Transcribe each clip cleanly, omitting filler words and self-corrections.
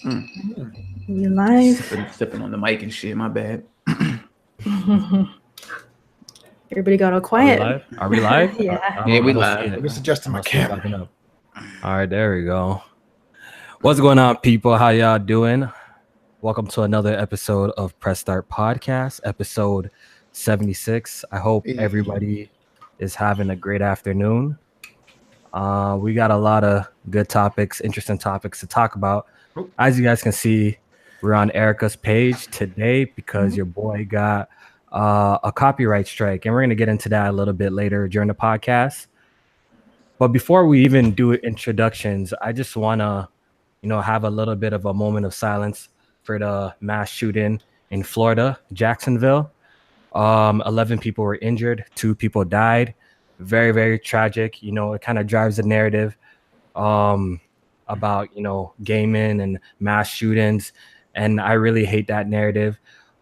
You live? Sipping on the mic and shit. My bad. Everybody got all quiet. Are we live? Yeah. Yeah, we live. I'm just adjusting my camera. All right, there we go. What's going on, people? How y'all doing? Welcome to another episode of Press Start Podcast, episode 76. I hope everybody is having a great afternoon. We got a lot of good topics, interesting topics to talk about. As you guys can see, we're on Erica's page today because your boy got a copyright strike, and we're going to get into that a little bit later during the podcast. But before we even do introductions, I just want to, have a little bit of a moment of silence for the mass shooting in Florida, Jacksonville. 11 people were injured, 2 people died. Very, very tragic. It kind of drives the narrative about, gaming and mass shootings. And I really hate that narrative.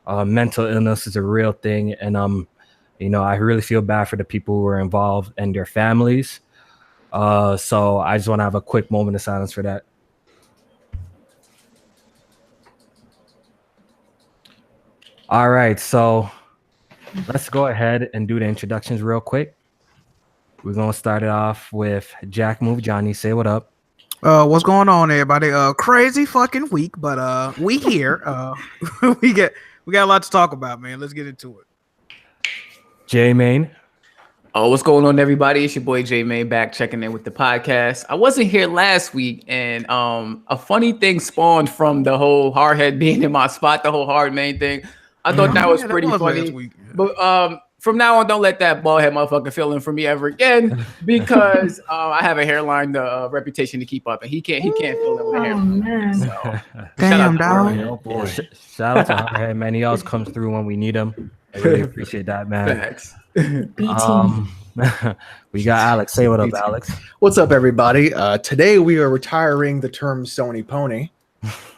Mental illness is a real thing. And, I really feel bad for the people who are involved and their families. So I just want to have a quick moment of silence for that. All right. So let's go ahead and do the introductions real quick. We're going to start it off with Jack Move Johnny. Say what up. What's going on, everybody? Crazy fucking week, but we here. we got a lot to talk about, man. Let's get into it. J Main. Oh, what's going on, everybody? It's your boy J Main back checking in with the podcast. I wasn't here last week, and a funny thing spawned from the whole hardhead being in my spot, the whole hard main thing. I thought that was pretty funny. But from now on, don't let that ballhead motherfucker fill in for me ever again, because I have a hairline reputation to keep up, and he can't fill in with a hairline. Man. So, Damn, dog. Shout out to Hardhead, man. He always comes through when we need him. I really appreciate that, man. Facts. We got Alex. Say what up, Alex. What's up, everybody? Today we are retiring the term Sony Pony.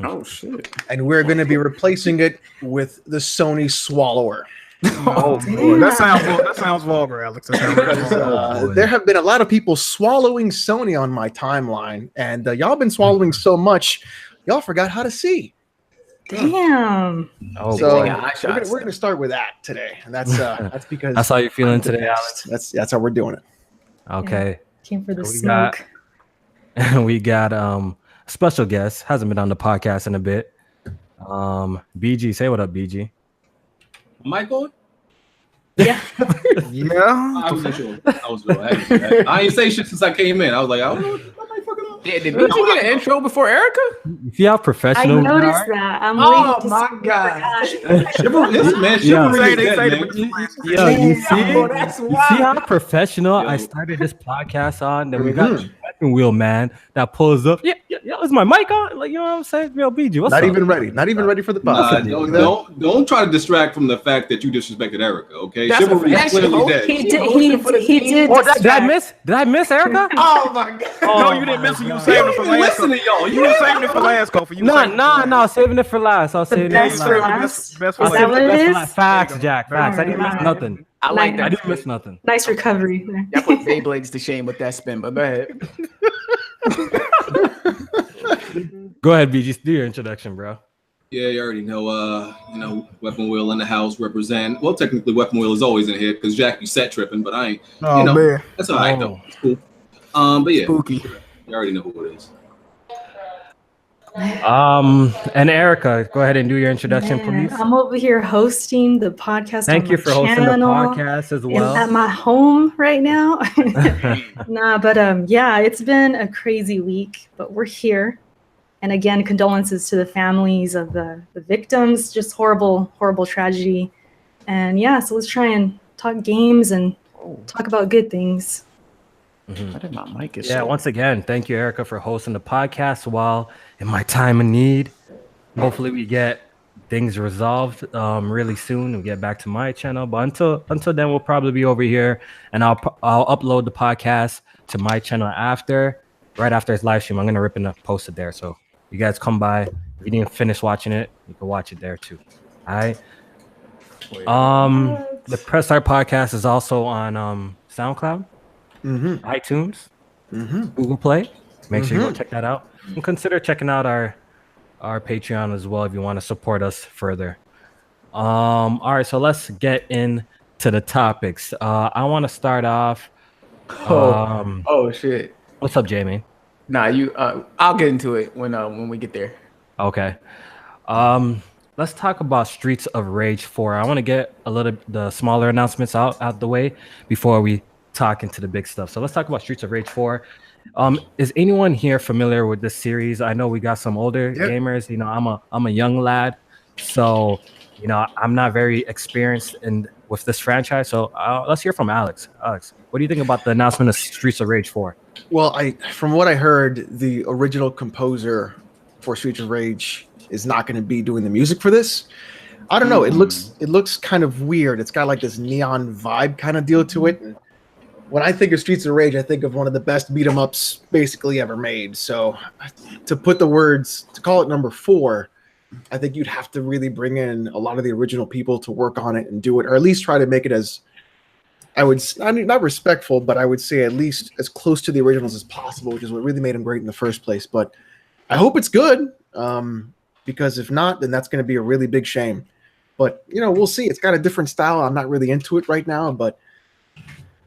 Oh shit! And we're going to be replacing it with the Sony Swallower. Oh, boy. That sounds vulgar, Alex. There have been a lot of people swallowing Sony on my timeline, and y'all been swallowing so much, y'all forgot how to see. Damn. Oh, So boy. we're gonna start with that today, and that's because That's how you're feeling today, Alex. That's how we're doing it. Okay. Came for the We smoke. We got a special guest. Hasn't been on the podcast in a bit. BG. Say what up, BG. Mic on? Yeah. Yeah. I wasn't sure. I ain't say shit since I came in. I was like, I don't know. I might fucking up. Did BG get an intro before Erica? You see how professional I we noticed are? that. I'm Oh waiting to my see God. Chivalry is dead, man. Yo, you see? Bro, that's You wild. see how professional Yo. I started this podcast on? Then we got the second wheel man that pulls up. Yeah, is my mic on? Like, you know what I'm saying? Yo, BG, what's Not up? even ready. Not even ready for the Nah, podcast. don't try to distract from the fact that you disrespected Erica, okay? That's Chivalry a is clearly dead. He did. Oh, did I miss Erica? Oh my God! No, you didn't mention you were saving it for last. Listen to y'all. You were saving it for last, Kofi. You were saving it for No, last. saving it for last. I'll save it best for for last. last. Best Is for that last. what it is? Facts, Jack. Facts. I didn't miss nothing. I like I that. didn't miss nothing. Nice recovery there. Y'all put Beyblades to shame with that spin, but go ahead. Go ahead, BG. Do your introduction, bro. Yeah, you already know, Weapon Wheel in the house represent. Well, technically, Weapon Wheel is always in here because Jack be set tripping, but I ain't. Oh, man. That's all right, though. It's cool. But yeah, Spooky. you already know who it is. And Erica, go ahead and do your introduction, Man, please. I'm over here hosting the podcast. Thank on you my for hosting the channel podcast as well. at my home right now. Yeah, it's been a crazy week, but we're here. And again, condolences to the families of the victims. Just horrible, horrible tragedy. And yeah, so let's try and talk games and talk about good things. I did not mic it. Yeah, once again, thank you, Erica, for hosting the podcast while in my time of need. Hopefully we get things resolved really soon and get back to my channel. But until then, we'll probably be over here, and I'll upload the podcast to my channel right after his live stream. I'm gonna rip and post it there. So you guys come by. If you didn't finish watching it, you can watch it there too. All right. The Press Start podcast is also on SoundCloud, iTunes, Google Play. Make sure you go check that out. And consider checking out our our Patreon as well if you want to support us further. All right, so let's get into the topics. I want to start off. Oh shit. What's up, Jamie? Nah, I'll get into it when we get there. Okay. Let's talk about Streets of Rage 4. I want to get the smaller announcements out the way before we talk into the big stuff. So let's talk about Streets of Rage 4. Is anyone here familiar with this series? I know we got some older gamers. You know, I'm a young lad, so you know I'm not very experienced with this franchise. So let's hear from Alex. Alex, what do you think about the announcement of Streets of Rage 4? Well, from what I heard, the original composer for Streets of Rage is not going to be doing the music for this. I don't know. It looks kind of weird. It's got like this neon vibe kind of deal to it. And when I think of Streets of Rage, I think of one of the best beat 'em ups basically ever made. So to call it number 4, I think you'd have to really bring in a lot of the original people to work on it and do it, or at least try to make it as, not respectful, but I would say at least as close to the originals as possible, which is what really made them great in the first place. But I hope it's good. Because if not, then that's going to be a really big shame. But, you know, we'll see. It's got a different style. I'm not really into it right now, but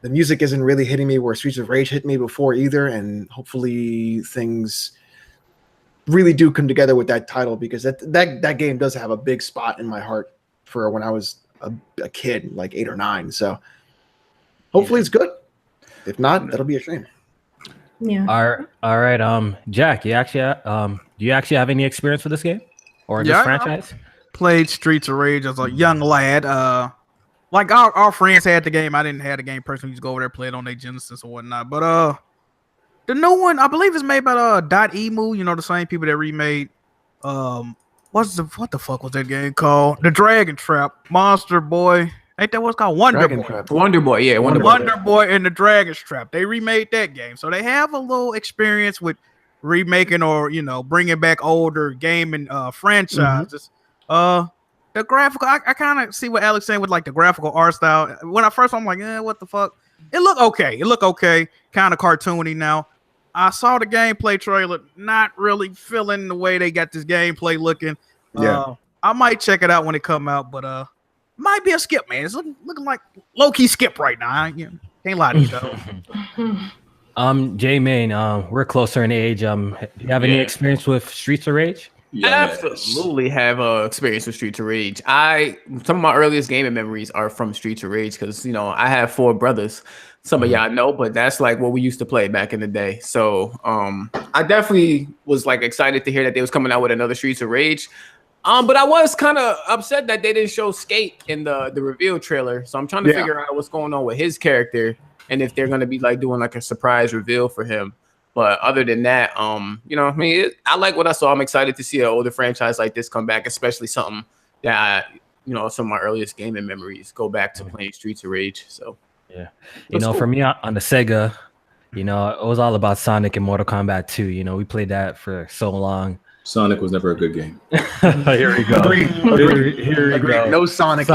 the music isn't really hitting me where Streets of Rage hit me before either. And hopefully things really do come together with that title, because that game does have a big spot in my heart for when I was a kid, like 8 or 9. So hopefully it's good. If not, that'll be a shame. Yeah. All right. Jack, do you actually have any experience with this game or this franchise? Played Streets of Rage as a young lad. Like our friends had the game. I didn't have the game personally. Just go over there, play it on their Genesis or whatnot. But the new one, I believe, is made by .emu. You know, the same people that remade what the fuck was that game called? The Dragon Trap, Monster Boy. Ain't that what's called? Wonder Boy. Wonder Boy, yeah. Wonder Boy and the Dragon's Trap. They remade that game. So they have a little experience with remaking or, you know, bringing back older gaming franchises. The graphical, I kind of see what Alex saying with like the graphical art style. When I'm like, what the fuck? It looked okay. Kind of cartoony now. I saw the gameplay trailer, not really feeling the way they got this gameplay looking. Yeah. I might check it out when it come out, but might be a skip, man. It's looking like low-key skip right now. Can't lie to you, though. J-Main, we're closer in age. Do you have any experience with Streets of Rage? Yeah, I absolutely have experience with Streets of Rage. Some of my earliest gaming memories are from Streets of Rage because, you know, I have 4 brothers. Some of y'all know, but that's like what we used to play back in the day. So I definitely was like excited to hear that they was coming out with another Streets of Rage. But I was kind of upset that they didn't show Skate in the reveal trailer. So I'm trying to figure out what's going on with his character and if they're going to be like doing like a surprise reveal for him. But other than that, you know, I mean, I like what I saw. I'm excited to see an older franchise like this come back, especially something that some of my earliest gaming memories go back to playing Streets of Rage. So yeah, for me on the Sega, you know, it was all about Sonic and Mortal Kombat 2. You know, we played that for so long. Sonic was never a good game. Here we go. Here we go. No Sonic.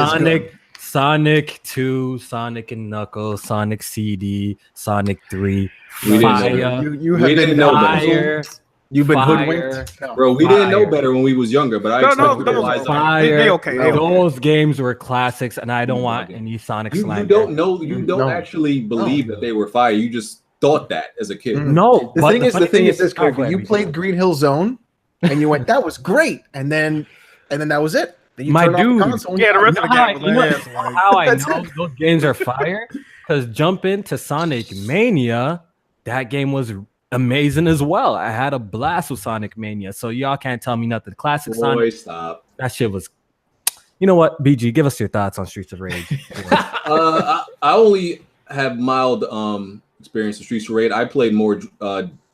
Sonic 2, Sonic and Knuckles, Sonic CD, Sonic 3. You didn't know better. You've been hoodwinked, bro. We didn't know better when we was younger, but I expect to realize those games were classics, and I don't want any Sonic slander. You don't know. You don't actually believe that they were fire. You just thought that as a kid. No, the thing is this, Kofi. You played Green Hill Zone, and you went, "That was great," and then that was it. My dude, the rest of the game. How I know those games are fire? Because jump into Sonic Mania, that game was amazing as well. I had a blast with Sonic Mania, so y'all can't tell me nothing. Classic Sonic. Stop. That shit was. You know what, BG? Give us your thoughts on Streets of Rage. I only have mild experience with Streets of Rage. I played more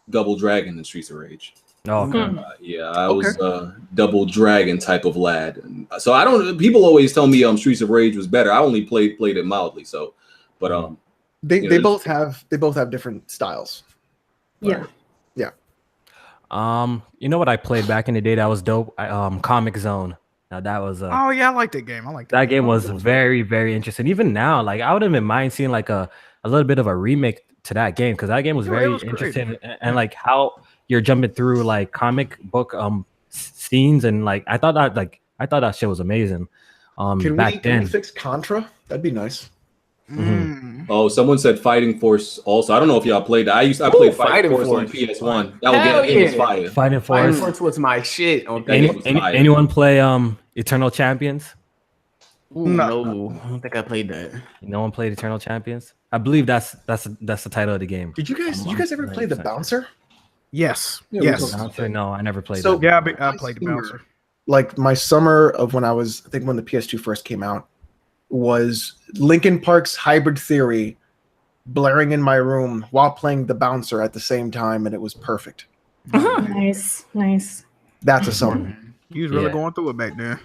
Double Dragon than Streets of Rage. Oh, okay. I was a Double Dragon type of lad. And so I don't. People always tell me Streets of Rage was better. I only played it mildly. So, but they both have different styles. Yeah. Yeah. You know what I played back in the day that was dope? Comic Zone. Now that was oh yeah, I like that game. That game was very, very interesting. Even now, like I wouldn't even mind seeing like a little bit of a remake to that game because that game was very interesting and like how you're jumping through like comic book scenes, and like I thought that shit was amazing. Can Back we then. fix Contra? That'd be nice. Oh, someone said Fighting Force also. I don't know if y'all played that. I played Fighting Force on PS1. That game was fire. Fighting Fighting Force. Force was my shit. On Anyone play Eternal Champions? Ooh, no, I don't think I played that. No one played Eternal Champions. I believe that's the title of the game. Did you guys ever play the Bouncer? Yes. Yeah, Yes. Bouncer? No, I never played. So- that. Yeah, I played the bouncer. Like my summer of when I think when the PS2 first came out, was Linkin Park's Hybrid Theory blaring in my room while playing the Bouncer at the same time, and it was perfect. Nice. That's a summer. You was really Yeah. going through it back then.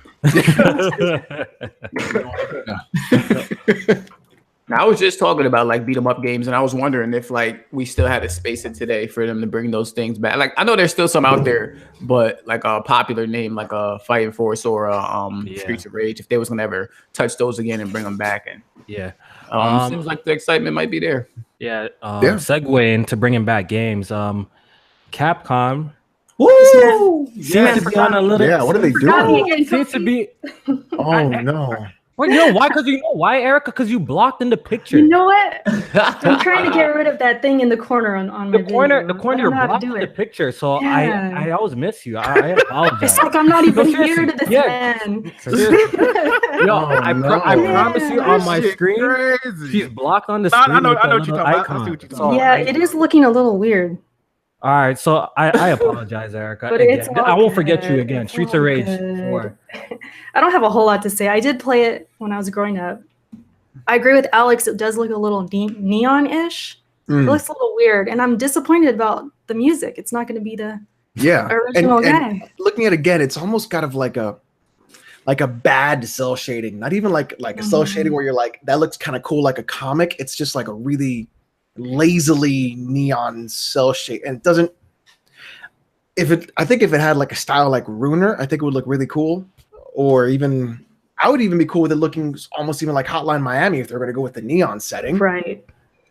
Now, I was just talking about like beat 'em up games, and I was wondering if like we still had a space in today for them to bring those things back. Like I know there's still some out there, but like a popular name like a Fighting Force or a Streets of Rage, if they was gonna ever touch those again and bring them back, and Yeah. seems like the excitement might be there. Yeah. Yeah. Segue into bringing back games. Capcom Woo! seems to be on a little. Yeah, what are they Forgot doing? me again, Seems to be. Oh no. Well, you know why? Because you know why, Erica? Because you blocked in the picture. You know what? I'm trying to get rid of that thing in the corner on my the corner, video. the corner, I you're don't know how to blocked do in the it. picture. So Yeah. I always miss you. I apologize. It's like I'm not even No, here seriously, to this yeah. man. Yo, I no. promise you on my Shit screen, crazy. she's blocked on the No, I screen. know with what the you're little talking about. I icon. see what you're talking So, Yeah, it is looking a little weird. All right, so I apologize, Erica. But Again. it's all I won't forget you good. again. It's Streets all of Rage good. 4. I don't have a whole lot to say. I did play it when I was growing up. I agree with Alex. It does look a little neon-ish. It looks a little weird, and I'm disappointed about the music. It's not going to be the Yeah. original And guy. looking at it again, it's almost kind of like a bad cell shading. Not even like a cell shading where you're like, that looks kind of cool like a comic. It's just like a really lazily neon cell shade. And it doesn't I think if it had like a style like Runer, I think it would look really cool. Or even I would even be cool with it looking almost even like Hotline Miami if they're going to go with the neon setting. Right.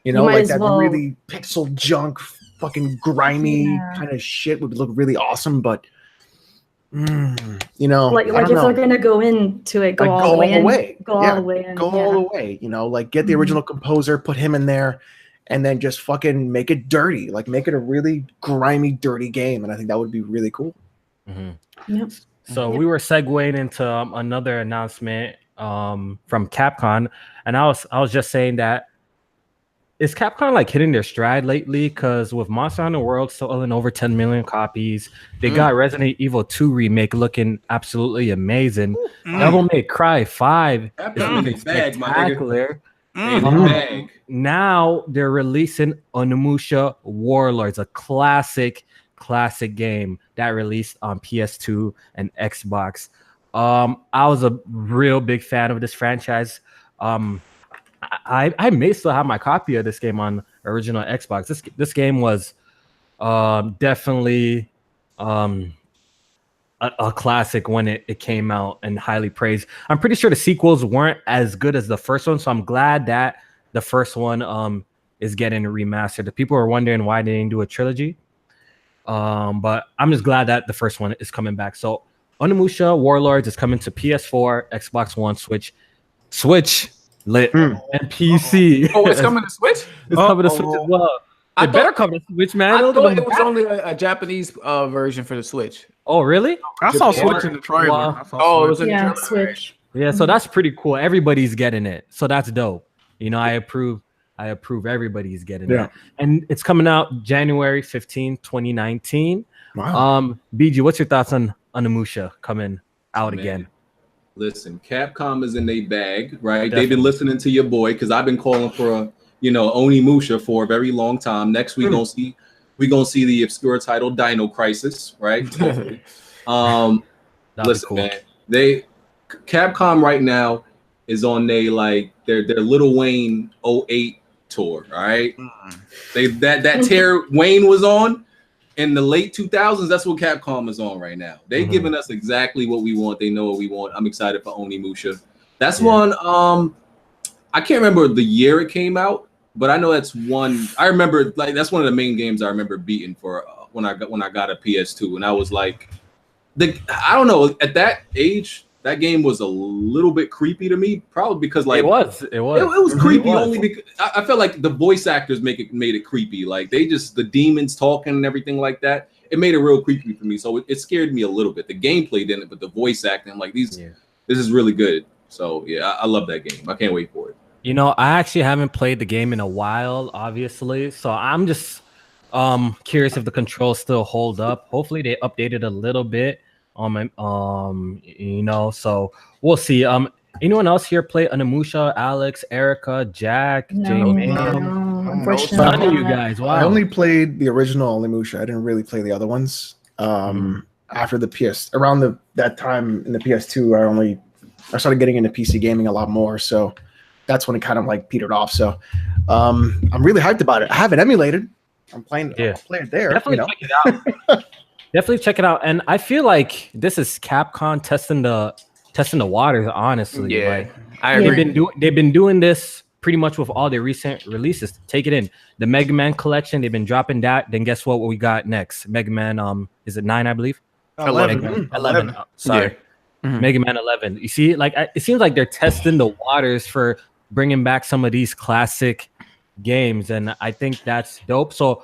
You know, might like as that well- really pixel junk, fucking grimy Yeah. kind of shit would look really awesome. But, you know, Like I if don't know. they're going to go into it, go Like, all the way in. Go Yeah, all the way in. Go yeah. all the way. You know, like get the Mhm. original composer, put him in there, and then just fucking make it dirty. Like make it a really grimy, dirty game. And I think that would be really cool. Yep. So we were segueing into another announcement from Capcom, and I was just saying that is Capcom like hitting their stride lately? Because with Monster Hunter World selling over 10 million copies, they got Resident Evil 2 remake looking absolutely amazing. Devil May Cry 5 is Capcom in looking its bag, my nigga. spectacular. In the bag. Now they're releasing Onimusha Warlords, a classic game that released on PS2 and Xbox. I was a real big fan of this franchise. I may still have my copy of this game on original Xbox. This game was definitely a classic when it came out and highly praised. I'm pretty sure the sequels weren't as good as the first one, so I'm glad that the first one is getting remastered. The people are wondering why they didn't do a trilogy, but I'm just glad that the first one is coming back. So Onimusha Warlords is coming to PS4, Xbox One, Switch lit, and PC. Oh, it's coming to Switch? It's coming to Switch as well. I It better thought- come to Switch, man. I Those thought are it the was best. only a Japanese version for the Switch. Oh, really? I saw Japan. Switch in the trailer. Wow. I saw Oh, it was Switch. in the Yeah, trailer. Switch. Yeah, so that's pretty cool. Everybody's getting it. So that's dope. You know, I approve everybody's getting Yeah. it. And it's coming out January 15, 2019. Wow. BG, what's your thoughts on Onimusha coming out Man. again? Listen, Capcom is in their bag, right? Definitely. They've been listening to your boy because I've been calling for a, Onimusha for a very long time. Next we're gonna see the obscure title Dino Crisis, right? That'd Listen, be cool. man, Capcom right now is on their Lil Wayne 08 tour, all right? That tear Wayne was on in the late 2000s, that's what Capcom is on right now. They're giving us exactly what we want. They know what we want. I'm excited for Onimusha. That's one. I can't remember the year it came out, but I know that's one. I remember that's one of the main games I remember beating for when I got a PS2, and I was like I don't know, at that age, that game was a little bit creepy to me, probably because like it was creepy only because I felt like the voice actors made it creepy. Like the demons talking and everything like that. It made it real creepy for me. So it scared me a little bit. The gameplay didn't, but the voice acting, like this is really good. So yeah, I love that game. I can't wait for it. You know, I actually haven't played the game in a while, obviously. So I'm just curious if the controls still hold up. Hopefully they updated a little bit. You know, so we'll see. Anyone else here play Onimusha? Alex, Erica, Jack, Jamie? Unfortunately, None of you guys. Wow. I only played the original Onimusha. I didn't really play the other ones. After the PS, around that time in the PS2, I started getting into PC gaming a lot more. So that's when it kind of like petered off. So I'm really hyped about it. I have it emulated. I'm playing. Yeah, I'll play it there. Definitely check it out. Definitely check it out. And I feel like this is Capcom testing the waters. Honestly, yeah, I agree. They've been doing this pretty much with all their recent releases. Take it in the Mega Man collection. They've been dropping that. Then guess what we got next? Mega Man. Is it 9? I believe. 11. 11. Sorry. Yeah. Mega Man 11. You see, like it seems like they're testing the waters for bringing back some of these classic games, and I think that's dope. So,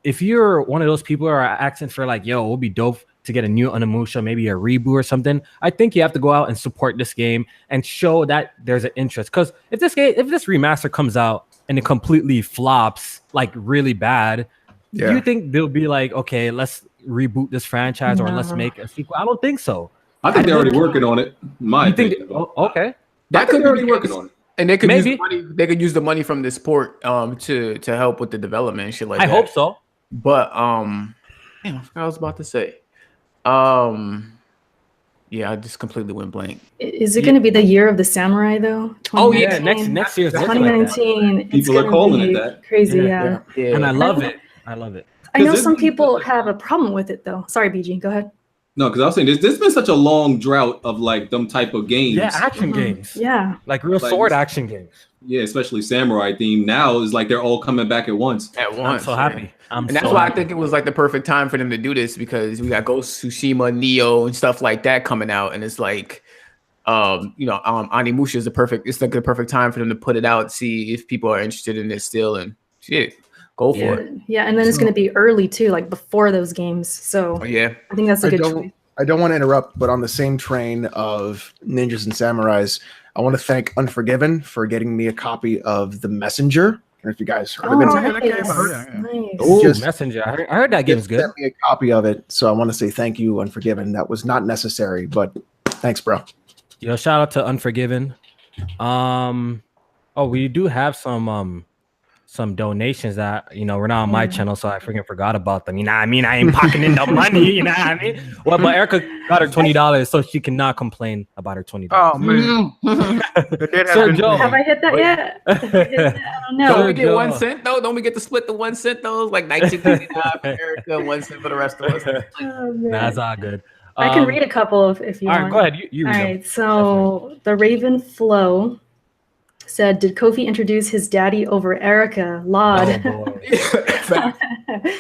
if you're one of those people who are asking for like, yo, it would be dope to get a new Onimusha, maybe a reboot or something, I think you have to go out and support this game and show that there's an interest. Because if this remaster comes out and it completely flops, like really bad, do you think they'll be like, okay, let's reboot this franchise or let's make a sequel? I don't think so. I think they're already working on it. Okay. That could be already working on it. And they could use the money. They could use the money from this port to help with the development and shit like that. I hope so. But damn, I forgot what I was about to say. Yeah, I just completely went blank. Is it going to be the year of the samurai though? Oh yeah, next year's 2019. Like people are calling it that. Crazy, yeah. And I love it. I love it. I know some people have a problem with it though. Sorry, BG, go ahead. No, because I was saying there's been such a long drought of like them type of games. Yeah, action games. Yeah. Like real sword action games. Yeah, especially samurai theme. Now is like they're all coming back at once. I'm so happy. And that's why I think it was like the perfect time for them to do this, because we got Ghost of Tsushima, Neo, and stuff like that coming out, and it's like, Onimusha is the perfect time for them to put it out, see if people are interested in this still, and shit, go for it. Yeah, and then it's going to be early too, like before those games. So I think that's a good choice. I don't want to interrupt, but on the same train of ninjas and samurais, I want to thank Unforgiven for getting me a copy of The Messenger. I don't know if you guys heard of it. Oh, Messenger. I heard that game is good. Sent me a copy of it, so I want to say thank you, Unforgiven. That was not necessary, but thanks, bro. Yo, shout out to Unforgiven. We do have some donations that, we're not on my channel, so I freaking forgot about them. You know what I mean? I ain't pocketing the money, you know what I mean? Well, but Erica got her $20, so she cannot complain about her $20. Oh, man. Sir Joe. Have I hit that yet? I don't know. Don't we get 1 cent though? Don't we get to split the 1 cent though? Like 19.99 for Erica, 1 cent for the rest of us. That's all good. I can read a couple if you want. All right, go ahead. You read them. All right, so the Raven Flow said, did Kofi introduce his daddy over Erica? Laud.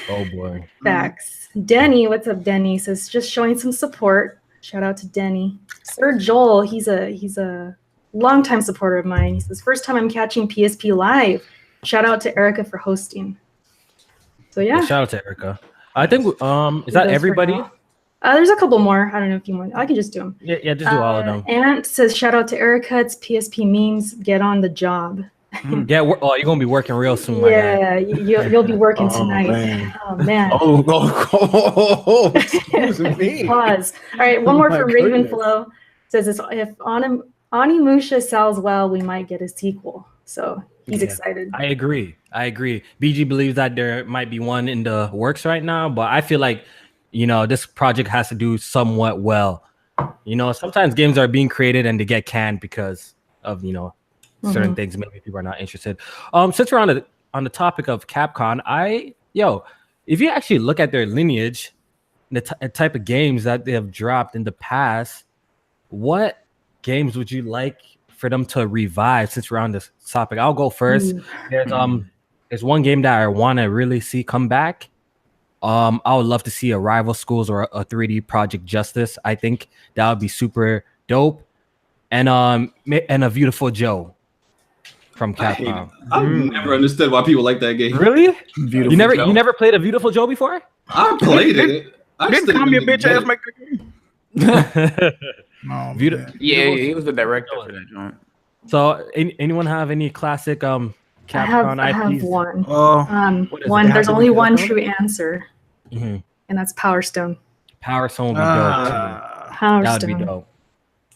Oh boy. Facts. Denny, what's up, Denny? Says just showing some support. Shout out to Denny. Sir Joel, he's a longtime supporter of mine. He says, first time I'm catching PSP live. Shout out to Erica for hosting. So yeah. Shout out to Erica. I think is that everybody? There's a couple more. I don't know if you want. I can just do them. Yeah, just do all of them. Ant says, shout out to Erica. It's PSP memes. Get on the job. You're gonna be working real soon. Yeah, you'll be working tonight. Man. Oh man. Oh, excuse me. Pause. All right, one more from goodness. Ravenflow. Says if Onimusha sells well, we might get a sequel. So he's excited. I agree. BG believes that there might be one in the works right now, but I feel like this project has to do somewhat well. Sometimes games are being created and they get canned because of certain things. Maybe people are not interested. Since we're on the topic of Capcom, if you actually look at their lineage, the type of games that they have dropped in the past, what games would you like for them to revive? Since we're on this topic, I'll go first. There's one game that I want to really see come back. I would love to see a Rival Schools or a 3D Project Justice. I think that would be super dope. And a Beautiful Joe from Capcom. I've never understood why people like that game. Really? Beautiful You never played a Beautiful Joe before? I played it. Didn't Tommy a bitch ass make the game? Oh, Yeah, he was the director for that joint. So, anyone have any classic Capcom I have IPs? one. What is it? One. It has There's to be only one Capcom? true answer, Mm-hmm. and that's Power Stone. Power Stone would be dope. Power That would Stone. be dope.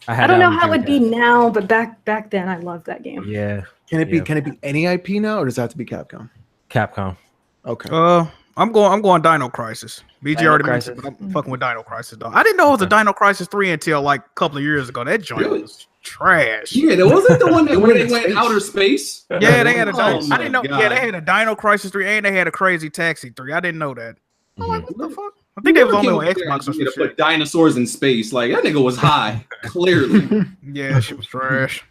I don't know how it would be now, but back then I loved that game. Yeah. Can it be? Yeah. Can it be any IP now, or does it have to be Capcom? Capcom. Okay. I'm going Dino Crisis. BG Dino already Crisis. mentioned, but I'm fucking with Dino Crisis though. I didn't know it was a Dino Crisis 3 until like a couple of years ago. That joint Really? was trash. Yeah, that wasn't the one that Went when they in went space. outer space. Yeah, they had a Oh Dino. my I didn't know. God. Yeah, they had a Dino Crisis 3 and they had a Crazy Taxi 3. I didn't know that. I'm Mhm. like, what the fuck? I think they was only on Xbox or some to shit. put dinosaurs in space. Like that nigga was high, clearly. Yeah, shit was trash.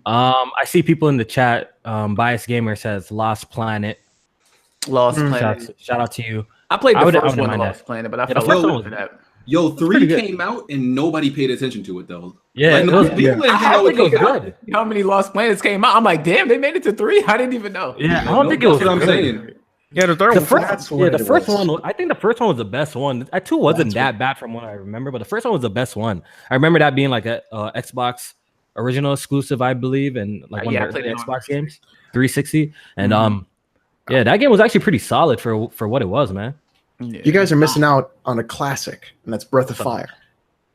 I see people in the chat. Bias Gamer says Lost Planet. Lost Planet. Shout out to you. I played I the wouldn't first one, mind Lost that. Planet, but I Yeah, the felt first like one for that. Yo, 3 pretty good. came out and nobody paid attention to it though. Yeah, Like, it was, people yeah. didn't I know think it was came out. good. How many Lost Planets came out? I'm like, damn, they made it to 3. I didn't even know. Yeah, I don't think it That's was what I'm good. saying. Yeah, the third The one. first, what the it first was. one. I think the first one was the best one. 2 wasn't that bad from what I remember, but the first one was the best one. I remember that being like a Xbox original exclusive, I believe, and like one Yeah, I of the played it on Xbox games, 360. And yeah, that game was actually pretty solid for what it was, man. Yeah. You guys are missing out on a classic, and that's Breath of Fire.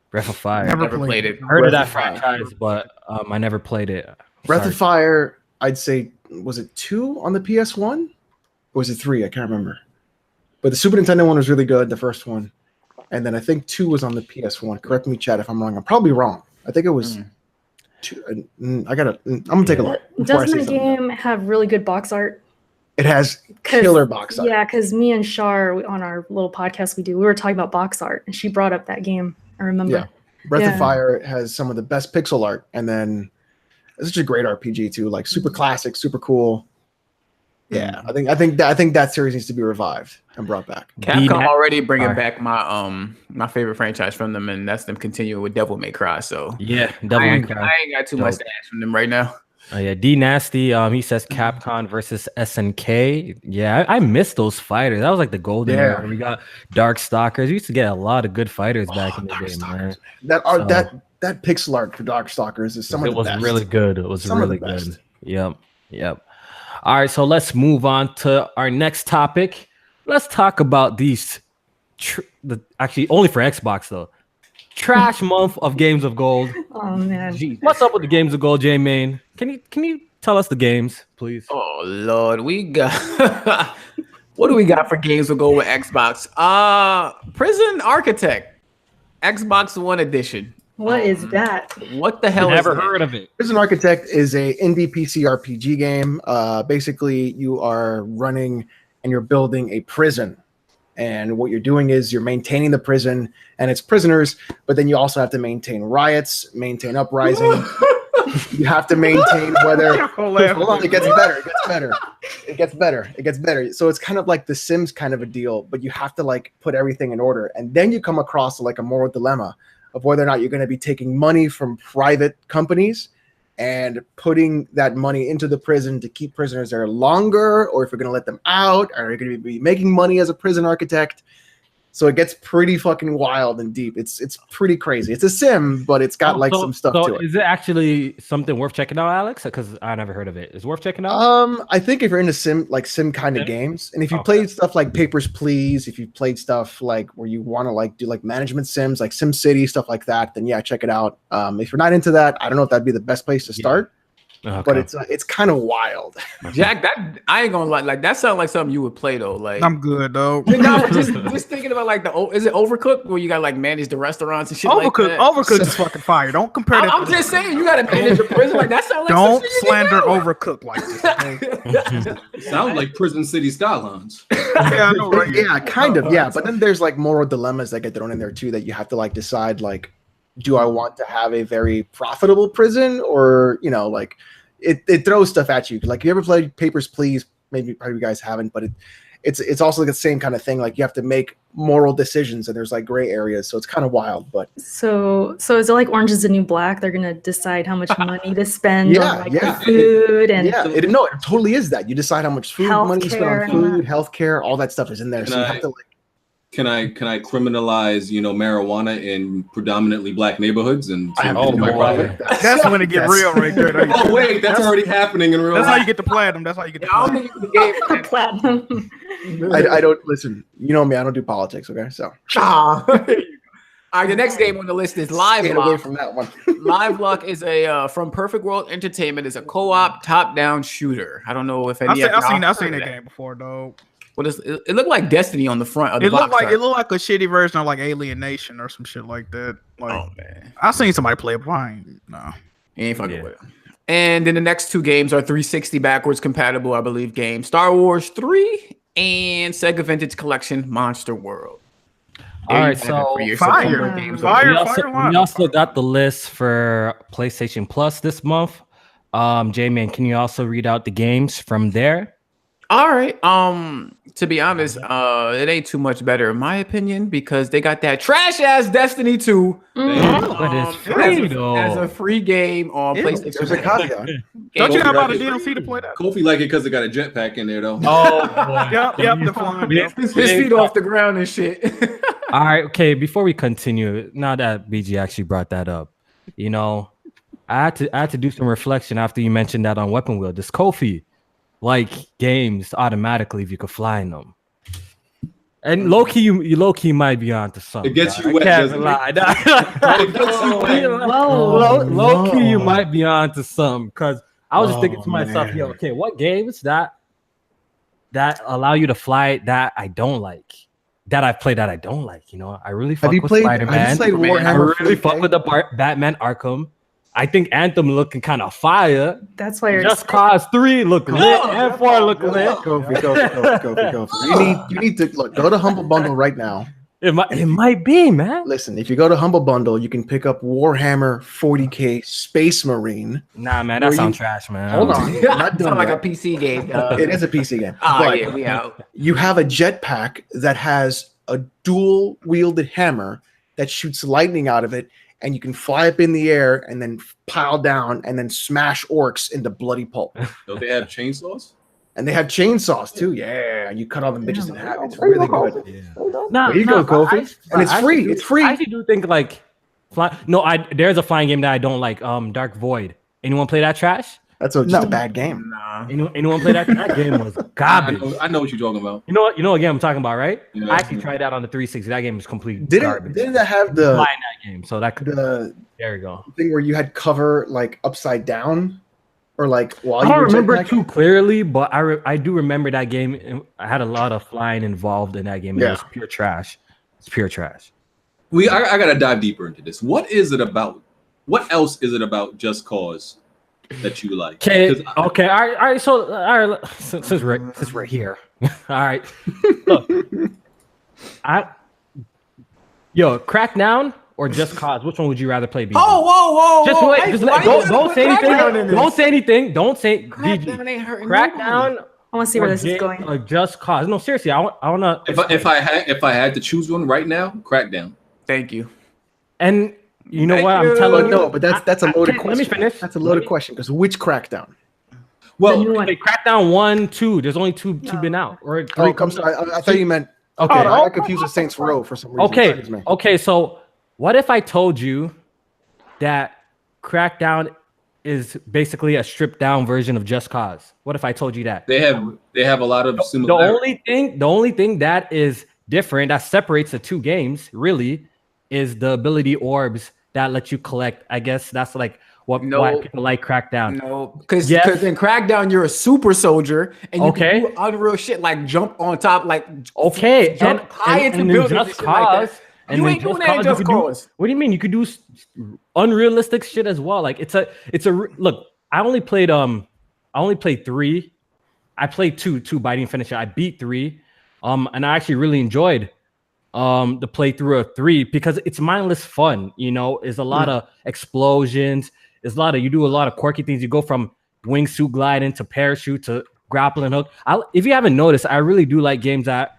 Breath of Fire. Never played it. Heard of Breath that of Fire. franchise, but I never played it. Breath Sorry. of Fire, I'd say, was it 2 on the PS1? Or was it 3? I can't remember. But the Super Nintendo one was really good, the first one. And then I think 2 was on the PS1. Correct me, Chad, if I'm wrong. I'm probably wrong. I think it was 2. I'm going to take a look. before I say Doesn't the something. game have really good box art? It has killer box art. Yeah, because me and Shar on our little podcast we were talking about box art, and she brought up that game. I remember. Yeah. Breath Yeah. of Fire has some of the best pixel art. And then it's such a great RPG, too. Like, super classic, super cool. Yeah, I think that series needs to be revived and brought back. Capcom already bringing Sorry. back my favorite franchise from them, and that's them continuing with Devil May Cry. So Yeah, Devil I May ain't, Cry. I ain't got too much to ask from them right now. Oh, yeah, D Nasty. He says Capcom versus SNK. Yeah, I miss those fighters. That was like the golden Yeah. era. We got Dark Stalkers. We used to get a lot of good fighters back in the Dark day, Stalkers, man. That art, So- that pixel art for Dark Stalkers is some of It the was best. really good. It was Some of the really good. best. Yep. All right, so let's move on to our next topic. Let's talk about these. Actually, only for Xbox though. Trash month of Games of Gold. Oh man. What's up with the Games of Gold, J Main? Can you tell us the games, please? Oh Lord, we got what do we got for games to go with Xbox? Prison Architect, Xbox One Edition. What is that? What the hell Never is that? heard of it. Prison Architect is a indie PC RPG game. Basically, you are running and you're building a prison. And what you're doing is you're maintaining the prison and its prisoners, but then you also have to maintain riots, maintain uprising. You have to maintain whether. Hold on, it gets better. So it's kind of like The Sims kind of a deal, but you have to like put everything in order. And then you come across like a moral dilemma of whether or not you're going to be taking money from private companies and putting that money into the prison to keep prisoners there longer, or if you're going to let them out, or you're going to be making money as a prison architect. So it gets pretty fucking wild and deep. It's pretty crazy. It's a sim, but it's got some stuff to it. Is it actually something worth checking out, Alex? Because I never heard of it. Is it worth checking out? I think if you're into sim kind of games, and if you played stuff like Papers, Please, if you played stuff like where you want to like do like management sims, like Sim City, stuff like that, then yeah, check it out. If you're not into that, I don't know if that'd be the best place to start, but it's kind of wild. Jack, that I ain't gonna lie, like that sounds like something you would play though. Like I'm good though. just thinking about like is it Overcooked where you gotta like manage the restaurants and shit like that? Overcooked is fucking fire. Don't compare that. I'm just saying you gotta manage a prison like that sounds like Don't some shit you slander do. Overcooked like this. Okay? Sounds like Prison City Skylines. Yeah, I know, right? Yeah, kind of. Yeah, but then there's like moral dilemmas that get thrown in there too that you have to like decide like, do I want to have a very profitable prison or like it throws stuff at you. Like, you ever played Papers, Please? Maybe probably you guys haven't, but it's also the same kind of thing. Like you have to make moral decisions, and there's like gray areas, so it's kind of wild. But So is it like Orange is the New Black? They're gonna decide how much money to spend Yeah, on like yeah. the food and it totally is that. You decide how much food money you spend on food, healthcare, all that stuff is in there. So you have to like. Can I criminalize marijuana in predominantly black neighborhoods and my profit? That's when it get real right there. Oh wait, that's already happening in real life. That's how you get the platinum. That's how you get the platinum. platinum. I don't listen. You know me. I don't do politics. Okay, so All right, the next game on the list is Live get away Lock. from that one. Live Lock is a from Perfect World Entertainment. Is a co-op top-down shooter. I don't know if any. I seen that game before though. What is it? Looked like Destiny on the front of the box. It looked like a shitty version of like Alienation or some shit like that. Like, Oh man, I seen somebody play it, but I ain't. No. you ain't fucking with it. And then the next two games are 360 backwards compatible, I believe. Games: Star Wars 3 and Sega Vintage Collection Monster World. All right, so Fire. We also got the list for PlayStation Plus this month. J-Man, can you also read out the games from there? All right. To be honest, it ain't too much better in my opinion because they got that trash ass Destiny 2. But it's free though. As a free game on PlayStation. There's a caveat. Don't you have about a DLC to play that? Kofi like it because it got a jetpack in there though. Oh, Yep, the flying. His feet off the ground and shit. All right, okay. Before we continue, now that BG actually brought that up, I had to do some reflection after you mentioned that on Weapon Wheel. Does Kofi like games automatically if you could fly in them? And low key, you low key might be onto something. It gets you I wet. can't doesn't it? lie. It gets you wet. Low key, you might be onto something because I was just thinking to myself, man. yo, okay, what games that allow you to fly that I don't like? That I've played that I don't like. I really fuck with Spider-Man. Have you played I Warhammer really 40K? fuck with the Batman Arkham. I think Anthem looking kind of fire. That's why you're Just Cause 3 look lit. And 4 look lit. Kofi. You need to go to Humble Bundle right now. It might be, man. Listen, if you go to Humble Bundle, you can pick up Warhammer 40K Space Marine. Nah, man, that sounds trash, man. Hold on, not done Sound like a yet. PC game. It is a PC game. Oh But yeah, we out. you have a jetpack that has a dual wielded hammer that shoots lightning out of it, and you can fly up in the air and then pile down and then smash orcs into bloody pulp. Don't they have chainsaws? And they have chainsaws too. Yeah, you cut all them bitches in half. It's really good. Nah, There you go, Kofi. And it's free. It's free. I actually do think like there's a flying game that I don't like. Dark Void. Anyone play that trash? That's just a bad game. Nah. Anyone play that? That game was garbage. I know what you're talking about. You know what game I'm talking about, right? Yeah. I actually tried that on the 360. That game was complete Didn't garbage. it have the Flying that game, so that could. the There we go. thing where you had cover like upside down, or like while I you don't were remember jetpacking? too clearly, but I do remember that game. I had a lot of flying involved in that game. Yeah. It was pure trash. It's pure trash. I gotta dive deeper into this. What else is it about Just Cause that you like? Okay. 'Cause Okay. All right. So, all right. Since we're here, all right. Look, Crackdown or Just Cause? Which one would you rather play? BG? Whoa! Just wait. Just why don't say anything. Crackdown in this? Don't say anything. Don't say Crackdown BG. ain't hurting Crackdown. I want to see where this is going. Or Just Cause? No, seriously. I want to. if I had to choose one right now, Crackdown. Thank you. And you know Thank what? you. I'm telling you. No, but that's a loaded Let me question. finish. That's a loaded question because which Crackdown? Well, The new one. Wait, Crackdown 1, 2. There's only two been out. Or 3. Oh, I'm sorry. I thought you meant. Okay. I got confused with Saints Row for some reason. Excuse me. Okay. So, what if I told you that Crackdown is basically a stripped down version of Just Cause? What if I told you that? they have a lot of The similarities. only thing that is different that separates the two games really is the ability orbs that let you collect. I guess that's like why people like Crackdown. No, because Yes. in Crackdown you're a super soldier and you Okay. can do unreal shit like jump on top, like Okay, jump high into then buildings and Just shit like that. Cause. You then ain't doing that in you Just could do- Cause. What do you mean? You could do unrealistic shit as well. Like it's a look. I only played 3. I played 2, but I didn't finish it. I beat 3, and I actually really enjoyed the playthrough of 3 because it's mindless fun. It's a lot of explosions. It's you do a lot of quirky things. You go from wingsuit gliding to parachute to grappling hook. If you haven't noticed, I really do like games that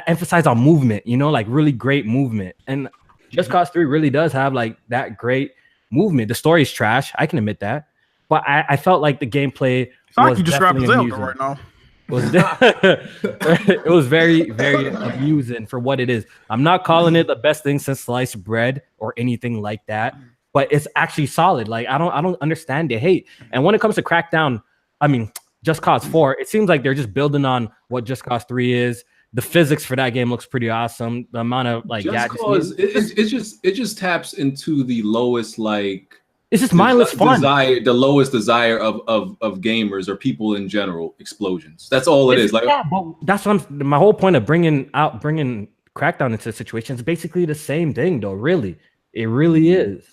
emphasize on movement, you know, like really great movement. And Just Cause 3 really does have like that great movement. The story's trash, I can admit that, but I felt like the gameplay was you just rapping definitely Zelda right now. It was very, very amusing for what it is. I'm not calling it the best thing since sliced bread or anything like that, but it's actually solid. Like I don't understand the hate. And when it comes to Crackdown, I mean Just Cause 4, it seems like they're just building on what Just Cause 3 is. The physics for that game looks pretty awesome. The amount of like Just Cause, it just taps into the lowest like. It's just mindless fun. The lowest desire of gamers or people in general, explosions. That's all it is. Like, yeah, but that's what my whole point of bringing Crackdown into the situation is basically the same thing, though. Really, it really is.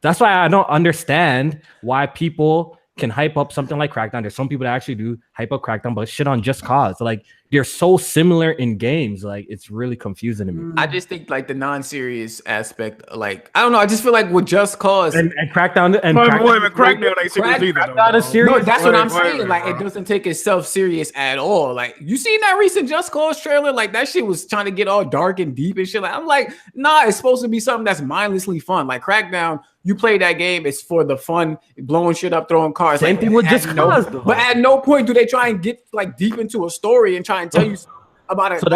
That's why I don't understand why people can hype up something like Crackdown. There's some people that actually do hype up Crackdown, but shit on Just Cause. Like they're so similar in games. Like it's really confusing to me. I just think like the non-serious aspect, like I don't know. I just feel like with Just Cause and Crackdown and Crackdown ain't serious either. Crackdown is serious. No, that's what I'm saying. Like it doesn't take itself serious at all. Like you seen that recent Just Cause trailer? Like that shit was trying to get all dark and deep and shit. Like I'm like, nah, it's supposed to be something that's mindlessly fun. Like Crackdown, you play that game, it's for the fun, blowing shit up, throwing cars. Same thing with Just Cause. But at no point do they try and get like deep into a story and try and tell you about it. So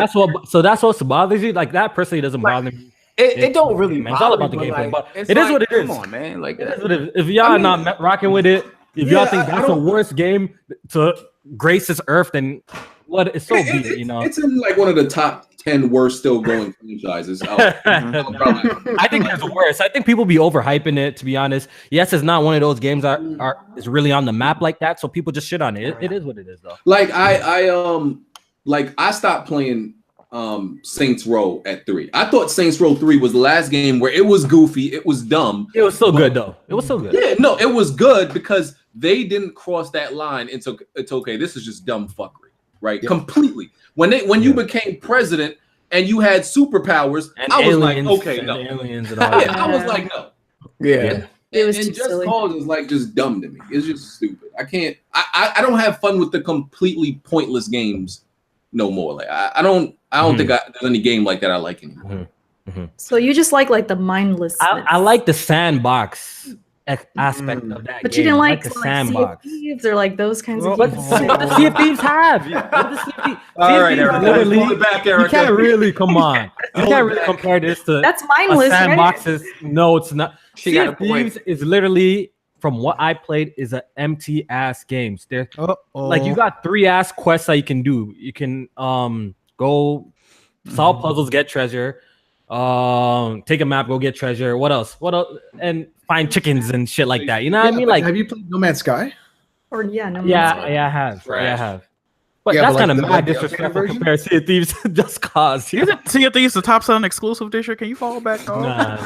that's what bothers you. Like that personally doesn't bother me. It don't really matter. It's all about the gameplay, but it is what it is. Come on, man. Like it is what it is. If y'all not rocking with it, if y'all think that's the worst game to grace this earth, then what? It's so be it, you know. It's in like one of the top 10 worst still going franchises. I think there's worse. I think people be overhyping it. To be honest, yes, it's not one of those games that is really on the map like that. So people just shit on it. It is what it is, though. Like I stopped playing Saints Row at 3. I thought Saints Row 3 was the last game where it was goofy, it was dumb. It was still good though. It was still good. Yeah, no, it was good because they didn't cross that line into it's okay. This is just dumb fuckery, right? Yeah. Completely. When you became president and you had superpowers, and I was aliens, like, okay, no. Aliens and all I was like, no. Yeah. It was and too Just silly. Cause is like just dumb to me. It's just stupid. I can't. I don't have fun with the completely pointless games no more. Like I don't think there's any game like that I like anymore. So you just like the mindlessness. I like the sandbox aspect of that. But game. you didn't like the Sea of sandbox. Thieves or like those kinds of What games. the Sea of Thieves have? All right, Erica. Literally, Pull it back, Erica. you can't really come on. You can't really compare this to That's mindless, sandbox. right? No, it's not. She Sea got of a point. Thieves is literally, from what I played, is an empty ass games. There, like you got 3 ass quests that you can do. You can go solve puzzles, get treasure, take a map, go get treasure. What else? And find chickens and shit like that. You know what I mean? Like, have you played No Man's Sky? Or no. yeah, I have. But Yeah, that's but kind of like mad the disrespectful version? compared to Sea of Thieves Just Cause. Isn't Sea of Thieves the top selling exclusive this year? Can you fall back, dog? Nah.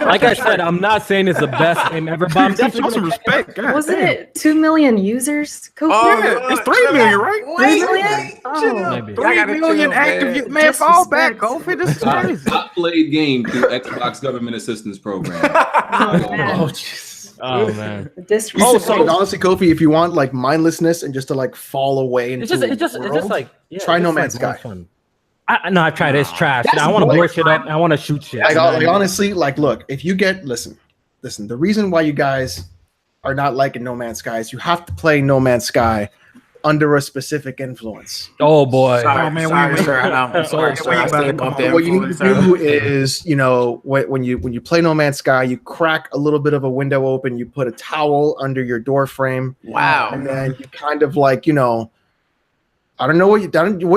Like I said, I'm not saying it's the best game ever, but I'm Show definitely some respect. God Was damn. it 2 million users? It's 3 million, right? 3 million? Oh. maybe. 3 million active. Man, fall back, Goldfish. This is crazy. Top played game through Xbox Government Assistance Program. Oh, man. Oh, jeez. Oh man. The disrespect. Honestly, Kofi, if you want like mindlessness and just to like fall away into It's just like try No it's Man's like more Sky. fun. I've tried it. It's trash. I want to blow shit up. I want to shoot shit. Like honestly, like look, if you get listen, the reason why you guys are not liking No Man's Sky is you have to play No Man's Sky under a specific influence. Oh boy. Sorry, Oh, man, sorry, we- sir. I'm sorry, sir. I stayed up there. What you need to do is, when you play No Man's Sky, you crack a little bit of a window open, you put a towel under your door frame, Wow. and then you kind of like, I don't know what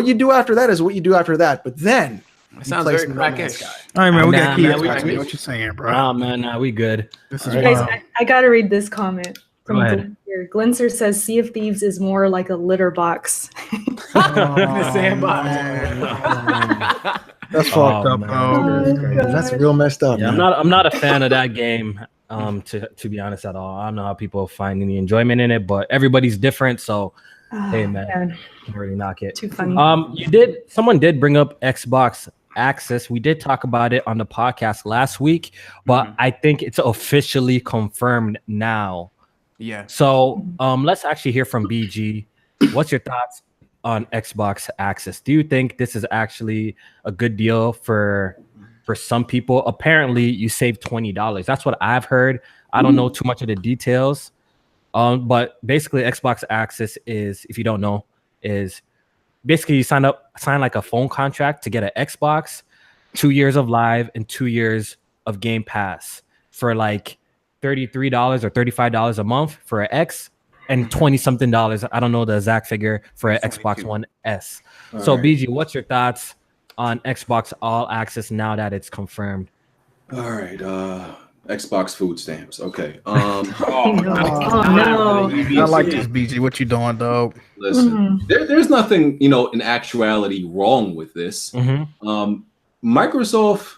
you do after that is what you do after that, but then It sounds play very some No Man's crackish. Sky. All right, man. We Nah, got key man, Xbox. we- Man, what you saying, bro? Oh man, we good. This is Guys, wild. I gotta read this comment from Go ahead. Glinser. Glinser says Sea of Thieves is more like a litter box. The sandbox. That's Oh, fucked up. man. Oh, That's real messed up. Yeah, man. I'm not a fan of that game. To be honest at all. I don't know how people find any enjoyment in it, but everybody's different. So Oh, hey man, can't really knock it. Too funny. Someone did bring up Xbox Access. We did talk about it on the podcast last week, but I think it's officially confirmed now Yeah. So let's actually hear from BG. What's your thoughts on Xbox Access? Do you think this is actually a good deal for some people? Apparently, you save $20. That's what I've heard. I don't know too much of the details. But basically, Xbox Access is, if you don't know, is basically you sign like a phone contract to get an Xbox, 2 years of live and 2 years of Game Pass for like $33 or $35 a month for an X and 20 something dollars. I don't know the exact figure for an Xbox One S. So BG, what's your thoughts on Xbox All Access now that it's confirmed? All right, Xbox food stamps. Okay. No. I like this, BG. What you doing, dog? Listen, there's nothing, in actuality wrong with this. Microsoft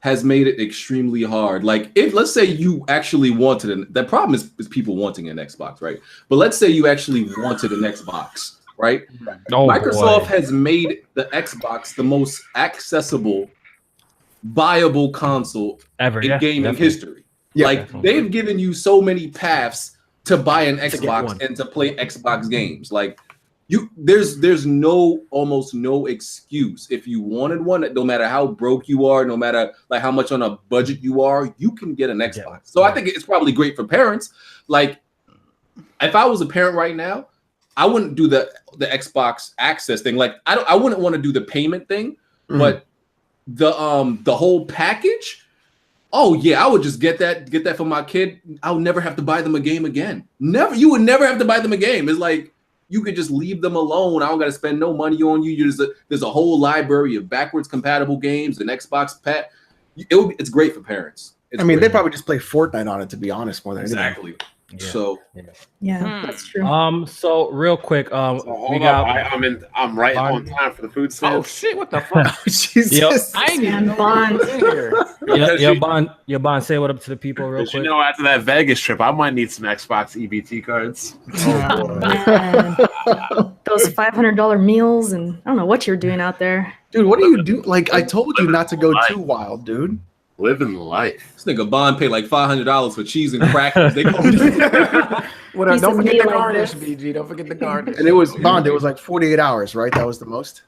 has made it extremely hard. Like, if let's say you actually wanted the problem is people wanting an Xbox, right? But let's say you actually wanted an Xbox, right? Microsoft has made the Xbox the most accessible, viable console ever in gaming history. Like, they've given you so many paths to buy an Xbox and to play Xbox games. Like, there's almost no excuse. If you wanted one, no matter how broke you are, no matter like how much on a budget you are, you can get an Xbox. So I think it's probably great for parents. Like, if I was a parent right now, I wouldn't do the Xbox Access thing. Like, I wouldn't want to do the payment thing, but the whole package. Oh yeah, I would just get that for my kid. I'll never have to buy them a game again. You would never have to buy them a game. It's like, you could just leave them alone. I don't got to spend no money on you. There's a whole library of backwards compatible games and Xbox Pet. It's great for parents. They probably just play Fortnite on it, to be honest, more than anything. Yeah. So that's true. So real quick, I'm right on time for the food stamps. Oh shit! What the fuck? Jesus. I ain't Bond. Bond, say what up to the people real quick. After that Vegas trip, I might need some Xbox EBT cards. Those $500 meals, and I don't know what you're doing out there. Dude, what do you do? Like, I told you not to go too wild, dude. Living life. This nigga Bond paid like $500 for cheese and crackers. Don't forget the garnish, BG. Don't forget the garnish. And it was Bond. It was like 48 hours, right? That was the most.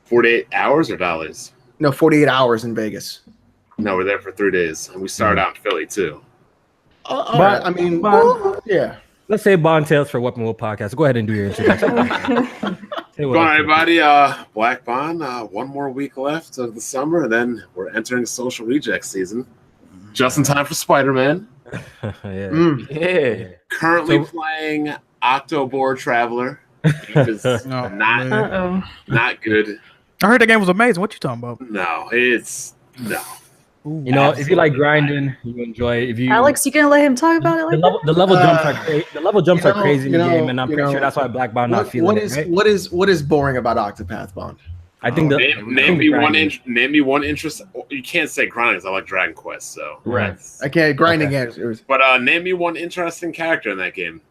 48 hours or dollars? No, 48 hours in Vegas. No, we're there for 3 days, and we started out in Philly too. All right. I mean, yeah. Let's say Bond Tales for Weapon Wheel Podcast. Go ahead and do your introduction. Go on, everybody. Black Bond. One more week left of the summer, and then we're entering social reject season. Just in time for Spider-Man. Currently playing Octoboard Traveler. It's not good. I heard the game was amazing. What you talking about? No, it's no. If you like grinding, you enjoy it. If you Alex, you gonna let him talk about it? Like the level jumps are crazy in the game, and I'm pretty sure that's why Black Bond not feeling it. Right? What is boring about Octopath, Bond? I think name me one interest. You can't say grinding. I like Dragon Quest, so right. I can't grinding. But name me one interesting character in that game.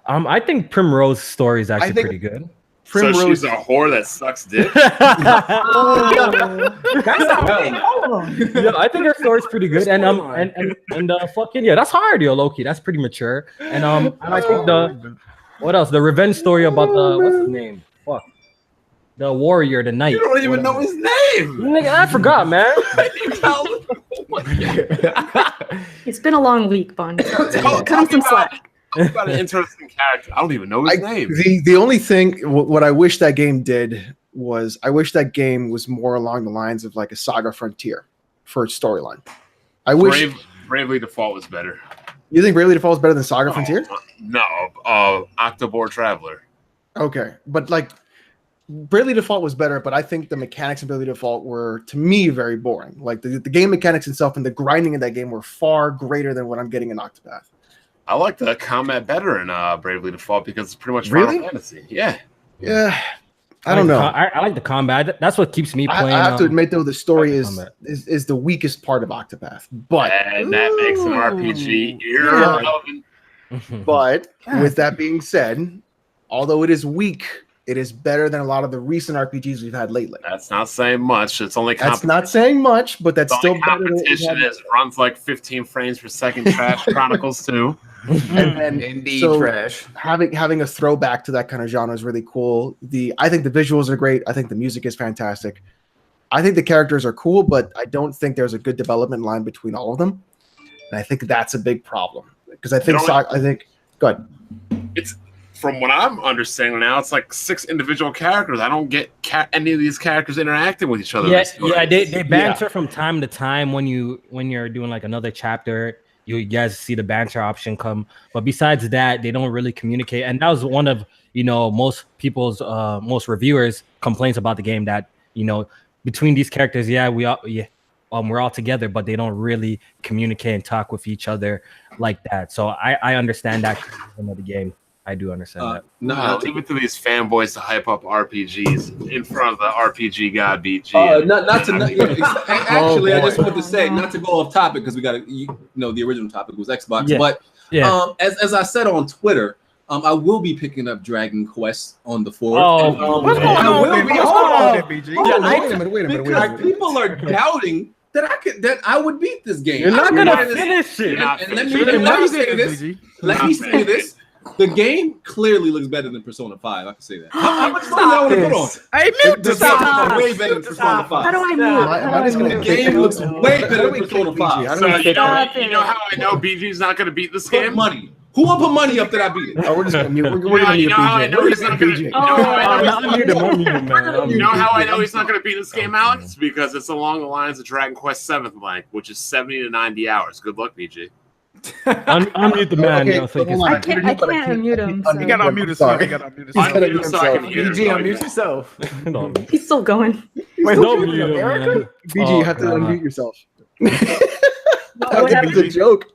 I think Primrose's story is actually pretty good. So she's a whore that sucks dick. I think her story's pretty good, and that's hard, Loki. That's pretty mature, and I think what else? The revenge story about what's his name? Fuck, the warrior, the knight. You don't even know his name. Nigga, I forgot, man. it's been a long week, Bond. Cut him some slack. About an interesting character. I don't even know his name. The only thing, what I wish that game did was, I wish that game was more along the lines of like a Saga Frontier for its storyline. I wish Bravely Default was better. You think Bravely Default is better than Saga Frontier? No, Octoboard Traveler. Okay, but like Bravely Default was better, but I think the mechanics in Bravely Default were, to me, very boring. Like the game mechanics itself and the grinding in that game were far greater than what I'm getting in Octopath. I like the combat better in Bravely Default because it's pretty much Final Fantasy. Yeah. I don't know. I like the combat. That's what keeps me playing. I have to admit, though, the story is the weakest part of Octopath. But and that makes an RPG irrelevant. But with that being said, although it is weak, it is better than a lot of the recent RPGs we've had lately. That's not saying much. It's only that's not saying much, but that's still better than competition. It runs like 15 frames per second. Trash Chronicles 2. And then Indeed, so trash. having a throwback to that kind of genre is really cool. I think the visuals are great. I think the music is fantastic. I think the characters are cool, but I don't think there's a good development line between all of them. And I think that's a big problem because I think go ahead. It's from what I'm understanding now. It's like 6 individual characters. I don't get any of these characters interacting with each other. Yeah, they banter from time to time when you're doing like another chapter. You guys see the banter option come, but besides that, they don't really communicate. And that was one of most people's most reviewers' complaints about the game, that between these characters, we're all together, but they don't really communicate and talk with each other like that. So I understand that criticism of the game. I do understand that. No, leave it to these fanboys to hype up RPGs in front of the RPG god BG. Actually, I just wanted to say, not to go off topic because we got the original topic was Xbox, but as I said on Twitter, I will be picking up Dragon Quest on the 4th. What's going on, BG? Wait a minute. Because people are doubting that I would beat this game. You're not gonna finish it. Let me say this. The game clearly looks better than Persona 5. I can say that. How much money I want to put on? Hey, mute this. Way better than Persona 5. How do I mute? The game looks way better than Persona 5. So you know how I know BG's not going to beat this game? Money. Who will put money up that I beat it? Oh, we're just gonna mute. We're gonna mute I know he's not going to. You know how I know I'm he's not going to beat this game, Alex? Because it's along the lines of Dragon Quest 7th length, which is 70 to 90 hours. Good luck, BG. Unmute the man. Okay, I think I can't unmute him. You got to unmute yourself. Unmute him so I can hear BG, him. unmute yourself. He's still going. Wait, don't mute him, man. BG, you have to unmute yourself. What It's a joke.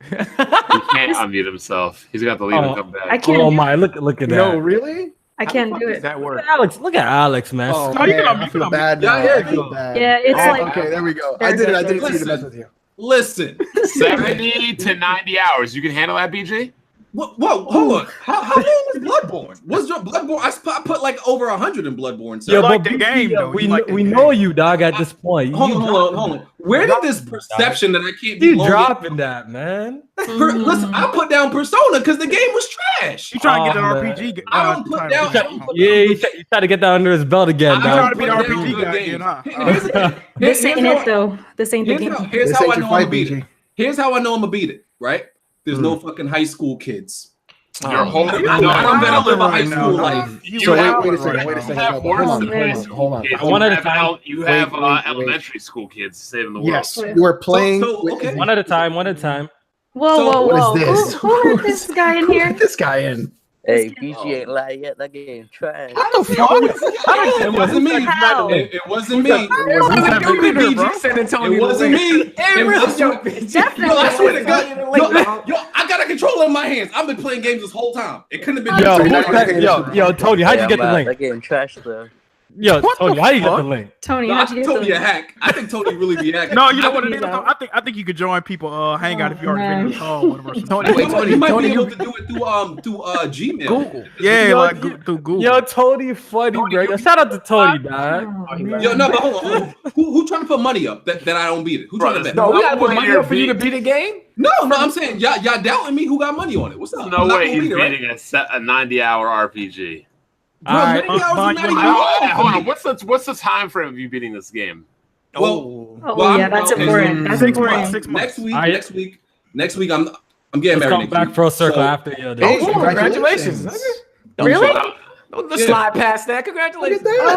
He can't unmute himself. He's got to leave and come I back. can't. Oh my! Look at that. No, really? I can't do Does it. that work? Look at Alex, man. Oh, No, you man, can I unmute feel him. bad now. Yeah, I feel bad. Yeah, it's like Okay, there we go. I did it. I didn't see you to mess with you. Listen. 70 to 90 hours. You can handle that, BG? Whoa, hold on. How long was Bloodborne? Was your Bloodborne? I put like over 100 in Bloodborne. So You like the game, though. We know you, dog. At this point, hold on. Where did this perception that I can't be You long dropping that, man? Listen, I put down Persona because the game was trash. You trying to get Oh, that RPG? I don't put down. You try to get that under his belt again, I'm dog. trying to be the RPG guy again, huh? this ain't it though. This ain't the game. Here's This how ain't I your know I'm fight, gonna beat it. BG. Here's how I know I'm gonna beat it. Right? There's no fucking high school kids. You're holding I don't better live a high school life. So wait a second. Hold on. One at a time. You have Wait. elementary school kids saving the world. Yes, you are playing. Okay. One at a time. One at a time. Whoa. what is this? Who let this guy in here? This guy in. Hey, BG ain't lied yet. That game trash. What the fuck? It wasn't me. It wasn't me. It wasn't me. Yo, I swear to God. Yo, I got a controller in my hands. I've been playing games this whole time. It couldn't have been. Yo, Tony, how'd you get the link? That game trash though. Yo, Tony, how you get the link? Tony, No, I how'd you think get Tony a the hack. I think Tony really be hacking. No, you know what it is? I think you could join people hangout if you already been in the call. You might be able to do it through Gmail. Google. Yeah, like through Google. Yo, Tony, funny, bro. Yo, shout out to Tony, dog. Yo, no, but hold on. Who trying to put money up that I don't beat it? Who trying to bet? No, we gotta put money up for you to beat a game. No, I'm saying y'all doubting me. Who got money on it? What's up? No way he's beating a 90-hour RPG. Bro, All right. many hours is not even Hold long. on. What's the time frame of you beating this game? Well, Oh yeah, that's important. That's important. 6 months. Next week, I'm getting Let's married. come next back week. full circle So- after you. Hey, dude. Congratulations. Really? Don't slide past that. Congratulations. Oh, yeah.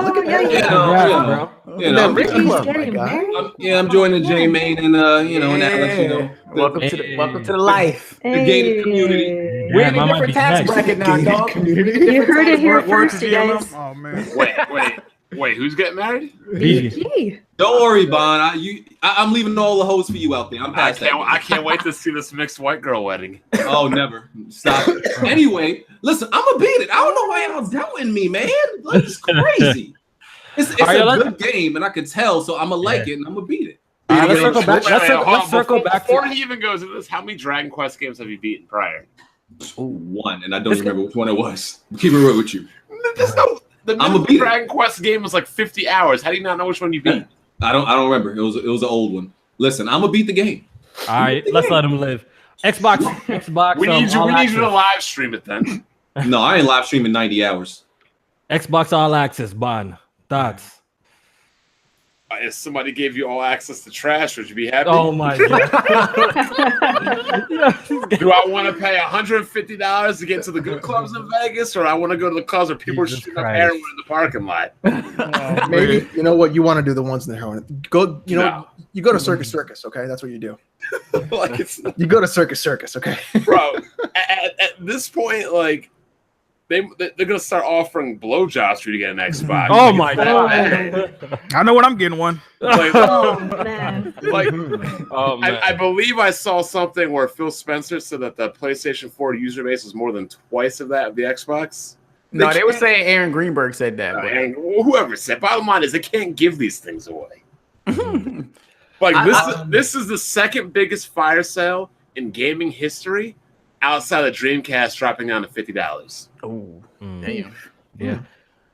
Congrats, bro. You know, Ricky's getting married. I'm joining J Main and and Alex. Welcome to the life. The gated community. Yeah, We're in I a might different be tax next. bracket now, dog. You heard it here Word first, to you guys. GLM. Oh man. Wait. Who's getting married? BG. Gee. Don't worry, Bon. I'm leaving all the hoes for you out there. I'm I past that. I can't wait to see this mixed white girl wedding. Oh, never. Stop it. Anyway, listen, I'm gonna beat it. I don't know why y'all doubting me, man. Like, it's crazy. It's a good game, and I could tell, so I'm gonna like it, and I'm gonna beat it. All right, let's circle back. Hold on, Let's circle back. Before he even goes into this, how many Dragon Quest games have you beaten prior? One, and I don't remember which one it was. Keep it real with you. The new Dragon Quest game was like 50 hours. How do you not know which one you beat? I don't remember. It was an old one. Listen, I'm gonna beat the game. All right, let's let him live. Xbox. We need All you to Access. live stream it then. No, I ain't live streaming 90 hours. Xbox All Access, Bond. Thoughts? If somebody gave you all access to trash, would you be happy? Oh my god. Do I want to pay $150 to get to the good clubs in Vegas, or I want to go to the clubs where people are Jesus shooting up Christ. heroin in the parking lot? Maybe you know what you want to do. The ones in the heroin. Go. You know. No. You go to Circus. Okay, that's what you do. Like it's, You go to Circus. Okay. bro. At this point, like they're gonna start offering blowjobs for you to get an Xbox. Oh Like, my it's that god. bad. I know when I'm getting one. Like, Oh man. like Oh man. I believe I saw something where Phil Spencer said that the PlayStation 4 user base is more than twice of that of the Xbox. No, they were saying Aaron Greenberg said that. But And whoever said, bottom line is they can't give these things away. Like this is the second biggest fire sale in gaming history, outside of Dreamcast dropping down to $50. oh, Mm. damn. Yeah.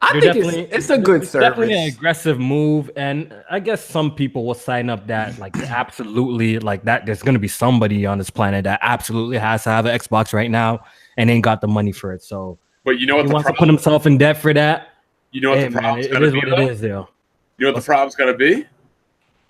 I They're think definitely- it's a good It's definitely an service. aggressive move, and I guess some people will sign up that like absolutely like that. There's gonna be somebody on this planet that absolutely has to have an Xbox right now and ain't got the money for it. So But you know what he the wants to put problem? himself in debt for that. You know what Hey, the man, problem's it gonna is be? what Though? it is, though. You know what the problem's gonna be?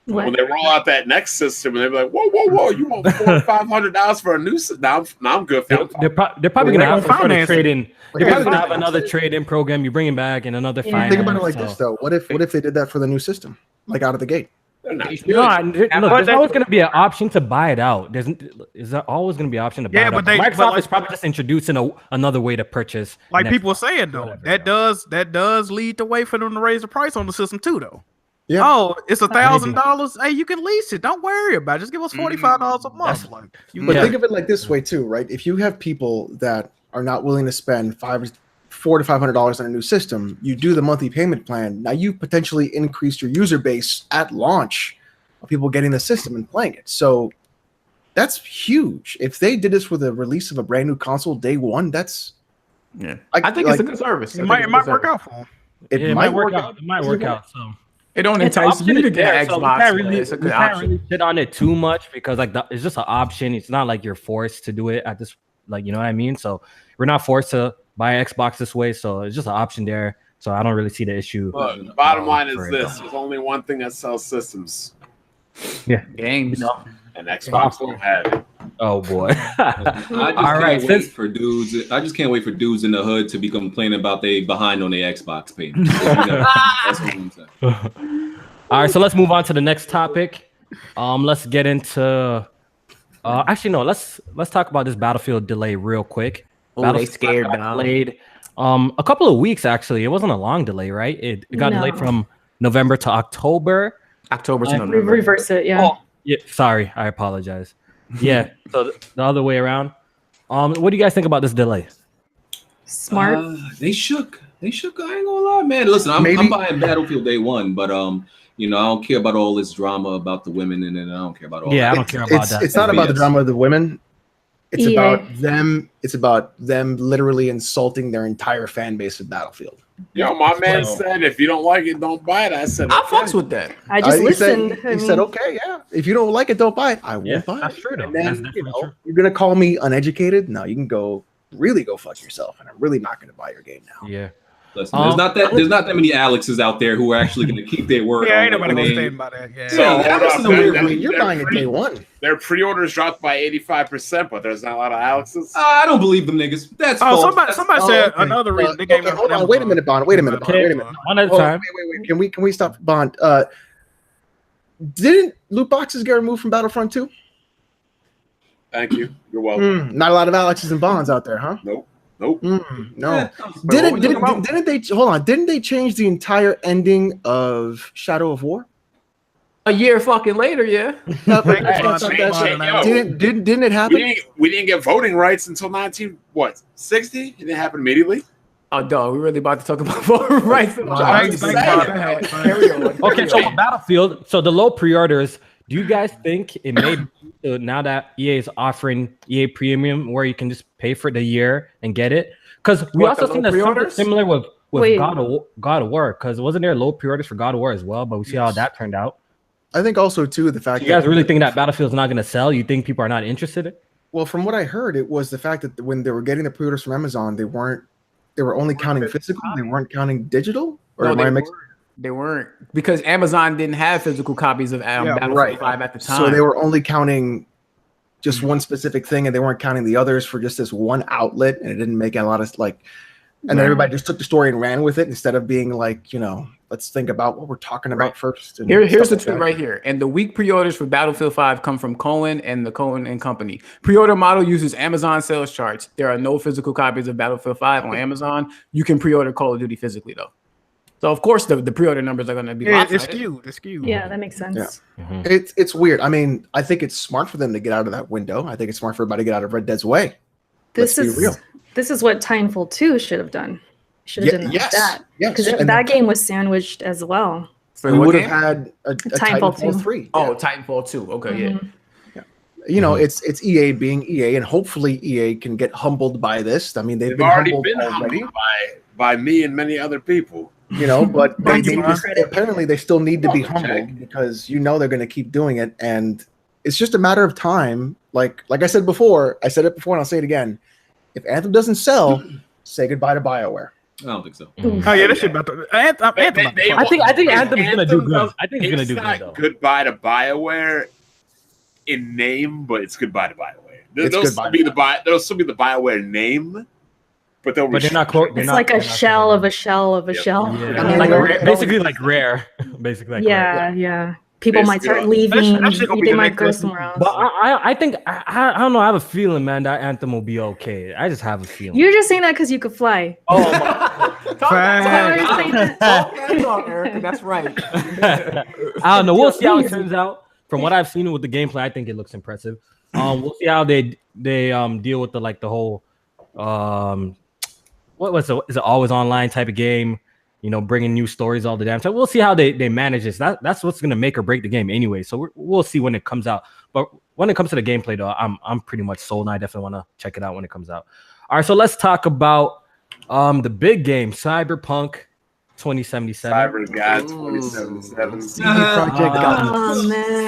What? When they roll out that next system and they're like, whoa, you want $400-500 for a new system? Now I'm good. They're probably gonna have some sort of finance it. trade-in. They're Yeah, probably gonna have finance another it. trade-in program. You bring it back and another Yeah. finance. Think about it like so- this though. What if they did that for the new system, like out of the gate? They're not No, good. look, but there's they- always going to be an option to buy it out. Is there always going to be an option to buy Yeah, it but out? they- Microsoft but like- is probably just introducing another way to purchase. Like an people Xbox. saying though, Whatever, that does lead the way for them to raise the price on the system too though. Yeah. Oh, it's $1,000. Hey, you can lease it. Don't worry about it. Just give us $45 a month. Like, you But Yeah. think of it like this way too, right? If you have people that are not willing to spend $400 to $500 on a new system, you do the monthly payment plan. Now you potentially increase your user base at launch of people getting the system and playing it. So that's huge. If they did this with a release of a brand new console day one, that's Yeah, I think it's a good service. it might work out for them. it Yeah, might work out. It might work out. So It don't It's entice you to get an so Xbox. we can't but really, it's a we good can't option. really sit on it too much because like it's just an option. It's not like you're forced to do it at this, like, you know what I mean? So we're not forced to buy an Xbox this way. So it's just an option there. So I don't really see the issue. Look, bottom line is for it. this: there's only one thing that sells systems, Games. and Xbox don't have it. Oh boy. I just All can't right, wait since- for dudes. I just can't wait for dudes in the hood to be complaining about they behind on their Xbox payments. That's what I'm saying. All right, so let's move on to the next topic. Let's get into. Actually, no. Let's talk about this Battlefield delay real quick. Oh, they Battlefield scared got now. delayed. A couple of weeks actually. It wasn't a long delay, right? It got No. delayed from November to October. October to Re- November. Reverse it, yeah. Oh, yeah. Sorry, I apologize. Yeah. So the other way around. What do you guys think about this delay? Smart. They shook. I ain't gonna lie, man. Listen, I'm buying Battlefield Day One, but you know, I don't care about all this drama about the women, and then I don't care about all. Yeah, I that. don't care about It's that. it's not about the BS. drama of the women. It's EA. about them. It's about them literally insulting their entire fan base of Battlefield. Yo, my man Wow. said, if you don't like it, don't buy it. I said, I okay. fucks with that. I just He said- listened. I He said, mean, "Okay, yeah. If you don't like it, don't buy it. I won't Yeah, buy that's it." true, though. And then That's you definitely know, true. you're gonna call me uneducated? No, you can really go fuck yourself, and I'm really not gonna buy your game now. Yeah. Listen, there's not that many Alexes out there who are actually going to keep their word. Yeah, ain't on it nobody when gonna they- stand by that. Yeah. So, hold Alex up, is a weird that- breed. You're that- buying it day one. Their pre-orders dropped by 85%, but there's not a lot of Alexes. I don't believe them niggas. That's Oh, false. somebody Oh, said okay. another reason they gave Okay, hold on. Wait a minute, Bond. Wait a minute, Bond. Okay. Wait a minute. One at a Oh, time. wait. Can we stop, Bond? Didn't loot boxes get removed from Battlefront 2? Thank you. You're welcome. Not a lot of Alexes and Bonds out there, huh? Nope. No. Yeah. Didn't they? Hold on. Didn't they change the entire ending of Shadow of War? A year fucking later, yeah. Didn't it happen? We didn't get voting rights until 60? It didn't happen immediately. Oh, dog, we really about to talk about voting rights. Thanks, Carry on. Okay, so Battlefield. So the low pre-orders. Do you guys think it may be now that EA is offering EA Premium, where you can just pay for the year and get it? Because we What, also the seen low that something pre-orders? similar with Wait. God of War. Because wasn't there low pre-orders for God of War as well? But we see how that turned out. I think also too the fact You guys really think that Battlefield's not going to sell? You think people are not interested in it? Well, from what I heard, it was the fact that when they were getting the pre-orders from Amazon, they were only counting physical. They weren't counting digital. Or No, am I mixing? they weren't because Amazon didn't have physical copies of Battlefield 5 at the time. So they were only counting just one specific thing, and they weren't counting the others for just this one outlet, and it didn't make a lot of like. And then everybody just took the story and ran with it instead of being like, let's think about what we're talking about first. And Here's the tweet right here. And the week pre-orders for Battlefield 5 come from Cohen and the Cohen and Company. Pre-order model uses Amazon sales charts. There are no physical copies of Battlefield 5 on Amazon. You can pre-order Call of Duty physically though. So of course the pre-order numbers are going to be it's skewed. Yeah, that makes sense. Yeah. Mm-hmm. It's weird. I mean, I think it's smart for them to get out of that window. I think it's smart for everybody to get out of Red Dead's way. This is what Titanfall 2 should have done. Should have done that. Because that game was sandwiched as well. So we would have had a Titanfall 3. Oh, Titanfall 2. Okay, yeah. It's EA being EA, and hopefully EA can get humbled by this. I mean, they've been already humbled been already by me and many other people. But apparently they still need to be humbled because they're going to keep doing it, and it's just a matter of time. Like I said before, and I'll say it again. If Anthem doesn't sell, say goodbye to BioWare. I don't think so. Oh yeah, that shit about to Anthem. I think Anthem's gonna do good. I think it's gonna do good though. Goodbye to BioWare in name, but it's goodbye to BioWare. There'll still be the BioWare name, but they're not close. It's like a shell of a shell of a shell. Yeah. Basically like Rare. Yeah. People might start leaving. They might go somewhere else. But I think I don't know. I have a feeling, man, that Anthem will be okay. I just have a feeling. You're just saying that because you could fly. Oh, that's right. I don't know. We'll see how it turns out. From what I've seen with the gameplay, I think it looks impressive. We'll see how they deal with the whole is it always online type of game. Bringing new stories all the damn time. We'll see how they manage this. That's what's going to make or break the game anyway. So we'll see when it comes out. But when it comes to the gameplay, though, I'm pretty much sold, and I definitely want to check it out when it comes out. All right, so let's talk about the big game, Cyberpunk 2077. Cyberpunk 2077.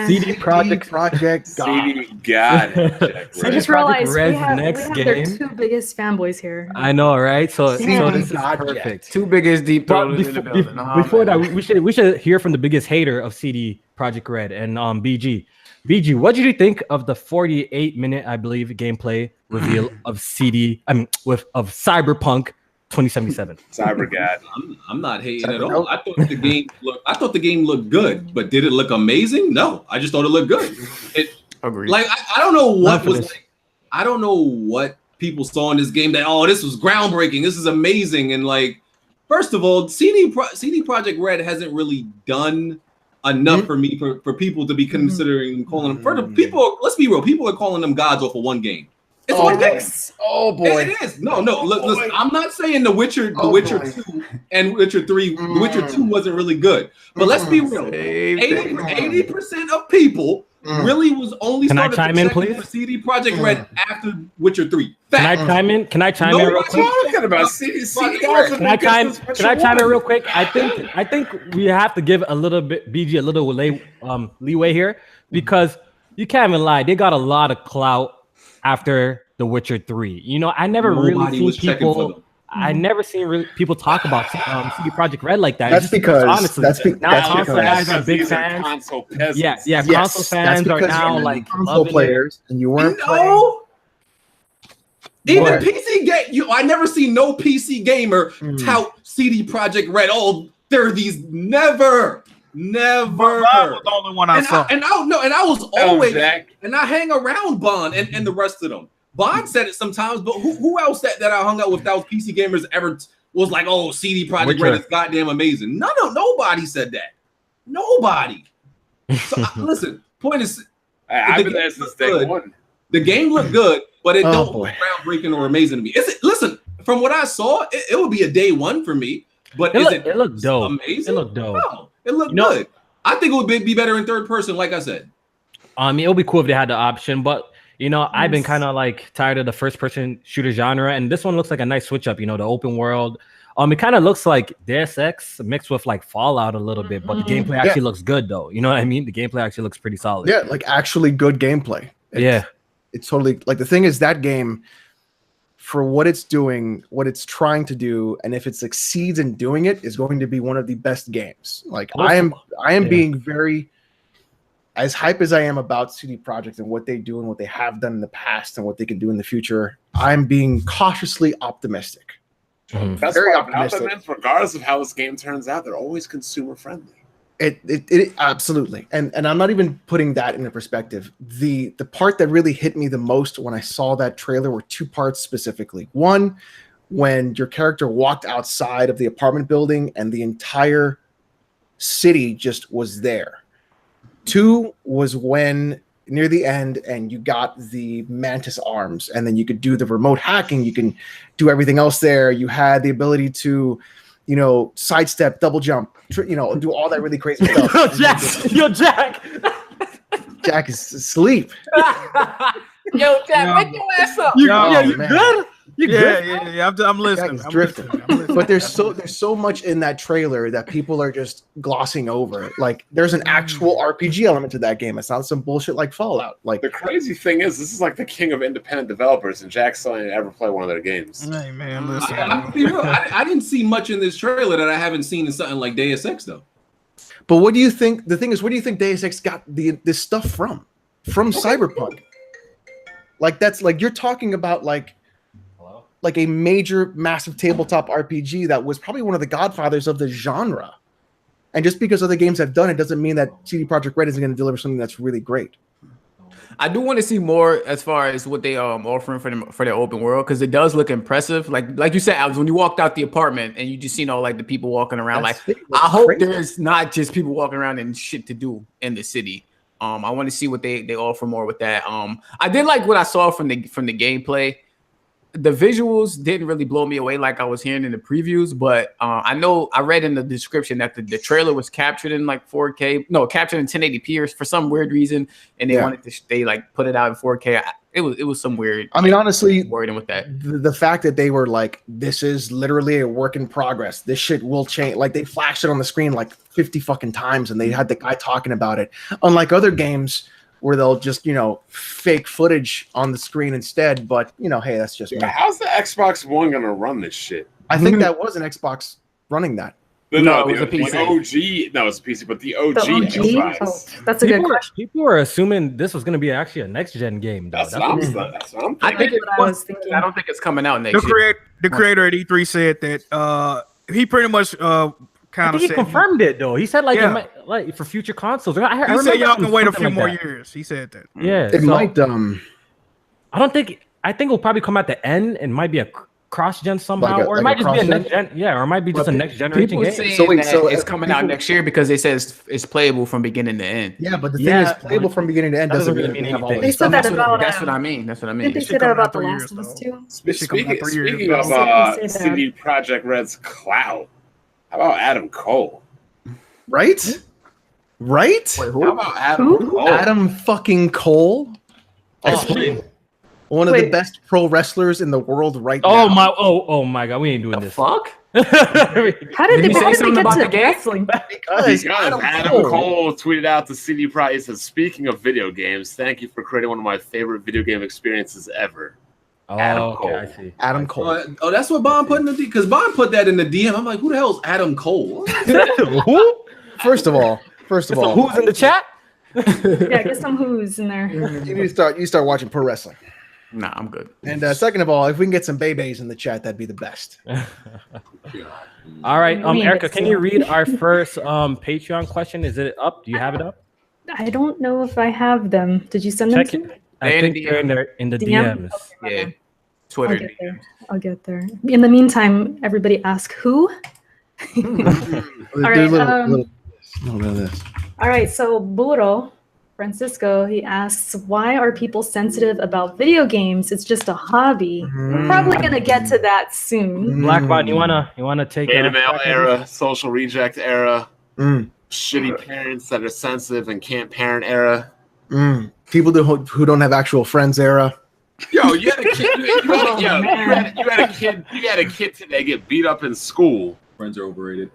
CD Projekt God. I just realized we have their two biggest fanboys here. I know, right? So this is perfect. Two biggest deep throaters in the building. Before that, we should hear from the biggest hater of CD Projekt Red and BG. BG, what did you think of the 48-minute, I believe, gameplay reveal of Cyberpunk 2077? Cybergod. I'm not hating at all. I thought the game looked good, but did it look amazing? No, I just thought it looked good. Agreed. Like I don't know what was. I don't know what people saw in this game that this was groundbreaking. This is amazing. And first of all, CD Projekt Red hasn't really done enough for me for people to be considering calling them. For people, let's be real. People are calling them gods off of one game. It's one game. Oh boy, it is. No. Listen, I'm not saying The Witcher 2 and Witcher 3. The Witcher 2 wasn't really good, but let's be real. 80% of people really was only started to check for CD Projekt Red after Witcher 3. Can I chime in? Can I chime in real quick? Talking about CD Can I chime in real quick? I think we have to give a little bit BG a little leeway here, because you can't even lie. They got a lot of clout after The Witcher 3. I never really seen people. I never seen people talk about CD Projekt Red like that. That's because honestly, console fans are big fans. Console peasants. Yeah. Console fans are now console players, and you weren't playing. Even PC game. I never seen no PC gamer tout CD Projekt Red. There are these never. Bond was the only one I saw. I was always, and I hang around Bond and the rest of them. Bond said it sometimes, but who else that I hung out with that was PC gamers ever was like, CD Projekt Red is goddamn amazing. Nobody said that. Nobody. So listen, point is, I've been there since day one. The game looked good, but it don't look groundbreaking or amazing to me. Listen, from what I saw, it would be a day one for me. But it looked dope. Amazing? It looked dope. No, it looked good. I think it would be better in third person, like I said. It would be cool if they had the option, but I've been kind of tired of the first person shooter genre, and this one looks like a nice switch up. The open world. It kind of looks like Deus Ex mixed with Fallout a little bit, but the gameplay actually looks good though. You know what I mean? The gameplay actually looks pretty solid. Yeah, actually good gameplay. Yeah. It's totally like the thing is that game for what it's doing, what it's trying to do, and if it succeeds in doing it, is going to be one of the best games. Like I am being very as hype as I am about CD Projekt and what they do and what they have done in the past and what they can do in the future. I'm being cautiously optimistic. That's very part about optimistic. them, regardless of how this game turns out, they're always consumer friendly. It absolutely, and I'm not even putting that into perspective. The part that really hit me the most when I saw that trailer were two parts specifically. One, when your character walked outside of the apartment building and the entire city just was there. Two was when near the end and you got the Mantis arms, and then you could do the remote hacking. You can do everything else there. You had the ability to, you know, sidestep, double jump, you know, do all that really crazy stuff. Jack. Jack is asleep. Yo, Jack, wake your ass up. You man. good? You good? Yeah. I'm listening. Jack is I'm drifting. listening. But there's so much in that trailer that people are just glossing over. Like there's an actual RPG element to that game. It's not some bullshit like Fallout. Like The crazy thing is, this is like the king of independent developers, and Jack's still ain't ever play one of their games. Hey man, listen. I didn't see much in this trailer that I haven't seen in something like Deus Ex though. But what do you think? The thing is, where do you think Deus Ex got this stuff from? From Cyberpunk. Like that's like you're talking about like a major, massive tabletop RPG that was probably one of the godfathers of the genre. And just because other games have done it doesn't mean that CD Projekt Red isn't going to deliver something that's really great. I do want to see more as far as what they offering for their open world, because it does look impressive. Like you said, Alex, when you walked out the apartment and you just seen all like the people walking around, That's like I hope there's not just people walking around and shit to do in the city. I want to see what they offer more with that. I did like what I saw from the gameplay. The visuals didn't really blow me away like I was hearing in the previews, but I read in the description that the trailer was captured in like 4K, captured in 1080p for some weird reason, and they wanted to they like put it out in 4K. It was some weird. I mean, honestly, wording with that. The fact that they were like, this is literally a work in progress. This shit will change. Like they flashed it on the screen like 50 fucking times, and they had the guy talking about it. Unlike other games where they'll just, fake footage on the screen instead. But, hey, that's just me. How's the Xbox One going to run this shit? I think that was an Xbox running that. No, it was a PC. The OG, no, it's a PC, but the OG Xbox. Oh, that's a good question. People were assuming this was going to be actually a next-gen game. Though. That's what I'm thinking. I think I was thinking. I don't think it's coming out next The year. creator at E3 said that he pretty much kind of he said confirmed it though. He said it might, like for future consoles. He said y'all can wait a few more years. He said that. Yeah, it might. I think it'll probably come at the end and might be a cross-gen somehow, or it might just be a next-gen. Yeah, or it might be just a next-generation game. So it's coming out next year because they says it's playable from beginning to end. Yeah, but the thing is, playable from beginning to end doesn't really mean anything. They said that about. That's what I mean. That's what I mean. Did they say that about The Last of Us too? Speaking of CD Projekt Red's clout, how about Adam Cole? Right? How about Adam Cole? Adam fucking Cole? One of the best pro wrestlers in the world right now. Oh my god, we ain't doing this. Fuck? How did they get to wrestling? Because Adam Cole tweeted out to CD Projekt. He says, "Speaking of video games, thank you for creating one of my favorite video game experiences ever." Adam Cole. I see. Adam Cole. That's what Bond put in the DM. Because Bond put that in the DM. I'm like, who the hell is Adam Cole? Who? First of all, who's in the chat? Yeah, get some who's in there. You need to start watching pro wrestling. Nah, I'm good. And second of all, if we can get some babies in the chat, that'd be the best. All right, Erica, can you read our first Patreon question? Is it up? Do you have it up? I don't know if I have them. Did you send them to me? I think they're in the DMs. Okay, yeah, Twitter. I'll get there. In the meantime, everybody ask who. All right, so Burro Francisco, he asks, why are people sensitive about video games? It's just a hobby. We're probably gonna get to that soon. Blackbot, you wanna take beta male era, social reject era, shitty parents that are sensitive and can't parent era. People who don't have actual friends era. Yo, you had a kid. You had a kid today get beat up in school. Friends are overrated,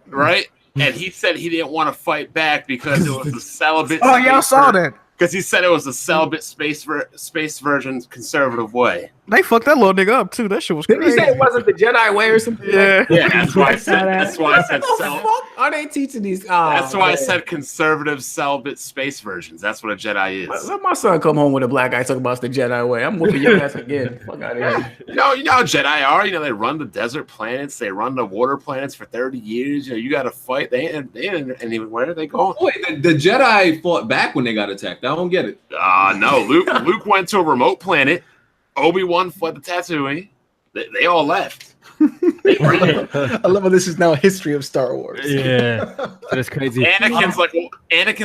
right? And he said he didn't want to fight back because it was a celibate. Oh, yeah, I saw that. Because he said it was a celibate space version conservative way. They fucked that little nigga up too. That shit was Did crazy. he say it wasn't the Jedi way or something? Yeah. Yeah, that's why I said. that. That's why I said. What the fuck are they teaching these? That's why I said conservative celibate space versions. That's what a Jedi is. Let my son come home with a black guy talking about the Jedi way. I'm whooping your ass again. Fuck out of here. You know how Jedi are. They run the desert planets. They run the water planets for 30 years. You got to fight. They ain't even where are they going? Wait, the Jedi fought back when they got attacked. I don't get it. No. Luke went to a remote planet. Obi-Wan fled the Tatooine. They all left. I love how this is now a history of Star Wars. Yeah, that's crazy. Anakin's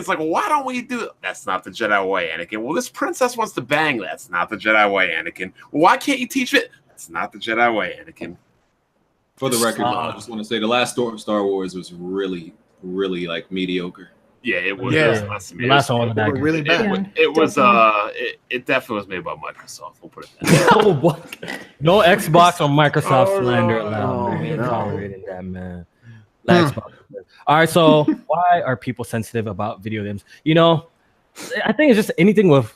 like, well, why don't we do it? That's not the Jedi way, Anakin. Well, this princess wants to bang. That's not the Jedi way, Anakin. Well, why can't you teach it? That's not the Jedi way, Anakin. For the record, I just want to say the last Star Wars was really, really like mediocre. Yeah, it was. Yeah. The last one was They were really bad. It was. It definitely was made by Microsoft. We'll put it that way. Oh, what? No Xbox or Microsoft slander allowed. no, We ain't no. tolerating that, man. Xbox. All right, so why are people sensitive about video games? I think it's just anything with.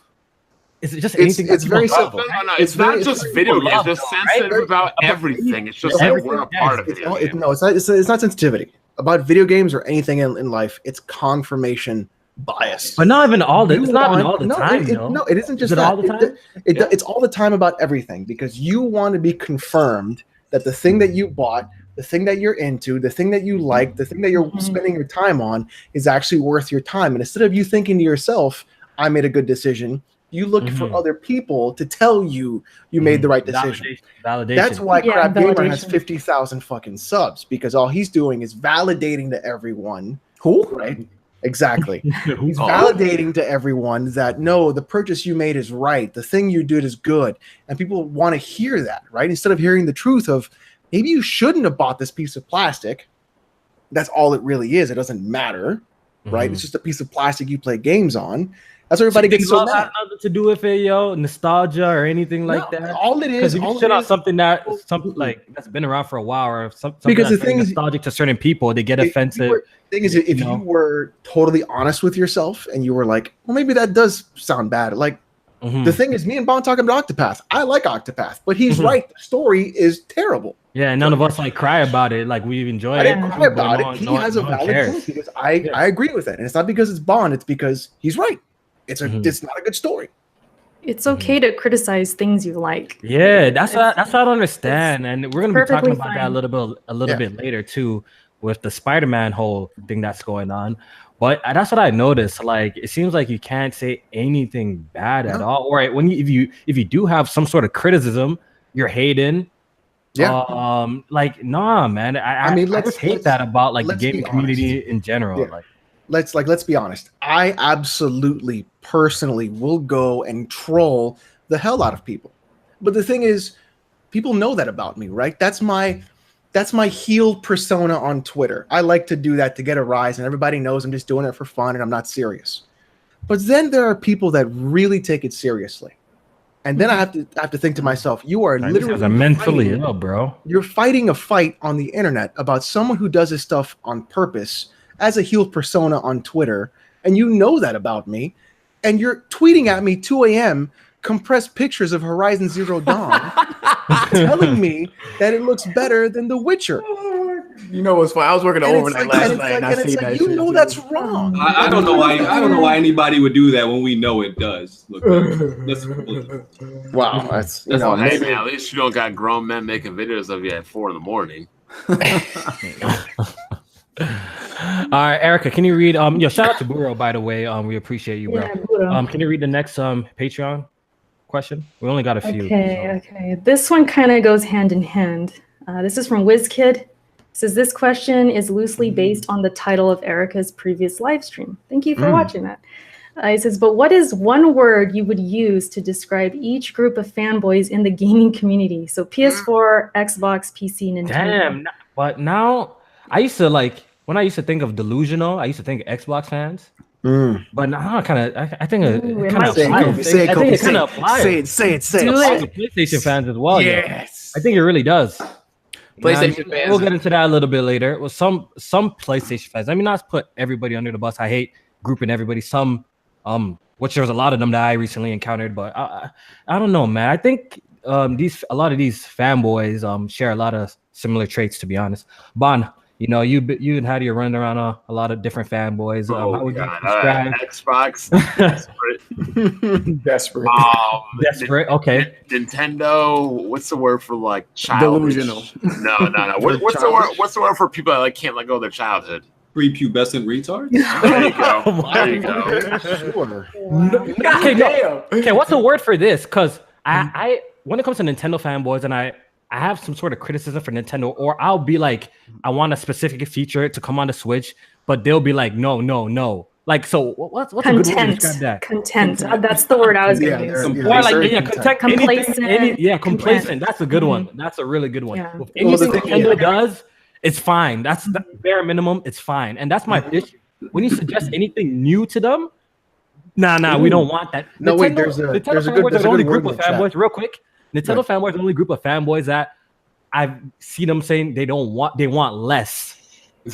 It's just anything. It's very simple. No. It's not just video games. They're sensitive right? about everything. It's just that we're a part of video games. No, it's not sensitivity about video games or anything in life. It's confirmation bias. But not even all the. It's not even all the time. No, it isn't just Is it that. all the time? It's all the time about everything because you want to be confirmed that the thing that you bought, the thing that you're into, the thing that you like, the thing that you're spending your time on is actually worth your time. And instead of you thinking to yourself, "I made a good decision," you look for other people to tell you made the right decision. Validation. That's why Crap Gamer has validation. 50,000 fucking subs because all he's doing is validating to everyone. Who? Right? Exactly. He's validating to everyone that no, the purchase you made is right. The thing you did is good. And people want to hear that, right? Instead of hearing the truth of maybe you shouldn't have bought this piece of plastic. That's all it really is. It doesn't matter, right? It's just a piece of plastic you play games on. That's why everybody gets so mad. Has nothing to do with it, nostalgia or anything like that. All it is, Because if you shit out something that's been around for a while, or something Because that's the thing is, nostalgic to certain people, they get offensive. Thing is, if you were totally honest with yourself and you were like, well, maybe that does sound bad. Like the thing is, me and Bond talking about Octopath. I like Octopath, but he's right. The story is terrible. Yeah, none of us cry about it. Like we enjoy it. I didn't cry about it. He has a valid point because I agree with it, and it's not because it's Bond. It's because he's right. It's not a good story. It's okay to criticize things you like. Yeah, that's what I don't understand, and we're gonna be talking about that a little bit later too, with the Spider-Man whole thing that's going on. But that's what I noticed. Like, it seems like you can't say anything bad at all. Or if you do have some sort of criticism, you're hating. Yeah. Like, nah, man. I just hate that about like the gaming community in general. Yeah. Let's be honest. I absolutely personally will go and troll the hell out of people. But the thing is, people know that about me, right? That's my healed persona on Twitter. I like to do that to get a rise, and everybody knows I'm just doing it for fun and I'm not serious. But then there are people that really take it seriously. And then I have to think to myself, you are literally mentally ill, bro. You're fighting a fight on the internet about someone who does this stuff on purpose as a healed persona on Twitter, and you know that about me, and you're tweeting at me 2 a.m. compressed pictures of Horizon Zero Dawn, telling me that it looks better than The Witcher. You know what's funny? I was working overnight last night, and I see that. You know that's wrong. I don't know why. I don't know why anybody would do that when we know it does. Look, wow, that's hey man, at least you don't got grown men making videos of you at 4 a.m. All right, Erica, can you read? Shout out to Buro, by the way. We appreciate you, bro. Yeah, can you read the next Patreon question? We only got a few. Okay. This one kind of goes hand in hand. This is from WizKid. It says this question is loosely based on the title of Erica's previous live stream. Thank you for watching that. It says, but what is one word you would use to describe each group of fanboys in the gaming community? So PS4, Xbox, PC, Nintendo. Damn, but now I used to when I used to think of delusional, I used to think Xbox fans. But now I think it kind of applies. Say it. Say it. PlayStation fans as well. Yes. I think it really does. PlayStation fans. We'll get into that a little bit later. Well, some PlayStation fans. I mean, not put everybody under the bus. I hate grouping everybody. Some which there was a lot of them that I recently encountered. But I don't know, man. I think a lot of these fanboys share a lot of similar traits, to be honest. Bon, you know, you had your run around a lot of different fanboys. How would you describe Xbox? Desperate. Desperate. Okay. Nintendo. What's the word for like childish? Delusional. No. What's the word? What's the word for people that like can't let go of their childhood? Prepubescent retards. There you go. There you go. Okay, what's the word for this? Because I when it comes to Nintendo fanboys, and I have some sort of criticism for Nintendo, or I'll be like, I want a specific feature to come on the Switch, but they'll be like, no. Like, so what's a good way to describe that? Content. That's the word I was going to use. Or like, content. Complacent. Complacent. That's a good one. That's a really good one. Yeah. If anything Nintendo does, it's fine. That's the bare minimum. It's fine. And that's my issue. When you suggest anything new to them, nah, we don't want that. No, Nintendo, wait, there's a good the only group word of in the fanboys. chat. Real quick, Nintendo fanboys are the only group of fanboys that I've seen them saying they want less.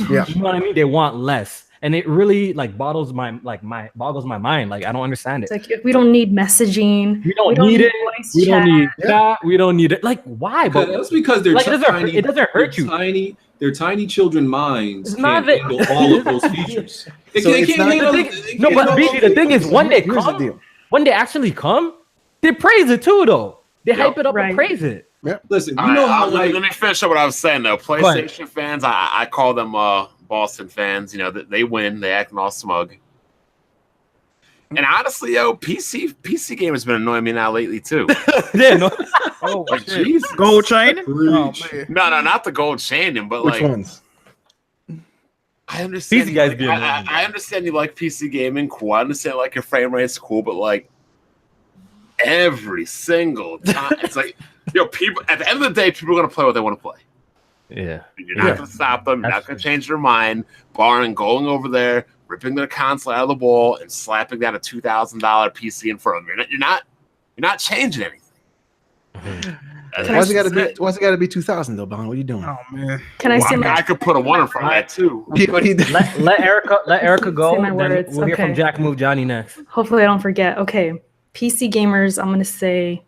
Yeah. You know what I mean? They want less. And it really like boggles my mind. Like, I don't understand it. It's like we don't need messaging. We don't need it. We don't need that. We don't need it. Like, why? But that's because they're like, tiny. it doesn't hurt you. Their tiny children minds It's can't not that- handle all of those features. They So can't it's not- handle- The they thing- can't no, but handle BG, the thing is, when they Here's the come, deal. when they actually come, they praise it too, though. They hype it up and Right. praise it. Listen, All you know right, how let like me finish up what I was saying though. PlayStation fans, I call them Boston fans. You know, they win, they acting all smug. And honestly, PC game has been annoying me now lately too. Yeah, no. Oh, Like, shit. Jesus. Gold chain? Oh, Preach. man. No, not the gold chaining, but Which like ones? I understand. PC guys you be like, annoying, I understand you like PC gaming, cool. I understand like your frame rate's cool, but like every single time, it's like people. At the end of the day, people are gonna play what they want to play. Yeah. You're not gonna stop them. You're not gonna change their mind. Barring going over there, ripping their console out of the wall, and slapping down a $2,000 PC in front of them. You're not changing anything. Why's it gotta be 2,000 though, Bon? What are you doing? Oh, man. Can I say I could put a 1 in front of that too. What are you doing? Let Erica go. Say my Then words, we'll hear from okay. Jack Move Johnny next. Hopefully I don't forget. Okay. PC gamers, I'm going to say,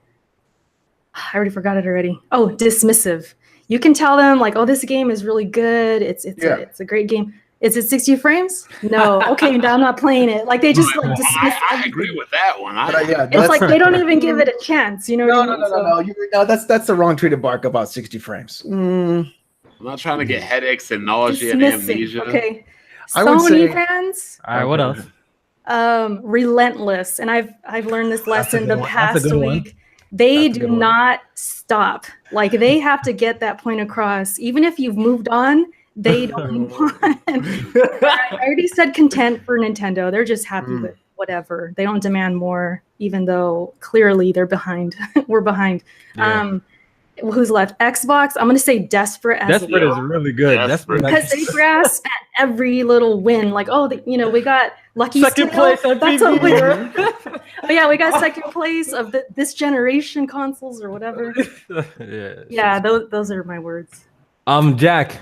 I already forgot it already. Oh, dismissive. You can tell them like, oh, this game is really good. It's a great game. Is it 60 frames? No. Okay, now I'm not playing it. Like they just like dismiss. I agree with that one. It's like they don't even give it a chance. You know? No, what I mean? So- That's the wrong tree to bark about 60 frames. I'm not trying to get headaches and nausea and Dismissing. amnesia. Okay. I would Sony say- fans, All right, what else? relentless, and I've learned this lesson the past good one. week. They That's a do good one. not stop. Like they have to get that point across, even if you've moved on. They don't move on. I already said content for Nintendo. They're just happy with whatever. They don't demand more, even though clearly they're behind. We're behind. Yeah. Who's left? Xbox. I'm gonna say desperate as Desperate is really good. Desperate. Desperate. because they grasp at every little win. Like, oh, we got lucky Second Steal. place on That's a PB. win. Oh yeah, we got second place of this generation consoles or whatever. Yeah, those are my words. Jack.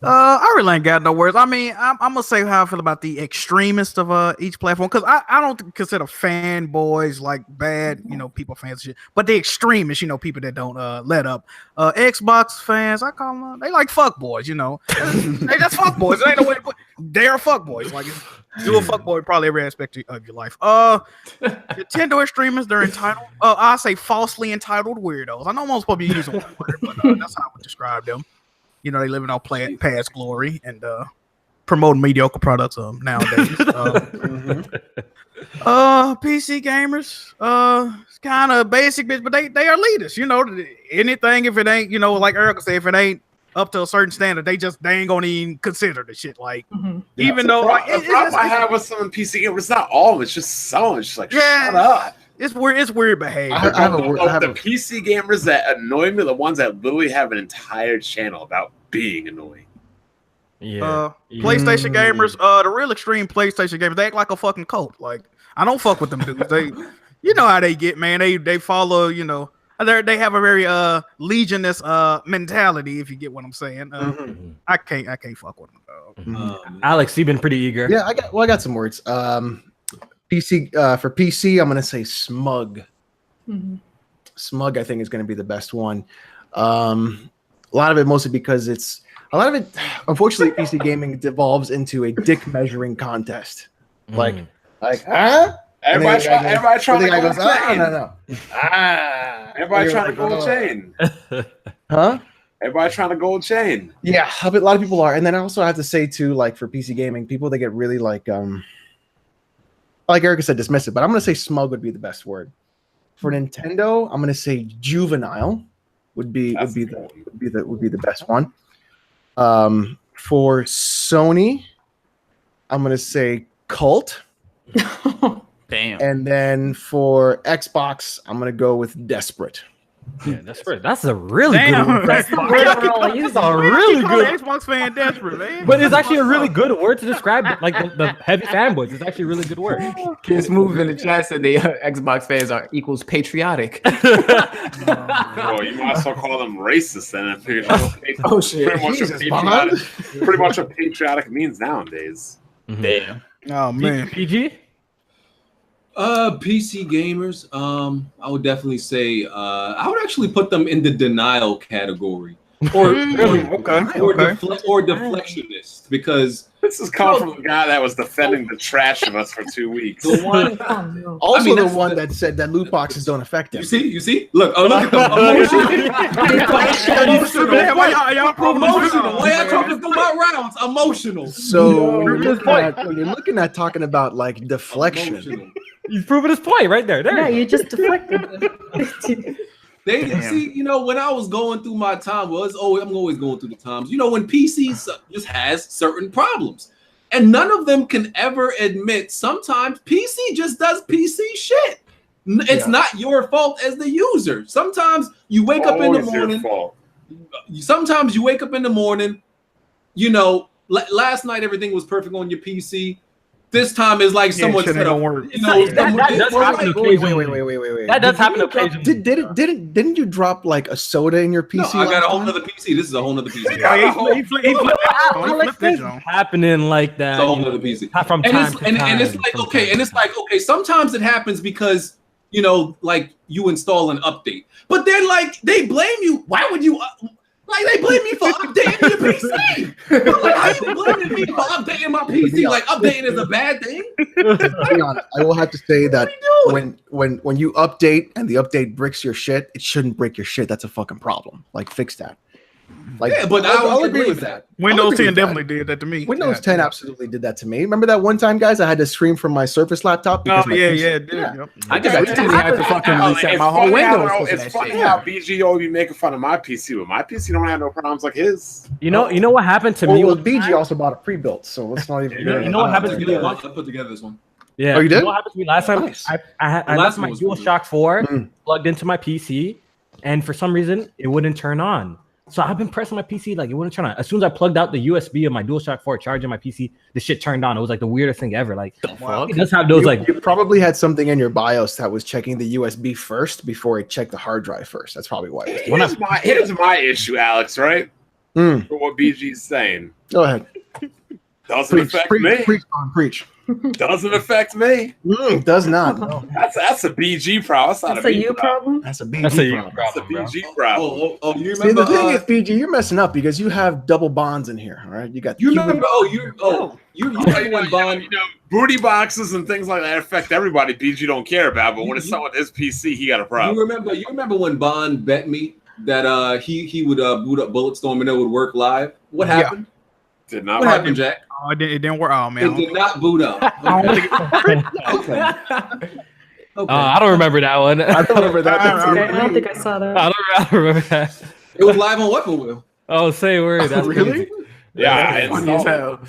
I really ain't got no words. I mean, I'm gonna say how I feel about the extremist of each platform because I don't consider fanboys like bad, people fans and shit. But the extremists, people that don't let up. Xbox fans, I call them they like fuckboys, they just fuckboys. They ain't no way to put. They're fuckboys. Like do a fuckboy probably every aspect of your life. Nintendo extremists, they're entitled. I say falsely entitled weirdos. I know most people use one word, but that's how I would describe them. They living on past glory and promoting mediocre products nowadays. PC gamers, it's kind of basic, bitch, but they are leaders. Anything if it ain't, like Erica said, if it ain't up to a certain standard, they ain't gonna even consider the shit. Like, even though like, The problem I have with some PC gamers, it's not all of them, it's just some. It's just like, Yeah. shut up. it's weird behavior. I have a word- I have The a- PC gamers that annoy me are the ones that literally have an entire channel about being annoying. Yeah. PlayStation gamers, the real extreme PlayStation gamers, they act like a fucking cult. Like, I don't fuck with them dudes. They, how they get, man. They follow, they have a very legionist mentality. If you get what I'm saying, I can't fuck with them. Alex, you've been pretty eager. Yeah, I got some words. For PC, I'm gonna say Smug. Mhm. Smug, I think, is gonna be the best one. A lot of it mostly because unfortunately, PC gaming devolves into a dick measuring contest. Like, huh? Everybody trying to go goes, chain. no. Everybody trying to go chain. Huh? Everybody trying to gold chain. Yeah, a lot of people are. And then I also have to say too, like for PC gaming, people they get really like Erica said, dismissive, but I'm gonna say smug would be the best word. For Nintendo, I'm gonna say juvenile would be the best one. For Sony, I'm gonna say cult. Damn. And then for Xbox, I'm gonna go with desperate. Yeah, desperate. That's a really Damn. good word. That's the word we're all using. That's a really Call an good. Xbox fan desperate, man. But it's actually a really good word to describe like the heavy fanboys. It's actually a really good word. Kids move in the chat said the Xbox fans are equals patriotic. Well, you might as well call them racist then. Oh shit! Pretty much what patriotic means nowadays. Damn. Oh man. PG? PC gamers, I would definitely say I would actually put them in the denial category. Or deflectionist, because this is coming from a guy that was defending the trash of us for 2 weeks. the one Also, the one that said that loot boxes don't affect him. you see? Look at the Man, why y'all proving emotional. Why y'all talking about rounds? Emotional. So when you're looking at talking about like deflection, Emotional. He's proving his point right there. Yeah, you just deflected. They see, when I was going through my time, I'm always going through the times. When PCs just has certain problems, and none of them can ever admit. Sometimes PC just does PC shit. It's not your fault as the user. Sometimes you wake up in the morning. Sometimes you wake up in the morning. Last night everything was perfect on your PC. This time is like someone said, don't work. That does happen occasionally. Wait. That does happen occasionally. Didn't you drop like a soda in your PC? No, I got a whole nother PC. This is a whole nother PC. He flipped that joint. Happening like that. It's a whole nother PC. From time to time. And it's like, okay, sometimes it happens because, like you install an update. But then, like, they blame you. Why would you... they blame me for updating your PC. Like, how you blaming me for updating my PC? Like, updating is a bad thing? To be honest, I will have to say that when you update and the update breaks your shit, it shouldn't break your shit. That's a fucking problem. Like, fix that. Like, yeah, but I'll agree with that. Windows 10 definitely did that to me. Windows 10 absolutely did that to me. Remember that one time, guys, I had to stream from my Surface laptop? Oh, Because dude. Yeah. I just recently had to fucking reset my whole Windows. It's funny how BG always be making fun of my PC, but my PC don't have no problems like his. You know what happened to me? Well, BG also bought a pre-built, so let's not even. You know what happened to me? I put together this one. Yeah. Oh, you did? You know what happened to me last time? Nice. I left my DualShock 4 plugged into my PC, and for some reason it wouldn't turn on. So I've been pressing my PC like it wouldn't turn on. As soon as I plugged out the USB of my DualShock 4 charging my PC, the shit turned on. It was like the weirdest thing ever. Like, it does have those You probably had something in your BIOS that was checking the USB first before it checked the hard drive first. That's probably why. Here's my issue, Alex, right? For what BG's saying. Go ahead. Doesn't affect me. Preach. Doesn't affect me. Does not. No. That's a BG problem. That's a you problem. That's a BG problem. That's a BG problem. You See, remember? the thing is, BG, you're messing up because you have double bonds in here. All right, you got. You remember? You remember when Bond? Booty boxes and things like that affect everybody. BG don't care about, but when it's someone his PC, he got a problem. You remember when Bond bet me that he would boot up Bulletstorm and it would work live? What happened? Did not. What happened, Jack? Oh, it didn't work. Oh man, It did not boot up. Okay. I don't remember that one. I don't remember that. I don't think I saw that. I don't remember that. It was live on Weapon Wheel. Oh, say word. That's Really? crazy. Yeah, Funny as hell.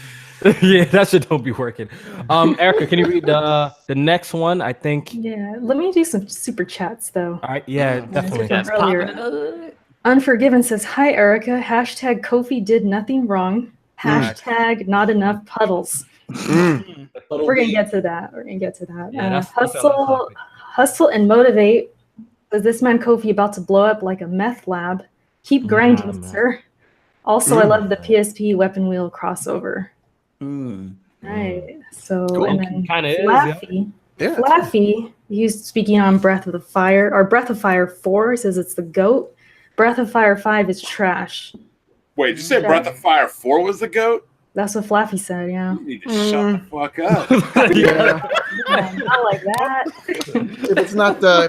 Yeah, that shit don't be working. Erica, can you read the next one? I think. Yeah, let me do some super chats though. All right. Yeah, definitely. From earlier. Unforgiven says, "Hi Erica. Hashtag Kofi did nothing wrong. Hashtag not enough puddles." We're gonna get to that. Yeah, Hustle and motivate. Was this man Kofi about to blow up like a meth lab? Keep grinding, sir. Also, I love the PSP weapon wheel crossover. Right. So, and then Kinda is, Flaffy. Yeah. Flaffy, he's speaking on Breath of the Fire, or Breath of Fire 4, says it's the GOAT. Breath of Fire 5 is trash. Wait, did you say Breath of Fire 4 was the GOAT? That's what Flaffy said, yeah. You need to shut the fuck up. Yeah. Not like that. If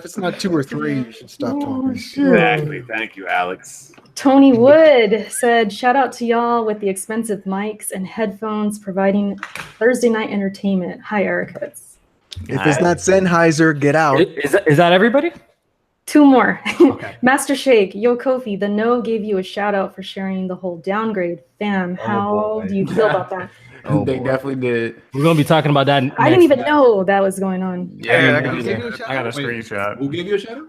it's not 2 or 3, you should stop talking. Exactly. Thank you, Alex. Tony Wood said, shout out to y'all with the expensive mics and headphones providing Thursday night entertainment. Hi, Erica. If it's not Sennheiser, get out. Is that everybody? 2 more. Okay. Master Shake, Yo Kofi, the No gave you a shout out for sharing the whole Downgrade. Fam, how boy. do you feel about that? They definitely did. We're gonna be talking about that. I didn't even know that was going on. Yeah, I I got got a Wait, screenshot. Who gave you a shout out?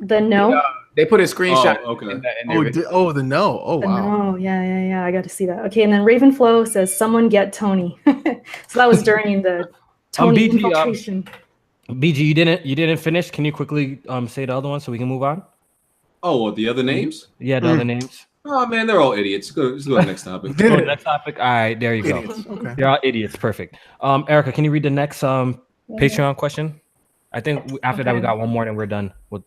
The No? They put a screenshot. Oh, okay. in their The no. Oh, The wow. No, yeah. I got to see that. Okay, and then Ravenflow says, someone get Tony. So that was during the Tony BG, infiltration. BG, you didn't finish. Can you quickly say the other one so we can move on? Oh, what, the other names? Yeah, the other names. Oh man, they're all idiots. Let's go to the next topic. Go to the next topic. All right, there you go. Idiots. Okay. They're all idiots. Perfect. Erica, can you read the next Patreon question? I think after that we got one more and we're done with.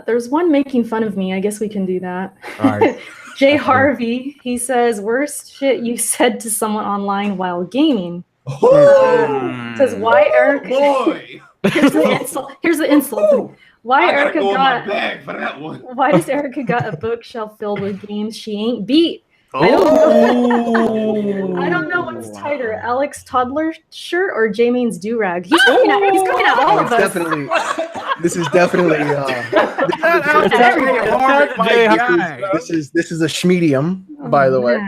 There's one making fun of me. I guess we can do that. All right. Jay Harvey, he says, worst shit you said to someone online while gaming. Says, why Erica? Boy, Here's the insult. Why I gotta Erica go in my got? bag for that one. Why does Erica got a bookshelf filled with games she ain't beat? I don't know what's tighter, Alex Toddler shirt or J-Main's do-rag. He's coming at all of us. This is definitely this is a schmedium, by the way.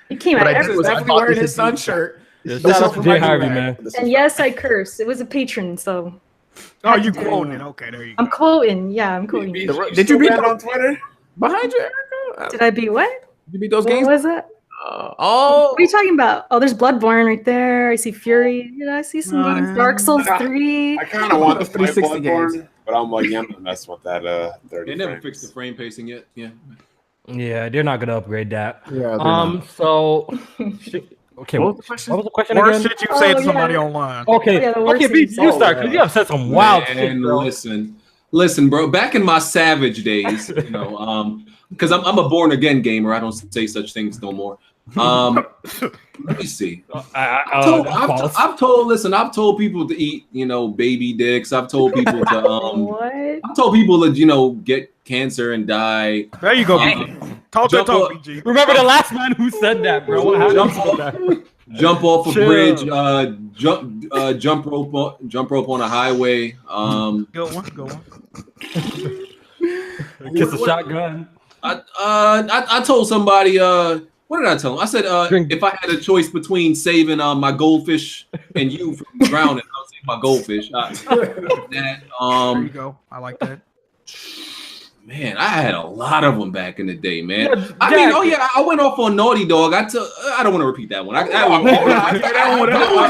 He came But at I everyone. was Definitely wearing his sun shirt. This is Jay Harvey, man. And yes, I cursed. It was a patron, so Oh, you quoting it? Okay, there you go. I'm quoting. Yeah, I'm quoting. Did you beat that on Twitter? behind you, Erica? Did I beat what? Did you beat those What games? was it? Oh, What are you talking about? Oh, there's Bloodborne right there. I see Fury. I see some games. Dark Souls 3. I kind of want the 360 Bloodborne, but I'm like, yeah, I'm not messing with that 30 They never frames. fixed the frame pacing yet. Yeah. Yeah, they're not gonna upgrade that. Yeah. So okay, What was the question? What was the question Worst again? shit you say to yeah. somebody online. Okay, Yeah, the worst okay, thing B, you start because you have said some wild shit, And bro. listen, bro. Back in my savage days, because I'm a born again gamer. I don't say such things no more. Let me see. I've told people to eat, baby dicks. I've told people to What? I've told people to, get cancer and die. There you go, BG. Talk that talk, BG. Remember the last man who said that, bro? What happened to that? Jump off a Chill. bridge, jump rope on a highway. Go one. Kiss a shotgun. I told somebody, what did I tell him? I said, if I had a choice between saving my goldfish and you from drowning, I'll save my goldfish. There you go. I like that. Man, I had a lot of them back in the day, man. Yeah, I went off on Naughty Dog. I don't want to repeat that one. That one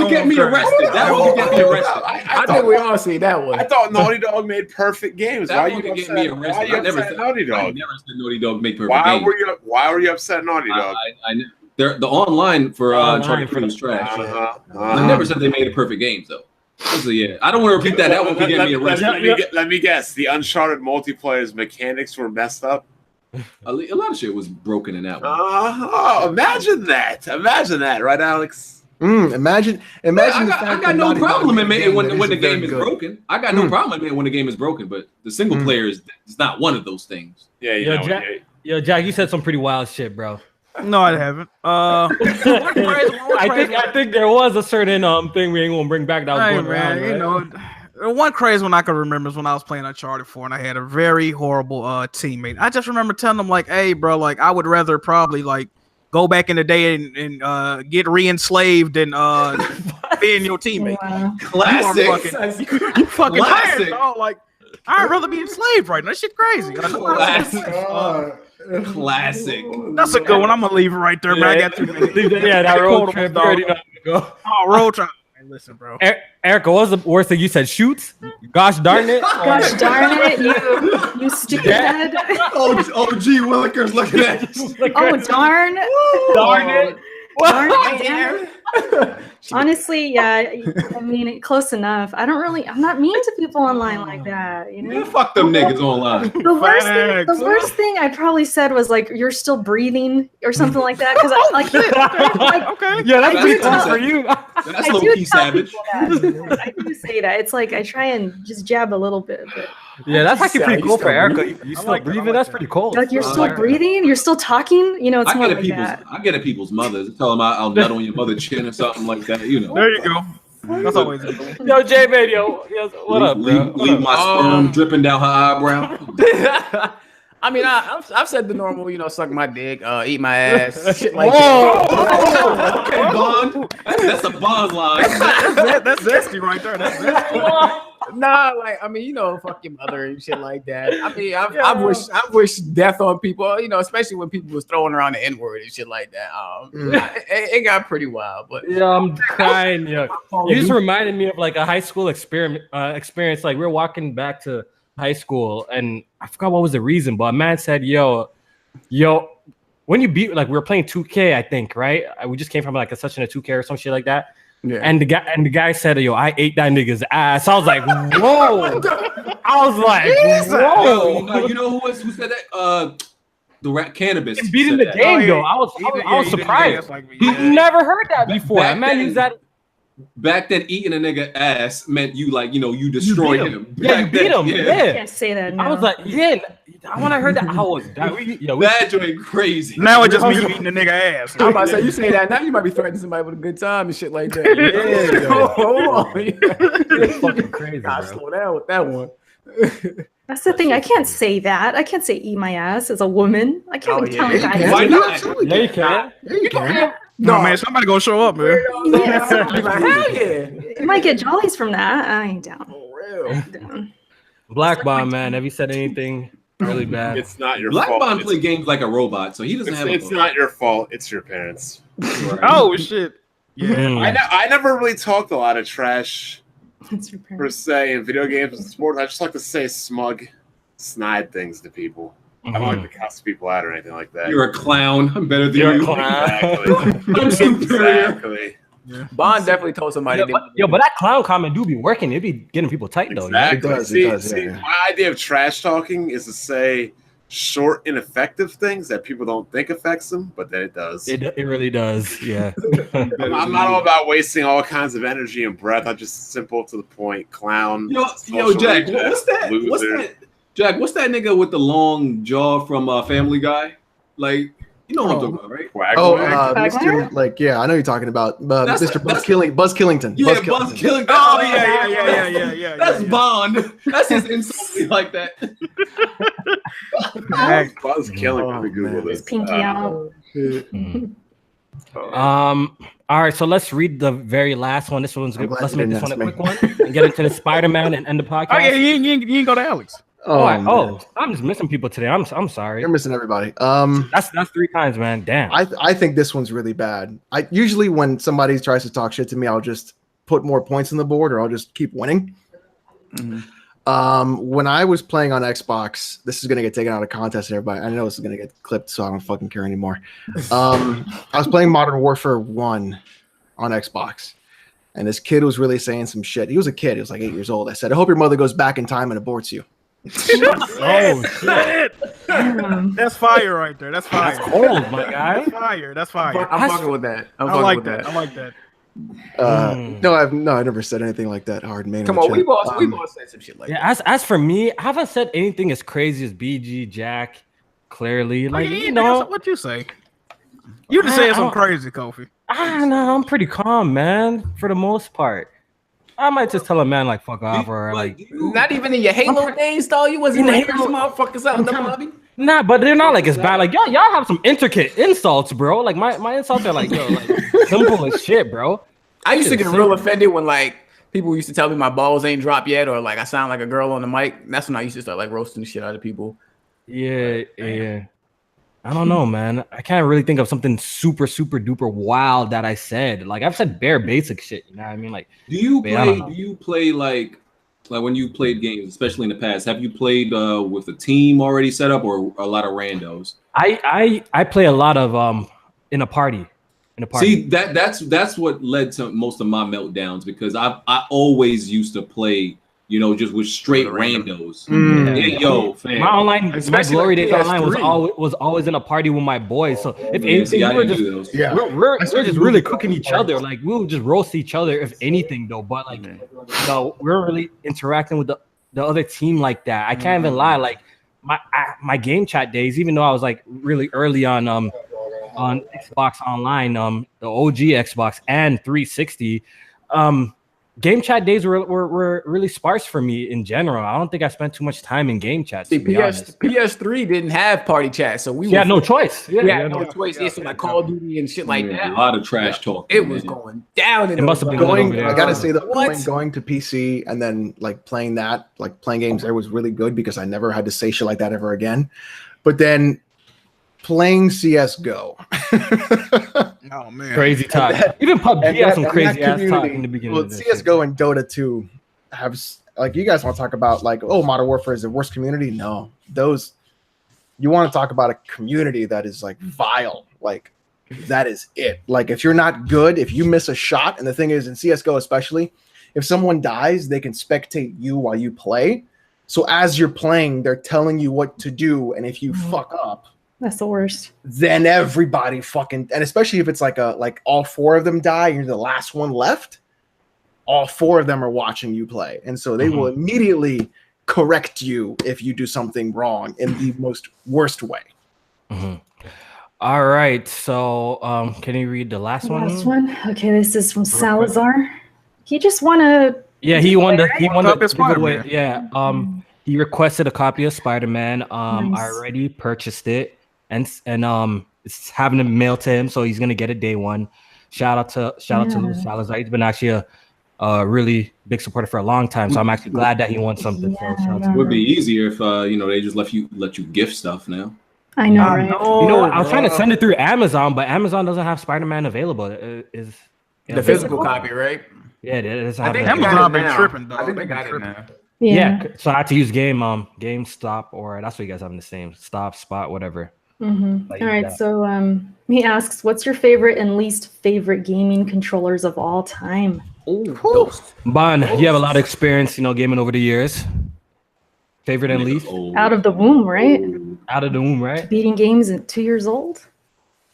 could get me arrested. I think we all see that one. I thought Naughty Dog made perfect games. That Why one you could get upset? me Why arrested. you I never upset said Naughty Dog? I never said Naughty Dog make perfect Why games. were you upset Naughty Dog? The online for Uncharted for the was trash. Uh-huh. I never said they made a perfect game though. So yeah, I don't want to repeat that. That one could get me arrested. Let me guess. The Uncharted multiplayer's mechanics were messed up. A lot of shit was broken in that one. Imagine that. Imagine that, right, Alex? Imagine. I got no problem in making when the game is broken. I got no problem in when the game is broken, but the single player is not one of those things. Yeah, you know. Yo, Jack, you said some pretty wild shit, bro. No, I haven't. I think there was a certain thing we ain't gonna bring back that was going around. Right? One crazy one I can remember is when I was playing Uncharted 4 and I had a very horrible teammate. I just remember telling him like, "Hey, bro, like I would rather probably like go back in the day and get re-enslaved than being your teammate." Wow. Classic. You fucking Classic. tired, dog. Like I'd rather be enslaved right now. That shit crazy. Classic. That's a good one. I'm gonna leave it right there, man. I got 2 minutes. That road trip. You already know how to go. Oh, road trip. Hey, listen, bro. Erica, what was the worst thing you said? Shoots? Gosh darn it. Gosh darn it, you stupid head. OG Willikers looking at you. Oh, darn. Darn it. Darn it. Honestly, yeah. I mean, close enough. I'm not mean to people online like that. You know. Man, fuck them niggas online. The worst thing I probably said was like, "You're still breathing" or something like that. Because I like, Okay. Yeah, that's I pretty do tough tell- for you. That's I low do key tell savage. people that. I do say that. It's like I try and just jab a little bit, but Yeah, that's actually pretty You cool still for Erica. breathing? You I still like that, I breathing? like That's that. pretty cool. like you're I still like that. breathing, you're still talking. You know, it's I more get at like people's that. I get at people's mothers. Tell them I'll nut on your mother's chin or something like that. You know. There you go. That's always a good one. Yo, J Man, yo, what up, bro? Leave my sperm dripping down her eyebrow. I mean, I've said the normal, you know, suck my dick, eat my ass, shit like Whoa! that. Okay, Bond. That's a Bond line. That's zesty right there. That's zesty. Nah, like I mean, you know, fuck your mother and shit like that. I mean, I've wished death on people, you know, especially when people was throwing around the N-word and shit like that. It got pretty wild, but Yeah, I'm crying. Yeah, you just reminded me of like a high school experience. Like we were walking back to high school, and I forgot what was the reason, but a man said, "Yo, when you beat like we were playing 2K, I think, right? We just came from like a session of 2K or some shit like that." yeah. And the guy said, "Yo, I ate that nigga's ass." I was like, "Whoa!" I was like, "Whoa!" You know who said that? The rat cannabis. He's beating said the that. game though. I was surprised. Never heard that before. Back A man then- used that. Back then, eating a nigga ass meant you like, you know, you destroyed him. Yeah, you Back beat then, him. I Yeah. can't say that. I was now. like, yeah. When I heard that, I was That joint crazy. Now it just means you eating the nigga ass. I'm about to say, you say that now, you might be threatening somebody with a good time and shit like that. Yeah. Hold on. It's fucking crazy, Gotta bro. slow down with that one. That's the thing. I can't say that. I can't say eat my ass as a woman. I can't Oh, be yeah. telling Yeah, guys. Why to- not? Absolutely. Yeah, you can. Yeah, you can. No, man, somebody gonna show up, man. Yeah, Hell yeah. you might get jollies from that. I ain't down. For real. Down. Black Bomb, man. Have you said anything really bad? It's not your Black fault. Bond It's- play games like a robot, so he doesn't have. It's not your fault. It's your parents. Oh shit. Yeah. Mm. I never really talked a lot of trash That's your per parents. se in video games and sports. I just like to say smug, snide things to people. I don't like to cuss people out or anything like that. You're a clown. I'm better than You're a you. clown. Exactly. I'm superior. Exactly. Bond definitely told somebody. But that clown comment do be working. It be getting people tight though. Yeah? Exactly. It does, See, it does, yeah. my idea of trash talking is to say short, ineffective things that people don't think affects them, but then it does. It really does. Yeah. I'm not all about wasting all kinds of energy and breath. I'm just simple to the point. Clown. Yo, social Jack, media, what's that? What's loser. that? Jack, what's that nigga with the long jaw from Family Guy? Like, you know what I'm talking about, right? Oh, Quagmire? Mr. Like, yeah, I know you're talking about That's- Mr. that's- Buzz Killington. Yeah, Buzz Buzz Killington. killing. Oh yeah. That's yeah. Bond. That's his insult like that. Buzz killing. Let me Google man. this. Pinky out. All right, so let's read the very last one. This one's I'm good. glad Let's you make didn't this one a ask quick one and get into the Spider-Man and end the podcast. Oh yeah, you ain't go to Alex. Oh, I'm just missing people today. I'm sorry. You're missing everybody. That's 3 times, man. Damn. I think this one's really bad. I usually when somebody tries to talk shit to me, I'll just put more points on the board or I'll just keep winning. When I was playing on Xbox, this is gonna get taken out of context, everybody. I know this is gonna get clipped, so I don't fucking care anymore. I was playing Modern Warfare 1 on Xbox, and this kid was really saying some shit. He was a kid, he was like 8 years old. I said, I hope your mother goes back in time and aborts you. Oh shit. That's fire right there. That's fire. That's cold, my guy. That's fire. That's fire. I'm fucking with that. I'm I fucking like with that. I like that. No, I never said anything like that. Hard man. Come on, we both said some shit like Yeah, as for me, I haven't said anything as crazy as BG, Jack, clearly. Like, Yeah, you know, what you say? You just said I something don't- crazy, Kofi. I don't know. I'm pretty calm, man, for the most part. I might just tell a man like fuck off or like Not even in your Halo days, though. You wasn't In like Halo- some motherfuckers out in the lobby. nah, but they're not like as bad. Like y'all have some intricate insults, bro. Like my insults are like yo, like simple as shit, bro. I used to get Shit, real simple. offended when like people used to tell me my balls ain't dropped yet, or like I sound like a girl on the mic. That's when I used to start like roasting the shit out of people. Yeah. I don't know, man. I can't really think of something super duper wild that I said. Like I've said bare basic shit. You know what I mean? Like Do you Man, I don't play? know. Do you play like when you played games, especially in the past? Have you played with a team already set up, or a lot of randos? I play a lot of in a party. in a party. See, that's what led to most of my meltdowns because I always used to play, just with straight randos. Yeah, yo, fam. My online, my Especially glory like days online PS3. was always in a party with my boys. So if Yeah, anything, see, I we were didn't just do those. Yeah. we're I started just really moving cooking each other. Like we would just roast each other if anything, though. But like, we're really interacting with the other team like that. I can't even lie. Like my game chat days, even though I was like really early on Xbox Online, the OG Xbox and 360, game chat days were really sparse for me in general. I don't think I spent too much time in game chat. See, To be honest. PS3 didn't have party chat, so we had no choice. Yeah, no choice. Yeah, so like Call of Duty and shit like that. A lot of trash talk. It was going down. It must have been Going, over there. I gotta say that What? going to PC and then like playing games there was really good because I never had to say shit like that ever again. But then playing CS:GO. Oh man, crazy talk. Even PUBG had some crazy ass talk in the beginning. Well, of this CS:GO and Dota 2 have like you guys want to talk about like Modern Warfare is the worst community? No, those you want to talk about a community that is like vile. Like that is it. Like if you're not good, if you miss a shot, and the thing is in CS:GO especially, if someone dies, they can spectate you while you play. So as you're playing, they're telling you what to do, and if you fuck up, That's the worst. then everybody fucking, and especially if it's like all four of them die, you're the last one left, all four of them are watching you play. And so they will immediately correct you if you do something wrong in the most worst way. All right. So can you read the last one? Last one. Okay, this is from Salazar. He just won a Yeah, he won the Copy of giveaway. Spider-Man. Yeah. He requested a copy of Spider-Man. I Nice. already purchased it and it's having it mailed to him, so he's gonna get it day one. Shout out to Lou Salazar. He's been actually a really big supporter for a long time, so I'm actually glad that he won something. So shout out to It would be easier if they just let you gift stuff now. I know, right? You know what? I was trying to send it through Amazon, but Amazon doesn't have Spider-Man available. Is The physical copy, right? Yeah, it is. I think Amazon they been got it tripping, now. dog. I think They they been got it tripping. now. Yeah, so I had to use GameStop, or that's what you guys have in the same Stop, Spot, whatever. Like All right, that. so he asks, what's your favorite and least favorite gaming controllers of all time? Bon, you have a lot of experience, gaming over the years. Favorite and least? Out of the womb, right? Out of the womb, right? Beating games at 2 years old?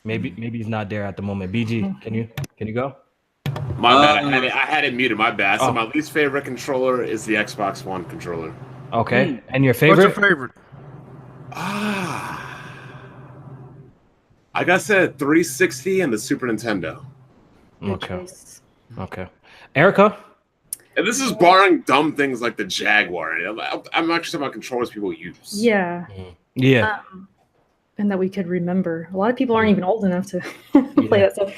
Maybe he's not there at the moment. BG, can you go? My bad. I had it muted. My bad. So my least favorite controller is the Xbox One controller. Okay. And your What's favorite? your favorite? I gotta say 360 and the Super Nintendo. Okay. Erica? And this is barring dumb things like the Jaguar. I'm actually talking about controllers people use. Yeah. Yeah. And that we could remember. A lot of people aren't even old enough to play that stuff.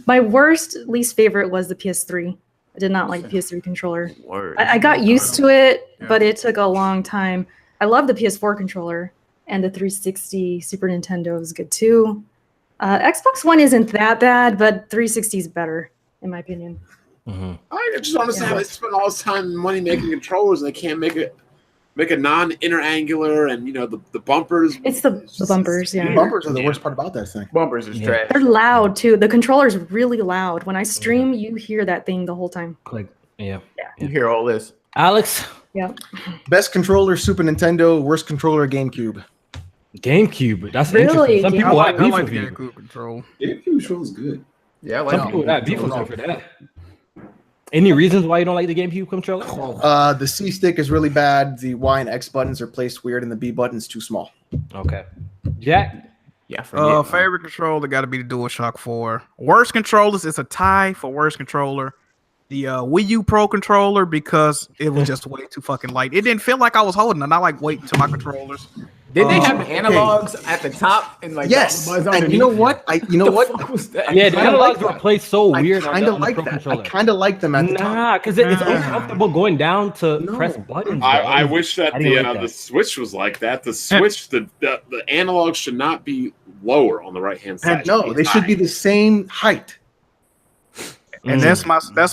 My worst, least favorite was the PS3. I did not like the PS3 controller. I got used to it, but it took a long time. I love the PS4 controller, and the 360 Super Nintendo is good too. Xbox One isn't that bad, but 360 is better, in my opinion. I just don't understand how they spend all this time and money making controllers and they can't make a non-interangular and the bumpers. It's the bumpers, yeah. The bumpers are the worst part about that thing. Bumpers is trash. They're loud too. The controller's really loud. When I stream, you hear that thing the whole time. Click. Yeah. You hear all this. Alex? Yeah. Best controller, Super Nintendo. Worst controller, GameCube. GameCube. That's Really? interesting. Some I people like have beef the with you. GameCube control. GameCube control is good. Yeah, I Some like people have beef with you for that. Any reasons why you don't like the GameCube controller? The C stick is really bad. The Y and X buttons are placed weird, and the B button's too small. Okay. Jack? Yeah, forget. Favorite controller got to be the DualShock 4. Worst controllers, it's a tie for worst controller. The Wii U Pro controller, because it was just way too fucking light. It didn't feel like I was holding it. I like waiting to my controllers. Did they have analogs at the top and like Yes, the buzz and underneath? you know what? What was that? Yeah, the kinda like analogs were that. placed so I weird. kind of on the like Pro that. controller. I kind of like them at the top. Nah, because it's uncomfortable going down to No. press buttons. I wish that I didn't like the that. Switch was like that. The Switch, the analog should not be lower on the right hand side. No, they should be the same height. And that's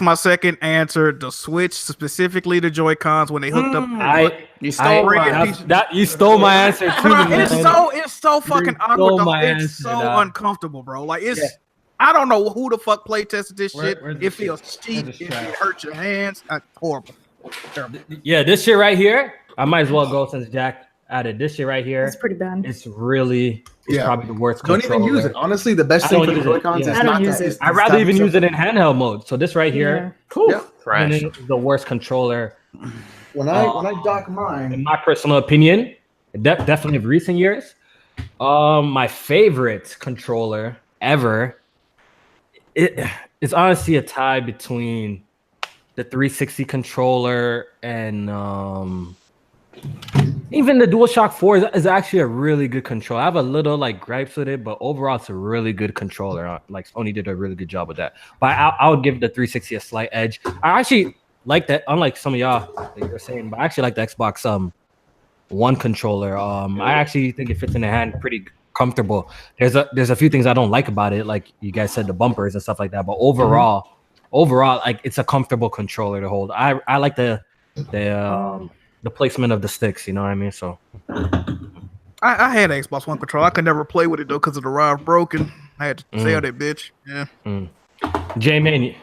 my second answer. The Switch, specifically the Joy-Cons, when they hooked up. You stole You stole my answer too. Bro, man. it's so fucking awkward. stole Though. my It's answer, so dog. uncomfortable, bro. Like it's I don't know who the fuck play tested this shit. Where's It feels cheap. the It strap? hurts your hands. Horrible. Terrible. Yeah, this shit right here. I might as well go since Jack added this shit right here. It's pretty bad. It's probably probably the worst. Don't even use it. Honestly, the best thing for the Joy-Cons is I don't not use to. it. is to I'd rather stop even use yourself. it in handheld mode. So this right here, Cool. Yeah. and Trash. then the worst controller, When I dock mine, in my personal opinion, definitely of recent years. My favorite controller ever. It's honestly a tie between the 360 controller and even the DualShock 4 is actually a really good controller. I have a little like gripes with it, but overall it's a really good controller. Like Sony did a really good job with that. But I would give the 360 a slight edge. I actually like that, unlike some of y'all that you're saying, but I actually like the Xbox One controller. I actually think it fits in the hand pretty comfortable. There's a few things I don't like about it, like you guys said, the bumpers and stuff like that. But overall, like it's a comfortable controller to hold. I like the placement of the sticks. You know what I mean? So I had an Xbox One controller. I could never play with it though because of the rod broken. I had to sell that bitch. Yeah. J-Man,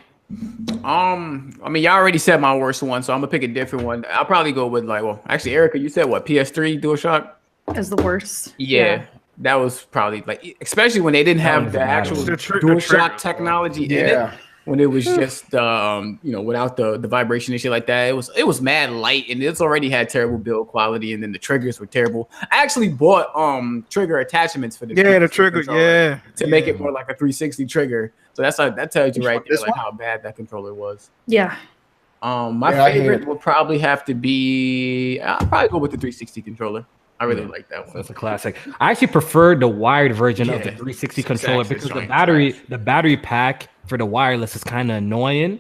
I mean, y'all already said my worst one, so I'm gonna pick a different one. I'll probably go with actually, Erica, you said what? PS3 DualShock? As the worst. Yeah. That was probably especially when they didn't have the actual DualShock technology in it. When it was just without the vibration and shit like that. It was mad light, and it's already had terrible build quality, and then the triggers were terrible. I actually bought trigger attachments for the trigger, to make it more like a 360 trigger. So that tells you right there how bad that controller was. Yeah. My favorite would probably have to be I'll probably go with the 360 controller. I really like that one. That's a classic. I actually prefer the wired version of the 360 controller because the battery pack for the wireless is kind of annoying,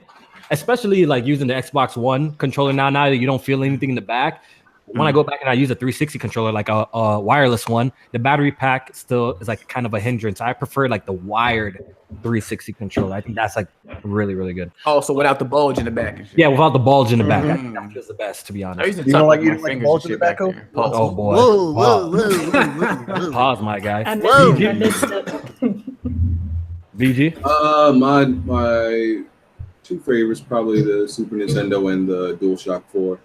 especially like using the Xbox One controller now that you don't feel anything in the back. When I go back and I use a 360 controller, like a wireless one, the battery pack still is like kind of a hindrance. I prefer like the wired 360 controller. I think that's like really, really good. Oh, so without the bulge in the back. Yeah, without the bulge in the back. I think that feels the best, to be honest. You don't like bulge in the back? Oh boy. Whoa. Pause, my guy. I missed it. BG? My two favorites, probably the Super Nintendo and the DualShock 4.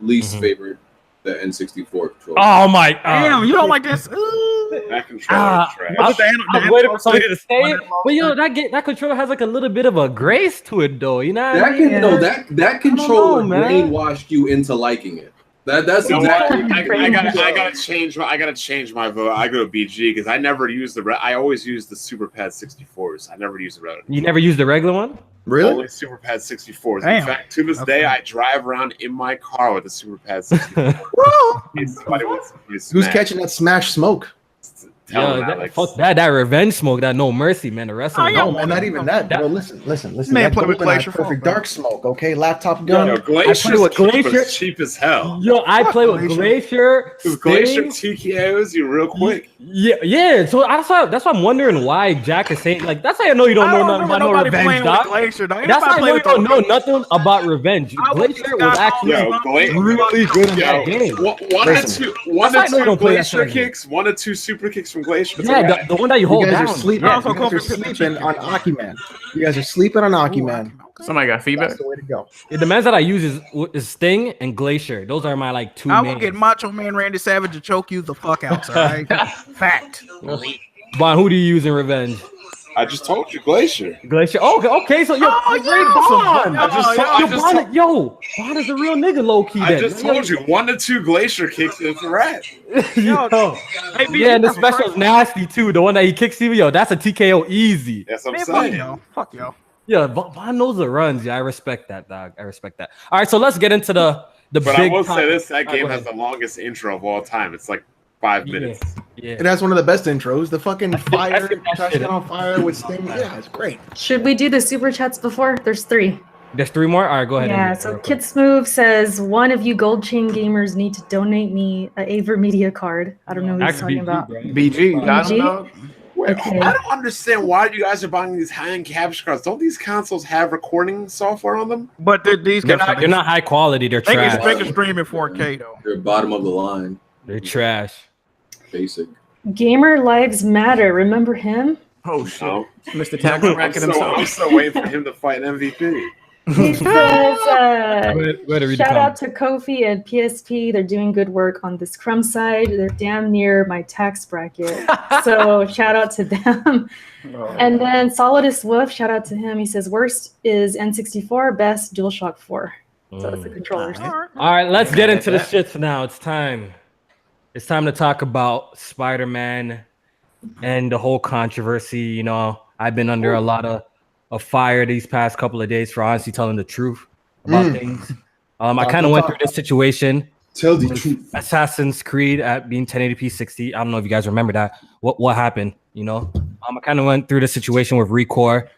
Least favorite, the N64 controller. Oh my! Damn, you don't like this? That controller is trash. I was waiting for somebody to say it, but that controller has like a little bit of a grace to it, though. You know, that controller man. brainwashed you into liking it. That's exactly. I gotta change my vote. I go to BG because I never use I always use the Super Pad 64s. I never use the regular. You never use the regular one? Really? Only Super Pad 64s. Damn. In fact, to this day, I drive around in my car with the Super Pad 64. Who's catching that smash smoke? Fuck that revenge smoke, that no mercy, man. The rest of No, man, not even that. Bro, listen. Man, That play with Goldeneye Glacier perfect bro. dark smoke, okay? Laptop gun. Glacier's cheap as hell. Yo, I play with Glacier. Glacier TKOs you real quick. Yeah. So that's why I'm wondering why Jack is saying like. That's how I know you don't know nothing about no revenge, doc. Glacier, dog. That's how I know you don't know nothing about revenge. Glacier was actually really good in that game. One or two Glacier kicks, 1 or 2 super kicks from Glacier. Yeah, the one that you hold down. You guys are sleeping on Akiman. You guys are sleeping on Akiman. Somebody got feedback. That's the way to go. Yeah, the mans that I use is Sting and Glacier. Those are my like two I mains. will get Macho Man Randy Savage to choke you the fuck out, all right? Fact. Bon, who do you use in revenge? I just told you, Glacier. Glacier. Okay. So Bond is a real nigga, low key. I just told you 1 to 2 Glacier kicks is a rat. Yeah, and the special is nasty too. The one that he kicks you, that's a TKO easy. That's what I'm saying. Fuck y'all. Yeah, Bond knows the runs. Yeah, I respect that, dog. I respect that. All right, so let's get into the But big. I will say this: that All game right, has the longest intro of all time. It's like 5 minutes. Yeah. It has one of the best intros. The fucking fire, That's the touching on fire with Sting. Yeah, it's great. Should we do the super chats before? There's 3. There's 3 more. All right, go ahead. Yeah, Andrew. so Kid Smooth says, one of you gold chain gamers need to donate me a Aver Media card. I don't know who he's talking about. BG, I don't know. Okay. I don't understand why you guys are buying these high-end capture cards. Don't these consoles have recording software on them? But these They're guys, not high quality. They're they trash. can stream in 4K though. They're bottom of the line, They're trash. basic. Gamer Lives Matter. Remember him? Oh shit, No. Mr. Tax Bracket I'm himself. still waiting for him to fight an MVP. He says, Go ahead and read the shout out comments. to Kofi and PSP. They're doing good work on the Scrum side. They're damn near my tax bracket. So shout out to them. And then Solidus Wolf, shout out to him. He says, worst is N64, best DualShock 4. So that's the controllers. All right, let's get into the shits now. It's time. It's time to talk about Spider-Man and the whole controversy. You know, I've been under a lot of fire these past couple of days for honestly telling the truth about things. I kind of went through this situation. Tell the truth. Assassin's Creed at being 1080p 60. I don't know if you guys remember that. What happened? You know, I kind of went through the situation with Recore.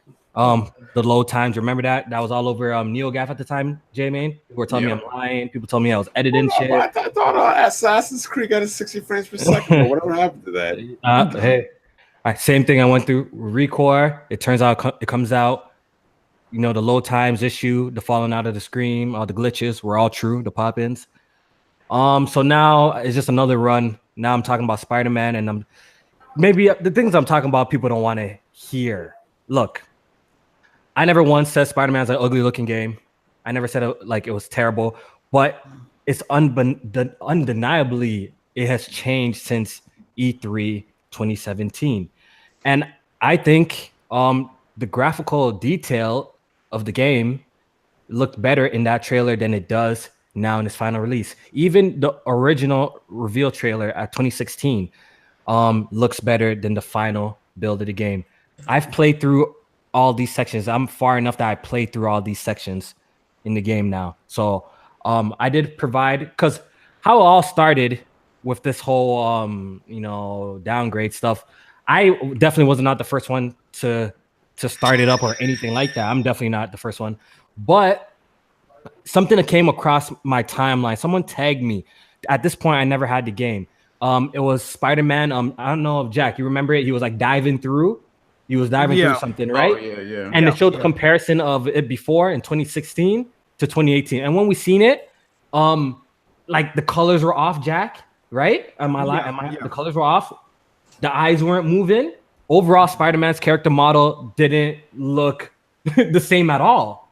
The load times. Remember that? That was all over NeoGAF at the time, J-Main. People were telling me I'm lying. People told me I was editing shit. I thought Assassin's Creed got a 60 frames per second. Whatever happened to that? Hey, same thing I went through Recore. It turns out it comes out, you know, the load times issue, the falling out of the screen, all the glitches were all true, the pop-ins. So now it's just another run. Now I'm talking about Spider-Man, and maybe the things I'm talking about people don't want to hear. Look, I never once said Spider-Man's an ugly looking game. I never said it was terrible, but it's undeniably it has changed since E3 2017. And I think the graphical detail of the game looked better in that trailer than it does now in its final release. Even the original reveal trailer at 2016 looks better than the final build of the game. I've played through all these sections. I'm far enough that I played through all these sections in the game now. So I did provide, because how it all started with this whole downgrade stuff, I definitely was not the first one to start it up or anything like that. I'm definitely not the first one. But something that came across my timeline, someone tagged me. At this point, I never had the game. It was Spider-Man. I don't know if Jack, you remember it? He was like diving through. He was diving through something, right? Oh, yeah. And it showed the comparison of it before in 2016 to 2018. And when we seen it, like the colors were off, Jack, right? The colors were off. The eyes weren't moving. Overall, Spider-Man's character model didn't look the same at all.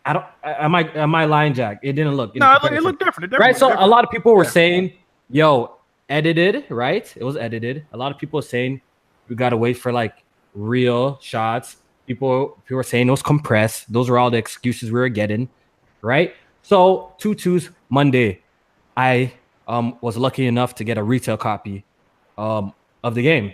Am I lying, Jack? It didn't look. No, it looked different. Right? So a lot of people were saying, yo, edited, right? It was edited. A lot of people were saying we got to wait for like real shots. People were saying it was compressed. Those were all the excuses we were getting, right? So 2/2's Monday, I was lucky enough to get a retail copy of the game,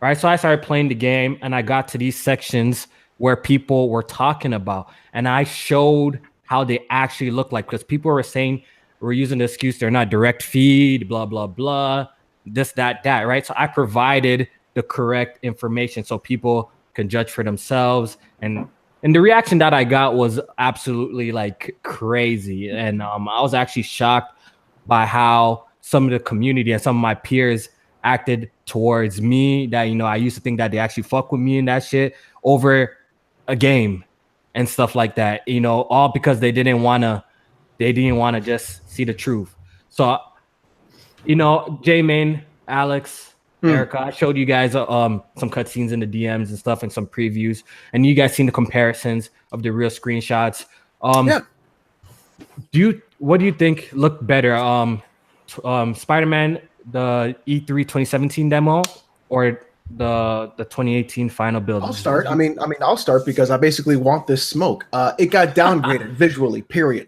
right? So I started playing the game, and I got to these sections where people were talking about, and I showed how they actually look like, because people were saying we're using the excuse they're not direct feed, blah blah blah, this that, right? So I provided the correct information so people can judge for themselves, and the reaction that I got was absolutely like crazy, and I was actually shocked by how some of the community and some of my peers acted towards me. That, you know, I used to think that they actually fuck with me and that shit over a game and stuff like that, you know, all because they didn't want to just see the truth. So, you know, J-Main, Alex, Erica, I showed you guys some cutscenes in the DMs and stuff and some previews, and you guys seen the comparisons of the real screenshots. What do you think looked better? Spider-Man, the E3 2017 demo, or the 2018 final build? I'll start. I'll start because I basically want this smoke. It got downgraded visually, period.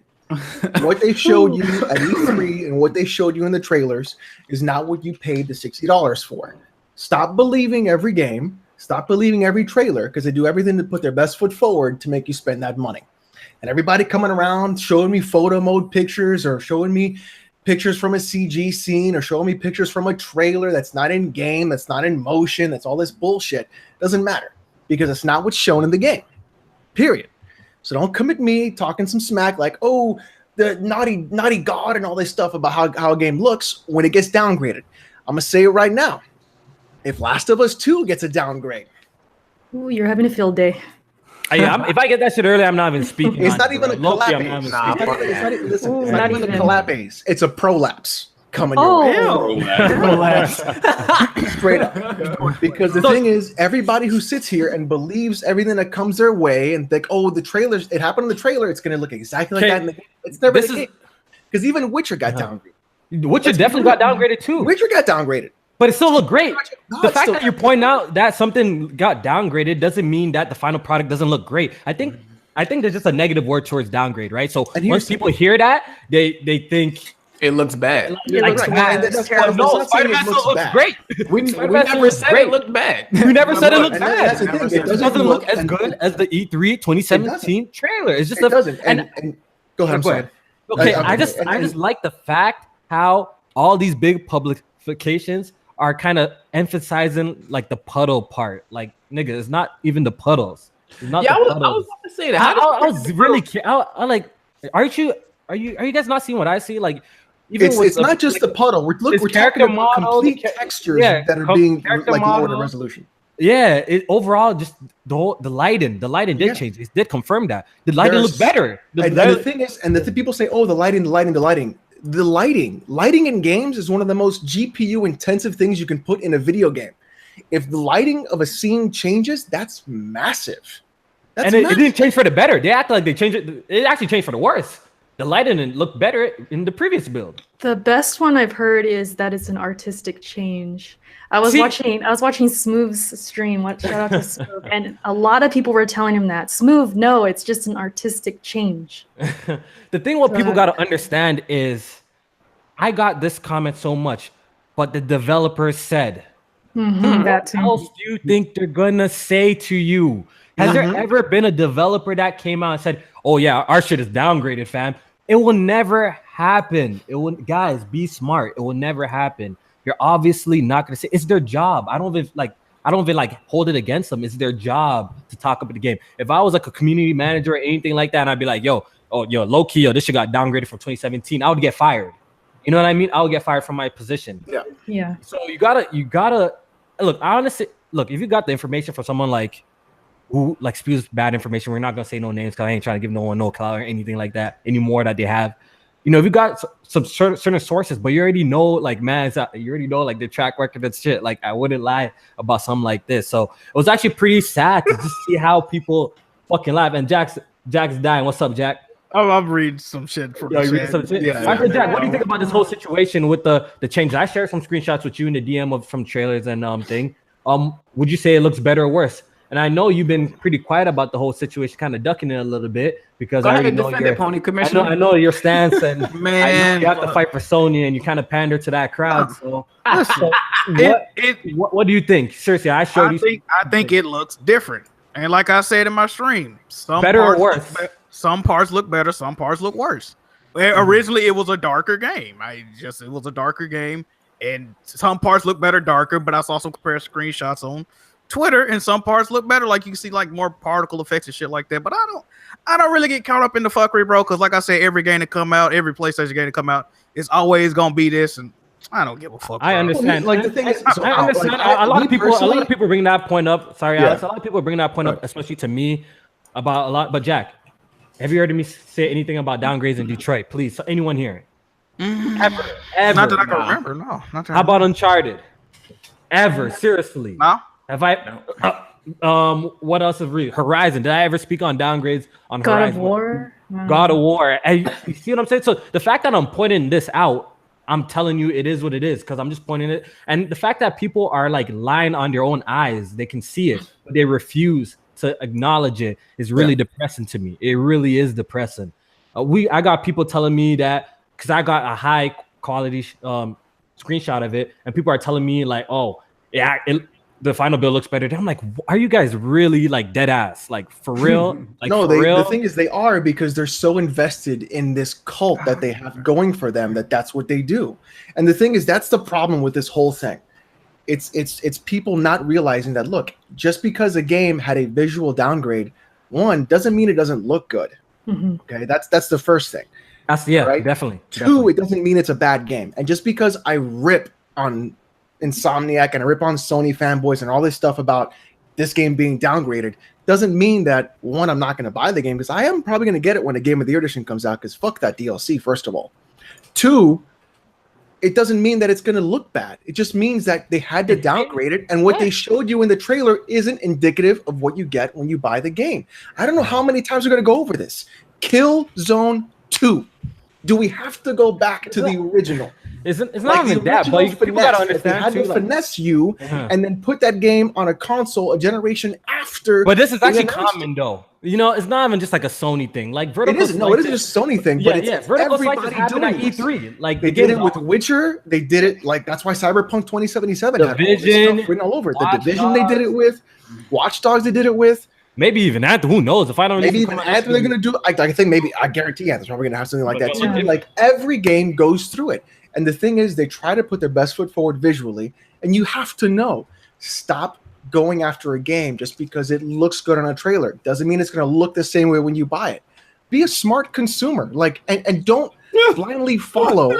What they showed you at E3 and what they showed you in the trailers is not what you paid the $60 for. Stop believing every game. Stop believing every trailer, because they do everything to put their best foot forward to make you spend that money. And everybody coming around showing me photo mode pictures, or showing me pictures from a CG scene, or showing me pictures from a trailer that's not in game, that's not in motion, that's all this bullshit. Doesn't matter, because it's not what's shown in the game, period. So don't come at me talking some smack like, oh, the naughty god and all this stuff about how a game looks when it gets downgraded. I'm going to say it right now. If Last of Us 2 gets a downgrade. Ooh, you're having a field day. If I get that shit early, I'm not even speaking. It's not even a collapse. It's not even a collapse. It's a prolapse. coming your way. Relax. Straight up. Because the thing is, everybody who sits here and believes everything that comes their way and think, oh, the trailers, it happened in the trailer, it's going to look exactly like that in the game. It's never the case. Because even Witcher got downgraded. Witcher definitely got downgraded too. Witcher got downgraded. But it still looked great. No, The fact that you're pointing out that something got downgraded doesn't mean that the final product doesn't look great. I think there's just a negative word towards downgrade, right? So once people hear that, they think it looks bad. It looks bad. That's why no, Spider-Man still looks great. We never said it looked bad. We never said it looked bad. That's the thing. It doesn't look as good as the E3 2017 trailer. It's just It doesn't. And go ahead. I'm go sorry. ahead. Okay, I just like the fact how all these big publications are kind of emphasizing like the puddle part. Like, nigga, it's not even the puddles. It's not Yeah, the I was puddles. about to say that. I was really I like. Are you guys not seeing what I see? Like, even It's not just the puddle. We're talking about complete textures that are being like lower the resolution. Yeah, overall just the lighting did change. It did confirm that the lighting looked better. The thing is, people say, oh, the lighting. The lighting in games is one of the most GPU intensive things you can put in a video game. If the lighting of a scene changes, that's massive. It didn't change for the better. They act like they changed it. It actually changed for the worse. The lighting looked better in the previous build. The best one I've heard is that it's an artistic change. I was watching Smooth's stream. Shout out to Smooth, and a lot of people were telling him that Smooth, no, it's just an artistic change. The thing what people got to understand is, I got this comment so much, but the developers said, That too. what else do you think they're gonna say to you? Has there ever been a developer that came out and said, "Oh yeah, our shit is downgraded, fam"? It will never happen. Guys, be smart. It will never happen. You're obviously not gonna say it's their job. I don't even hold it against them. It's their job to talk about the game. If I was like a community manager or anything like that, and I'd be like, yo, low key, this shit got downgraded from 2017, I would get fired. You know what I mean? I would get fired from my position. Yeah. So you gotta look. Honestly, look, if you got the information from someone like who like spews bad information, we're not gonna say no names because I ain't trying to give no one no clout or anything like that anymore that they have. You know, if you got some certain sources, but you already know, like, man, you already know, like, the track record and shit. Like, I wouldn't lie about something like this. So it was actually pretty sad to just see how people fucking laugh. And Jack's dying. What's up, Jack? Oh, I'm reading some shit from you reading some shit? Yeah. Jack, what do you think about this whole situation with the change? I shared some screenshots with you in the DM from trailers and thing. Would you say it looks better or worse? And I know you've been pretty quiet about the whole situation, kind of ducking it a little bit because I already know your Pony Commissioner. I know your stance, and Man, you have to fight for Sony, and you kind of pander to that crowd. So what do you think? Seriously, I think it looks different, and like I said in my stream, some better or parts worse. Some parts look better, some parts look worse. Originally, it was a darker game. It was a darker game, and some parts look better darker. But I saw some compare screenshots on Twitter, and some parts look better. Like you can see, like more particle effects and shit like that. But I don't really get caught up in the fuckery, bro. Because like I said, every game to come out, every PlayStation game to come out, it's always gonna be this, and I don't give a fuck. I understand. Like the thing is, I understand. A lot of people bring that point up. Sorry, Alex. A lot of people bring that point up, especially to me, about a lot. But Jack, have you heard me say anything about downgrades in Detroit? Please, so anyone here? Ever? Not that I can remember. No. Not that How about Uncharted? Ever? Seriously? No. Have I? What else have we? Horizon. Did I ever speak on downgrades on God Horizon? of War. God of War. And you see what I'm saying? So the fact that I'm pointing this out, I'm telling you it is what it is because I'm just pointing it. And the fact that people are like lying on their own eyes, they can see it, but they refuse to acknowledge it is really depressing to me. It really is depressing. I got people telling me that because I got a high quality screenshot of it, and people are telling me like, oh, yeah, the final build looks better. I'm like, are you guys really like dead ass? Like for real? Like no, for real? The thing is they are because they're so invested in this cult that they have going for them that's what they do. And the thing is that's the problem with this whole thing. It's people not realizing that look, just because a game had a visual downgrade, one doesn't mean it doesn't look good. Mm-hmm. Okay, that's the first thing. Right? Definitely. Two, it doesn't mean it's a bad game. And just because I rip on Insomniac and I rip on Sony fanboys and all this stuff about this game being downgraded doesn't mean that one, I'm not going to buy the game because I am probably going to get it when a Game of the Year edition comes out because fuck that DLC, first of all. Two, it doesn't mean that it's going to look bad. It just means that they had to downgrade it, and what they showed you in the trailer isn't indicative of what you get when you buy the game. I don't know how many times we're going to go over this. Killzone 2. Do we have to go back to the original? It's not even that, but people gotta understand. They had to finesse you and then put that game on a console a generation after. But this is actually common, though. You know, it's not even just like a Sony thing. Like vertical. It isn't. No, it isn't just a Sony thing. But it's vertical slices happen at E3. Like they did it with Witcher. They did it like that's why Cyberpunk 2077 had Division written all over it. The Division they did it with. Watch Dogs they did it with. Maybe even Anthem. Who knows? If I don't maybe even Anthem they're gonna do. I think maybe I guarantee Anthem's probably gonna have something like that too. Like every game goes through it. And the thing is, they try to put their best foot forward visually, and you have to know, stop going after a game just because it looks good on a trailer. Doesn't mean it's going to look the same way when you buy it. Be a smart consumer, like, and don't blindly follow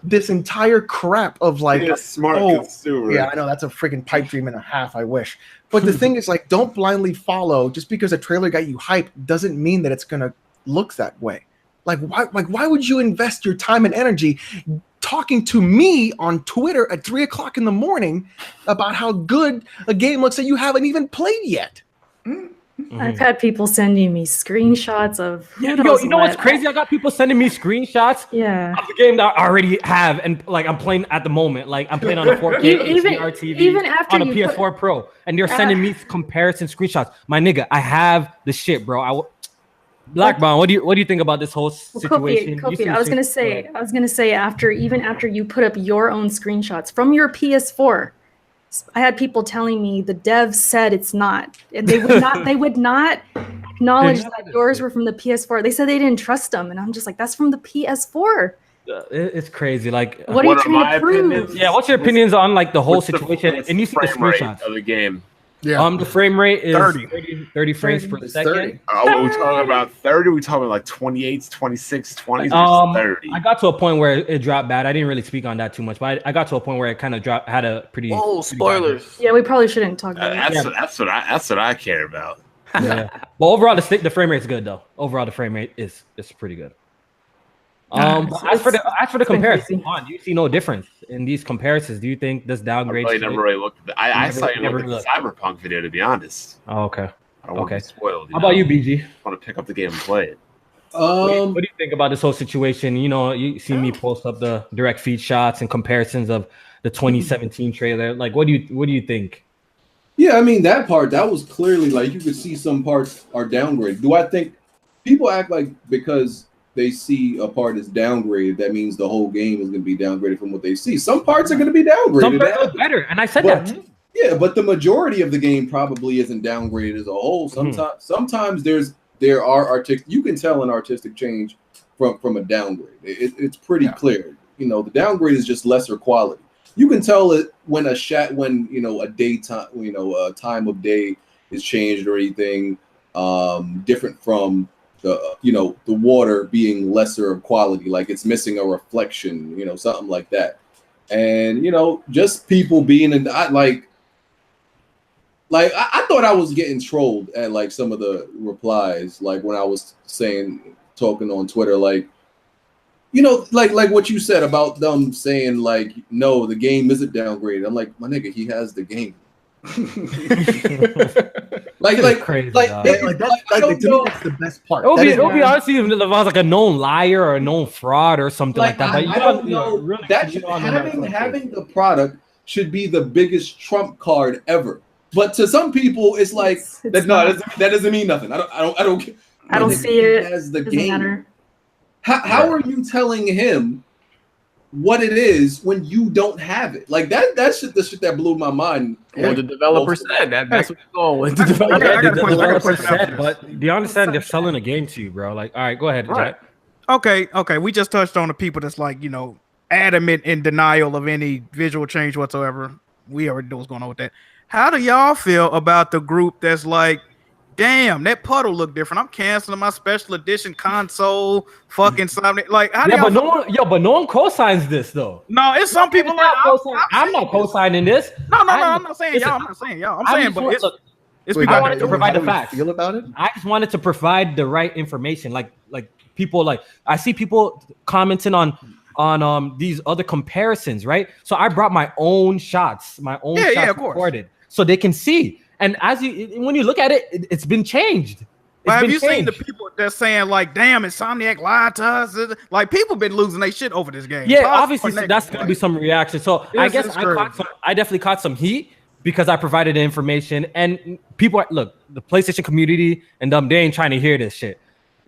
this entire crap of like, Be a smart consumer. Yeah, I know that's a freaking pipe dream and a half. I wish, but the thing is, like, don't blindly follow just because a trailer got you hyped doesn't mean that it's going to look that way. Like, why would you invest your time and energy talking to me on Twitter at 3:00 in the morning about how good a game looks that you haven't even played yet? I've had people sending me screenshots of. You know what's crazy? I got people sending me screenshots. Of the game that I already have, and like I'm playing at the moment. Like I'm playing on a 4K HDR TV even after on a PS4 Pro, and they're sending me comparison screenshots. My nigga, I have the shit, bro. Blackbone, what do you think about this whole situation? Kofi, I was gonna say after you put up your own screenshots from your PS4, I had people telling me the devs said it's not, and they would not acknowledge that yours were from the PS4. They said they didn't trust them, and I'm just like, that's from the PS4. It's crazy. Like, what are you trying to prove? Yeah, what's your opinions on like the whole situation? And you see the screenshots of the game. Yeah. The frame rate is 30 frames per second. Are we talking about 30? Are we talking about like 28, 26, 20, 30? I got to a point where it dropped bad. I didn't really speak on that too much, but I got to a point where it kind of had a pretty. Oh, spoilers! Yeah, we probably shouldn't talk about that. That's what I care about. Yeah. But overall, the frame rate is good though. Overall, the frame rate is pretty good. As for the comparison, do you see no difference in these comparisons? Do you think this downgrade? I never really looked at I saw you look at the Cyberpunk video, to be honest. Oh, okay. I don't want to be spoiled. How about you, BG? I want to pick up the game and play it. What do you think about this whole situation? You know, you see me post up the direct feed shots and comparisons of the 2017 trailer. Like, what do you think? Yeah, I mean, that was clearly like you could see some parts are downgraded. Do I think people act like because they see a part is downgraded, that means the whole game is going to be downgraded from what they see? Some parts are going to be downgraded. Some parts are better, and I said that too. Yeah, but the majority of the game probably isn't downgraded as a whole. Sometimes there are you can tell an artistic change from a downgrade. It's pretty clear. You know, the downgrade is just lesser quality. You can tell it when a daytime, a time of day is changed or anything different from the water being lesser of quality, like it's missing a reflection, something like that. And just people being I thought I was getting trolled at like some of the replies, like when I was talking on Twitter, like like what you said about them saying like, no, the game isn't downgraded. I'm like, my nigga, he has the game. Crazy, that's the best part. It'll be honestly if it was like a known liar or a known fraud or something like that. But I don't know. Having the product should be the biggest trump card ever. But to some people, it's like that doesn't mean nothing. I don't see it. As the Doesn't game. matter. How are you telling him what it is when you don't have it? Like that's the shit that blew my mind. Well, the developer said that's what you're going with. The developer said, but do you understand they're selling a game to you, bro? Like, all right, go ahead, Jack. Okay. We just touched on the people that's like, adamant in denial of any visual change whatsoever. We already know what's going on with that. How do y'all feel about the group that's like, damn, that puddle look different. I'm canceling my special edition console. Fucking something. Like, how do but no one co-signs this though. No, it's some people like I'm not co-signing this. No, I'm not saying y'all. I'm saying, but it's I wanted to provide the facts. Feel about it? I just wanted to provide the right information. Like people, like I see people commenting on on these other comparisons, right? So I brought my own shots, of course. recorded, so they can see. And when you look at it, it's been changed. But have you seen the people that's saying like, "Damn, Insomniac lied to us"? Like people been losing their shit over this game. Yeah, obviously that's gonna be some reaction. So I guess I definitely caught some heat because I provided the information, and people look, the PlayStation community and they ain't trying to hear this shit.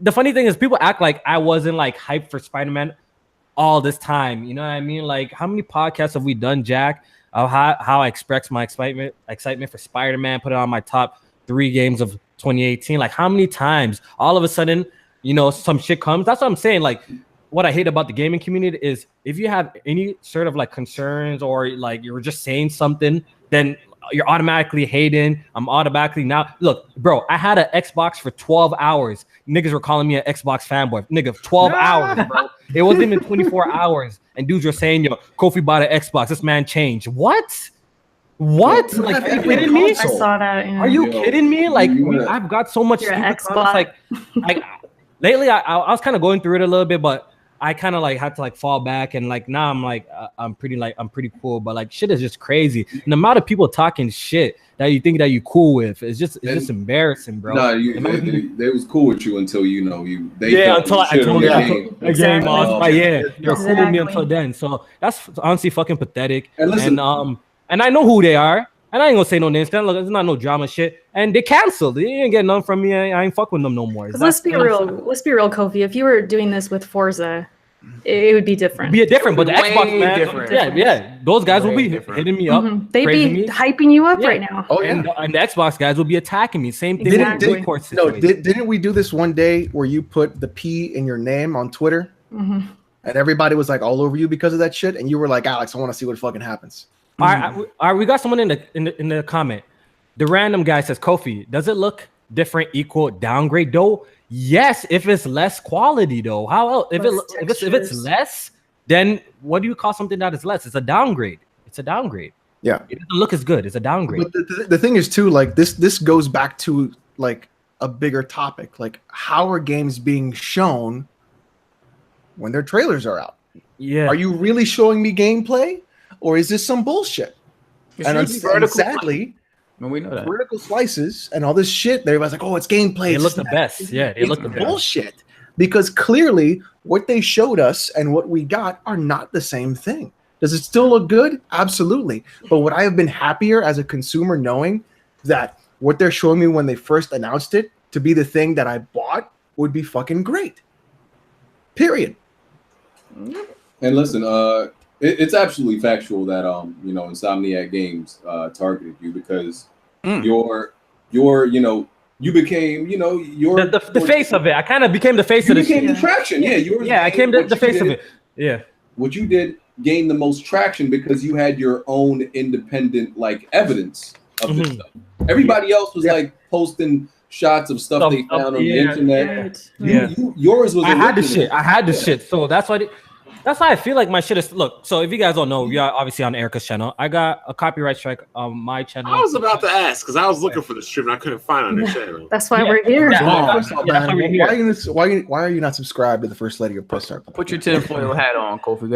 The funny thing is people act like I wasn't like hyped for Spider-Man all this time. You know what I mean? Like how many podcasts have we done, Jack? Of how I express my excitement for Spider-Man, put it on my top 3 games of 2018. Like how many times all of a sudden, some shit comes. That's what I'm saying. Like what I hate about the gaming community is if you have any sort of like concerns or like you're just saying something, then you're automatically hating. I'm automatically now. Look, bro, I had an Xbox for 12 hours. Niggas were calling me an Xbox fanboy. Nigga, 12 hours, bro. It wasn't even 24 hours. And dudes were saying, yo, Kofi bought an Xbox. This man changed. What? Like, are you kidding me? I saw that. Yeah. Are you kidding me? Like, I've got so much Xbox. Like, lately, I was kind of going through it a little bit, but I kind of like had to like fall back and like now I'm like I'm pretty cool, but like shit is just crazy. And the amount of people talking shit that you think that you cool with is just embarrassing, bro. No, they was cool with you until until I told them the game lost. But yeah, you're cool with me until then. So that's honestly fucking pathetic. And listen, and I know who they are. And I ain't gonna say no names. Look, it's not no drama shit. And they canceled. They didn't get none from me. I ain't fuck with them no more. Let's be real, Kofi. If you were doing this with Forza, it would be different. But the Xbox man, yeah, those guys will be hitting me up. Mm-hmm. They'd be hyping you up right now. Oh yeah, and the Xbox guys will be attacking me. Same thing. Didn't we do this one day where you put the P in your name on Twitter, and everybody was like all over you because of that shit, and you were like, Alex, I want to see what fucking happens. All right, we got someone in the comment. The random guy says, Kofi, does it look different equal downgrade though? Yes, if it's less quality though. How else? If it's less, then what do you call something that is less? It's a downgrade. Yeah, it doesn't look as good. It's a downgrade. But the thing is too, like this goes back to like a bigger topic. Like how are games being shown when their trailers are out? Yeah, are you really showing me gameplay? Or is this some bullshit? And sadly, we know that vertical slices and all this shit, everybody's like, "Oh, it's gameplay." They look the best. Yeah, they look the best. Bullshit. Because clearly, what they showed us and what we got are not the same thing. Does it still look good? Absolutely. But would I have been happier as a consumer knowing that what they're showing me when they first announced it to be the thing that I bought would be fucking great. Period. And listen, it's absolutely factual that Insomniac Games targeted you because you became the face of it. I kind of became the face of it. You became the traction. Yeah, I came the face of it. Yeah. What you did gained the most traction because you had your own independent like evidence of this stuff. Everybody else was like posting shots of stuff they found on the internet. Yours was. I had the shit. So that's why. That's why I feel like my shit is. Look, so if you guys don't know, we are obviously on Erica's channel. I got a copyright strike on my channel. I was about to ask because I was looking for the stream and I couldn't find it on their channel. That's why we're here. Why are you not subscribed to the first lady of Press Start? Put your tinfoil hat on, Kofi.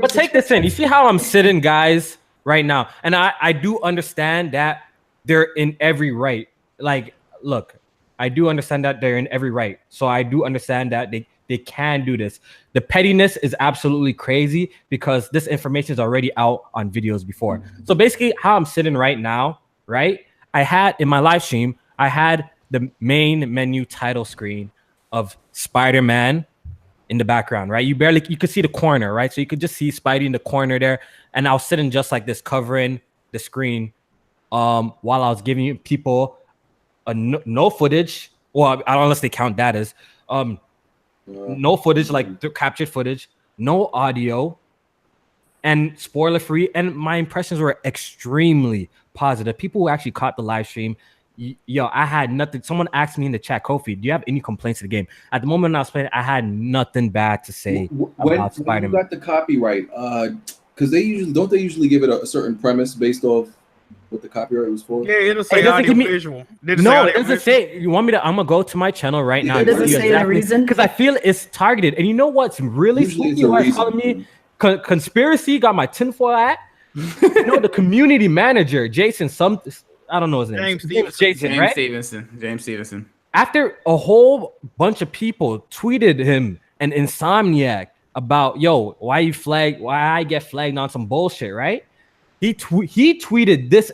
But take this in. You see how I'm sitting, guys, right now, and I do understand that they're in every right. Like, look, I do understand that they're in every right. So I do understand that they can do this. The pettiness is absolutely crazy because this information is already out on videos before. So basically how I'm sitting right now, right? I had in my live stream, I had the main menu title screen of Spider-Man in the background, right? You could see the corner, right? So you could just see Spidey in the corner there. And I was sitting just like this, covering the screen while I was giving people no footage. Well, unless they count that as no footage, like the captured footage, no audio, and spoiler free. And my impressions were extremely positive. People who actually caught the live stream, I had nothing. Someone asked me in the chat, Kofi, do you have any complaints to the game? At the moment I was playing, I had nothing bad to say about Spider-Man. When you got the copyright, because they usually give it a certain premise based off what the copyright was for? Yeah, it'll say It doesn't audio give me- visual. No, it doesn't say. You want me to? I'm gonna go to my channel right now. It doesn't say the reason? Because I feel it's targeted. And you know what's really Usually it's spooky? a Why reason. calling me conspiracy? Got my tinfoil hat. You know, the community manager, Jason. I don't know his name. James His name is Stevenson. Jason, right? James Stevenson. After a whole bunch of people tweeted him an Insomniac about, yo, why I get flagged on some bullshit, right? He tweeted this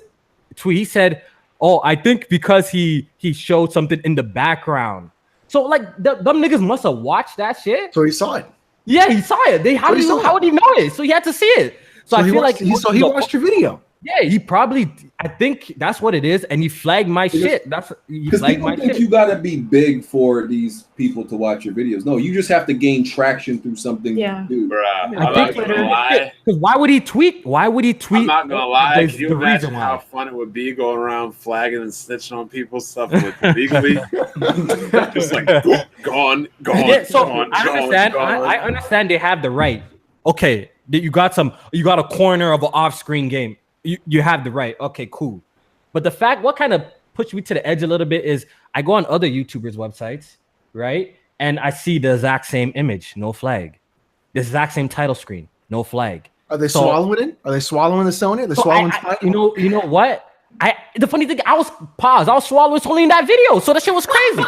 tweet. He said, oh, I think because he showed something in the background. So like them niggas must have watched that shit. So he saw it. Yeah, he saw it. How would he know it? So he had to see it. So I feel like he watched your video. Yeah, he probably. I think that's what it is, and he flagged my shit. He Because flagged people my think shit. you gotta be big for these people to watch your videos. No, you just have to gain traction through something. Yeah. New. Bruh, I I'm not think gonna lie. because why would he tweet? Why would he tweet? I'm not gonna lie. the- Can you the imagine reason how why? fun it would be going around flagging and snitching on people's stuff with legally? Just like gone. Yeah, so gone, I understand. I understand they have the right. Okay, you got a corner of an off-screen game. You have the right. Okay, cool. But the fact, what kind of pushed me to the edge a little bit is I go on other YouTubers' websites, right? And I see the exact same image, no flag. The exact same title screen, no flag. Are they So- swallowing it? Are they swallowing the Sony? Are they So swallowing you know what? The funny thing, I was swallowing Sony in that video, so that shit was crazy.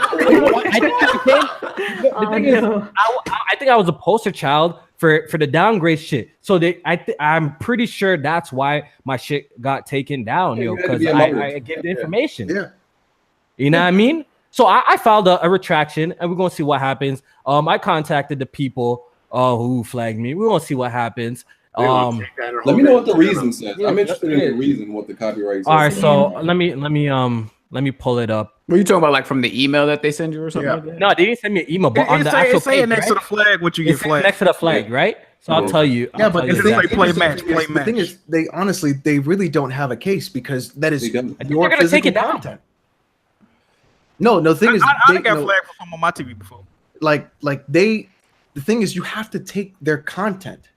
I think I was a poster child for the downgrade shit. So I'm pretty sure that's why my shit got taken down, Yeah, yo, you had to because be a I mother. gave the information. Yeah. You know what I mean? So I filed a retraction, and we're gonna see what happens. I contacted the people who flagged me. We're gonna see what happens. Let me know what the reason says. I'm interested in the reason what the copyright says. All right, so let me pull it up. What are you talking about? Like from the email that they send you or something like that? No, they didn't send me an email, but on the actual It's saying page, next to the right? flag what you It's get flagged. next to the flag, right? So I'll tell you. Yeah, I'll but tell the you thing exactly. play is, match, play the thing match. is, they honestly, they really don't have a case because that is They don't. I think your they're gonna take physical it down. content. No, the thing is, I they, got no, flagged for some on my TV before. the thing is, you have to take their content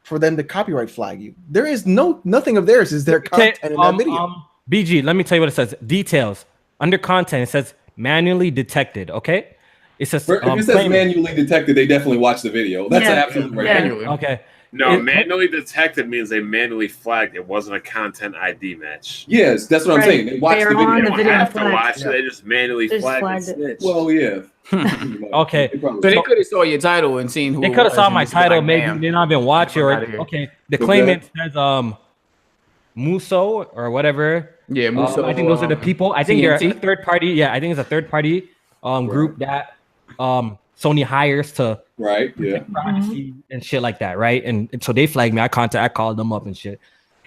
for them to copyright flag you. There is nothing of theirs is their content in that video. BG, let me tell you what it says. Details under content. It says manually detected. Okay, it says If it says manually detected, they definitely watch the video. That's Yeah. absolutely right. Yeah. Manually. Okay. No, It- manually detected means they manually flagged. It wasn't a content ID match. Yes, that's what I'm Right. saying. They watch They the are on They video. the don't video have to flagged. watch it. They just manually They just flagged flagged and it. snitched. Well, yeah. Okay. They probably- So they could have saw your title and seen who. They it could have was saw and my just been title. like, Maybe "Damn." they not even watch it. I'm Or, outta here. okay, the Go claimant says Muso or whatever. Yeah, Muso, I think those are the people. I think they're a TNT? third party. Yeah, I think it's a third party group that Sony hires to Right. Yeah. privacy and shit like that, right? And so they flagged me. I called them up and shit.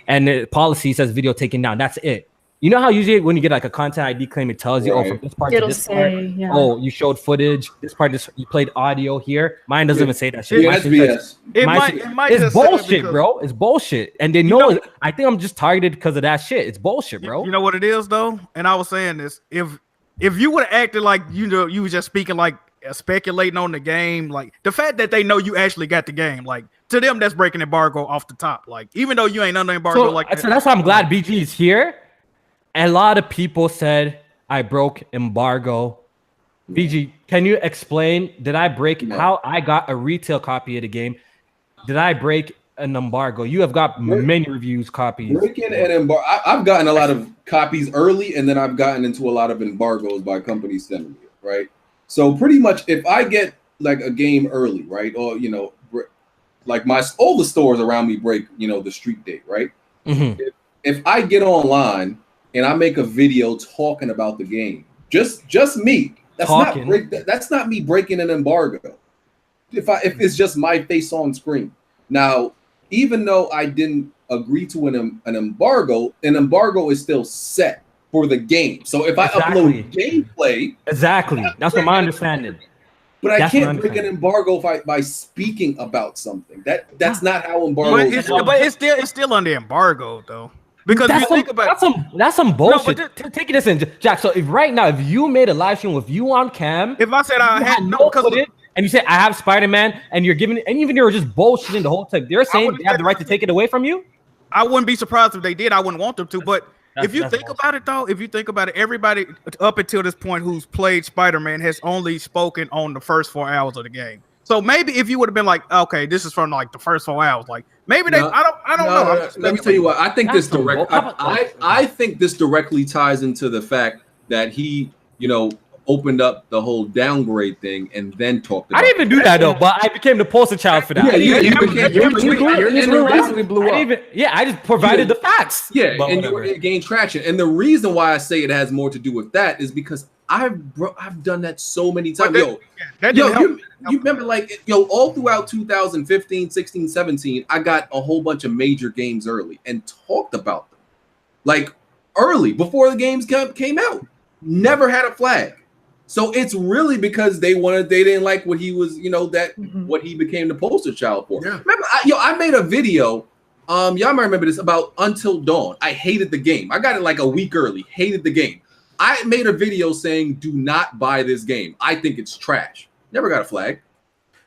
And the policy says video taken down. That's it. You know how usually when you get like a content ID claim, it tells you, oh, from this part to It'll this part, say, yeah. oh, you showed footage. This part, you played audio here. Mine doesn't even say that shit. Yeah, Mine that's shit says- BS. It might it's just say bullshit, because- bro. It's bullshit, and they know. I think I'm just targeted because of that shit. It's bullshit, bro. You know what it is though, and I was saying this: if you would have acted like you was just speaking like speculating on the game, like the fact that they know you actually got the game, like to them that's breaking embargo off the top. Like even though you ain't under embargo, So that's why I'm glad BG is here. And a lot of people said I broke embargo. BG, can you explain? Did I break how I got a retail copy of the game? Did I break an embargo? You have got many reviews copies. Breaking an embargo. I've gotten a lot of copies early, and then I've gotten into a lot of embargoes by companies sending me it, right? So pretty much, if I get like a game early, right, or like all the stores around me break, the street date, right? Mhm. If I get online and I make a video talking about the game, just me, that's not me breaking an embargo. If it's just my face on screen. Now, even though I didn't agree to an embargo is still set for the game. So if I upload gameplay, that's what my understanding. but I can't break an embargo by speaking about something. That's not how embargo. But it's still under embargo though. Because that's you think about that's some bullshit. No, Take this in, Jack. So if right now, if you made a live stream with you on cam, if I said I had no footage, and you said I have Spider-Man, and you're giving, and even you're just bullshitting the whole time, they're saying they have the right to take it away from you. I wouldn't be surprised if they did. I wouldn't want them to, but if you think about it, everybody up until this point who's played Spider-Man has only spoken on the first 4 hours of the game. So maybe if you would have been like, okay, this is from like the first 4 hours, like maybe they. I don't know. Let me tell you what. I think this I think this directly ties into the fact that he, opened up the whole downgrade thing and then talked about I didn't even do that though, but I became the poster child for that. Yeah, your internet basically blew up. I just provided the facts. Yeah, and it gained traction. And the reason why I say it has more to do with that is because I've done that so many times. You remember all throughout 2015, 16, 17, I got a whole bunch of major games early and talked about them. Like early, before the games came out. Never had a flag. So it's really because they didn't like what he was, what he became the poster child for. Yeah. Remember, I made a video. Y'all might remember this about Until Dawn. I hated the game. I got it like a week early. Hated the game. I made a video saying, "Do not buy this game. I think it's trash." Never got a flag.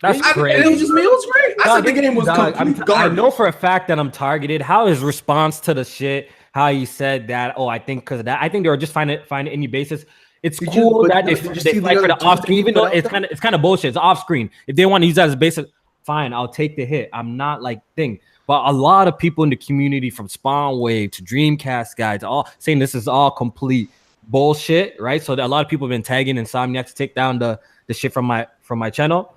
That's crazy. And it was just me. It was great. I said the game was complete garbage. I know for a fact that I'm targeted. How his response to the shit? How he said that? Oh, I think because of that. I think they were just finding any basis. It's cool that they fight for the off screen, even though it's kind of bullshit. It's off screen. If they want to use that as a basis, fine, I'll take the hit. I'm not like thing. But a lot of people in the community, from Spawn Wave to Dreamcast guys, all saying this is all complete bullshit, right? So a lot of people have been tagging Insomniac to take down the shit from my channel.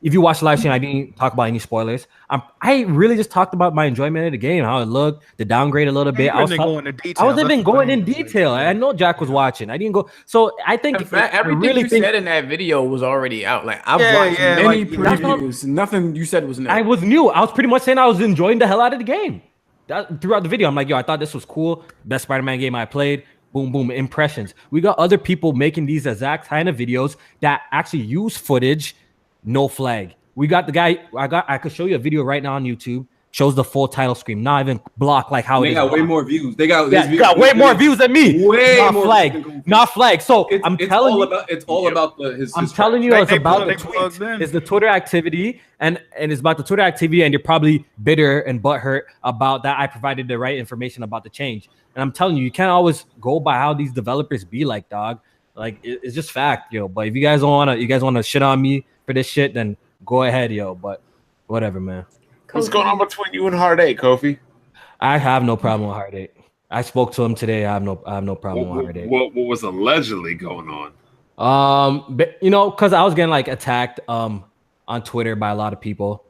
If you watch the live stream, I didn't talk about any spoilers. I really just talked about my enjoyment of the game, how it looked, the downgrade a little bit. I wasn't even going in detail. I know Jack was watching. I didn't go. So I think everything you said in that video was already out. Like I've watched many previews. Nothing you said was new. I was new. I was pretty much saying I was enjoying the hell out of the game. Throughout the video, I'm like, I thought this was cool. Best Spider-Man game I played. Boom, boom, impressions. We got other people making these exact kind of videos that actually use footage. No flag. We got the guy. I could show you a video right now on YouTube. Shows the full title screen. Not even blocked like how they got way more views. They got way more views than me. Not flag. So I'm telling you, it's all about his. I'm telling you, it's about the tweets. It's the Twitter activity, and it's about the Twitter activity, and you're probably bitter and butthurt about that. I provided the right information about the change, and I'm telling you, you can't always go by how these developers be like, dog. Like it's just fact, yo. But if you guys want to shit on me for this shit, then go ahead, yo. But whatever, man. What's going on between you and Hard 8, Kofi? I have no problem with Hard 8. I spoke to him today. I have no problem with Hard 8. What was allegedly going on? But, because I was getting like attacked on Twitter by a lot of people,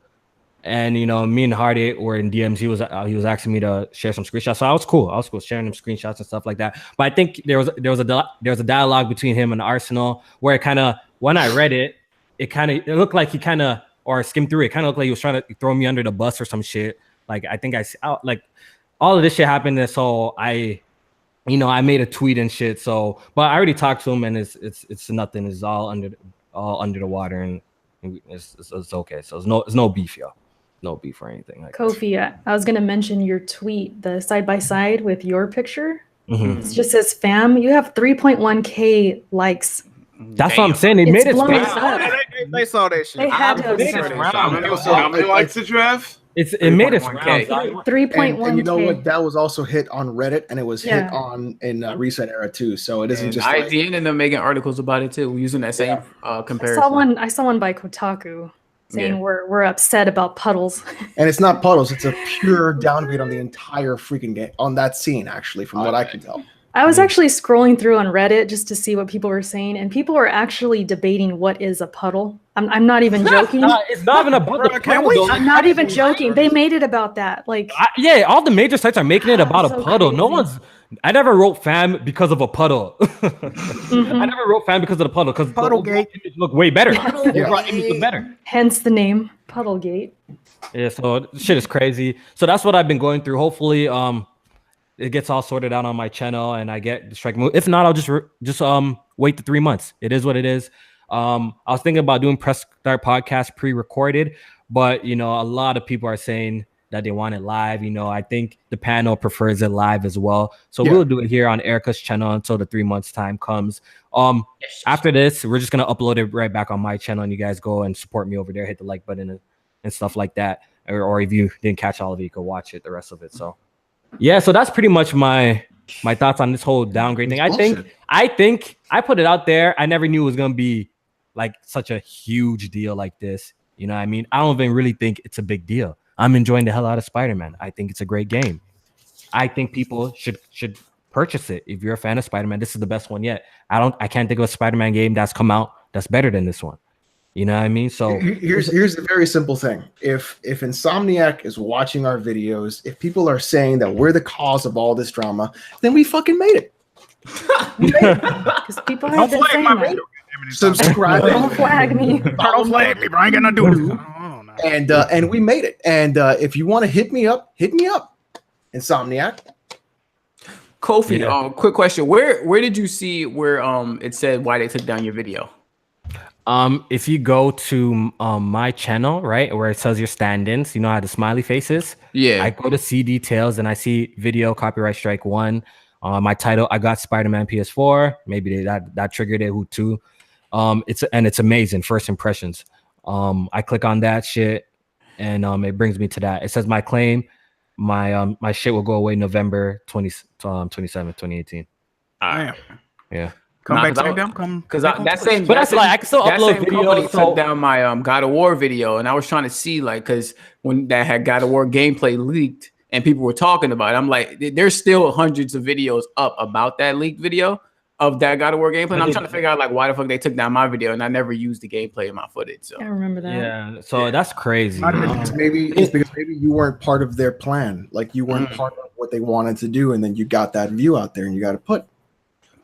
and me and Hard 8 were in DMs. He was asking me to share some screenshots, so I was cool sharing them screenshots and stuff like that. But I think there was a dialogue between him and Arsenal where it kind of, when I read it, it looked like he kind of, or skimmed through it, kind of looked like he was trying to throw me under the bus or some shit. Like I think like all of this shit happened, and so I made a tweet and shit. So, but I already talked to him, and it's nothing. It's all under the water, and it's okay. So it's no beef, yo. No beef or anything. Like Kofi, I was gonna mention your tweet, the side by side with your picture. Mm-hmm. It just says, "Fam, you have 3.1K likes." That's what I'm saying. They made it. They saw that shit. They had to. How many likes did you have? It made it 3.1K. And you know what? That was also hit on Reddit, and it was hit on in Reset Era too. So it isn't just IGN and them making articles about it too, using that same comparison. I saw one by Kotaku saying we're upset about puddles. And it's not puddles; it's a pure downgrade on the entire freaking game, on that scene. Actually, from what I can tell. I was actually scrolling through on Reddit just to see what people were saying, and people were actually debating what is a puddle. I'm not even joking. It's not even about the puddle. I'm not even joking. They made it about that. Like, all the major sites are making it about a puddle. Crazy. I never wrote fam because of a puddle. Mm-hmm. I never wrote fam because of the puddle, because Puddlegate look way better. Image look better. Hence the name Puddlegate. Yeah, so shit is crazy. So that's what I've been going through. Hopefully, it gets all sorted out on my channel and I get the strike move. If not, I'll just wait the 3 months. It is what it is. I was thinking about doing Press Start podcast pre-recorded, but a lot of people are saying that they want it live. I think the panel prefers it live as well. So we'll do it here on Erica's channel until the 3 months time comes. After this, we're just gonna upload it right back on my channel, and you guys go and support me over there, hit the like button and stuff like that. Or if you didn't catch all of it, you can watch it, the rest of it. So Yeah, so that's pretty much my thoughts on this whole downgrade thing. I think I put it out there. I never knew it was gonna be like such a huge deal like this. You know what I mean? I don't even really think it's a big deal. I'm enjoying the hell out of Spider-Man. I think it's a great game. I think people should purchase it. If you're a fan of Spider-Man, this is the best one yet. I can't think of a Spider-Man game that's come out that's better than this one. You know what I mean? So here's a very simple thing. If Insomniac is watching our videos, if people are saying that we're the cause of all this drama, then we fucking made it. Because people have been saying that. Subscribe. Don't flag me. Don't flag me, bro. I ain't got nothing to do with this. And we made it. And if you want to hit me up, Insomniac. Kofi, quick question. Where did you see where it said why they took down your video? If you go to my channel, right, where it says your stand-ins, you know how the smiley faces? Yeah. I go to see details and I see video copyright strike 1. My title, I got Spider-Man PS4. Maybe that triggered it. Who too? It's amazing. First impressions. I click on that shit, and it brings me to that. It says my claim, my shit will go away November 27, 2018. Damn. Yeah. Come back to them. Come. Because that same, but that's like I can still upload video. videos. Took down my God of War video, and I was trying to see like because when that had God of War gameplay leaked and people were talking about it, I'm like, there's still hundreds of videos up about that leaked video of that God of War gameplay. And I'm trying to figure out like why the fuck they took down my video, and I never used the gameplay in my footage. So I remember that. Yeah, so that's crazy. Maybe it's because maybe you weren't part of their plan, like you weren't part of what they wanted to do, and then you got that view out there, and you got to put.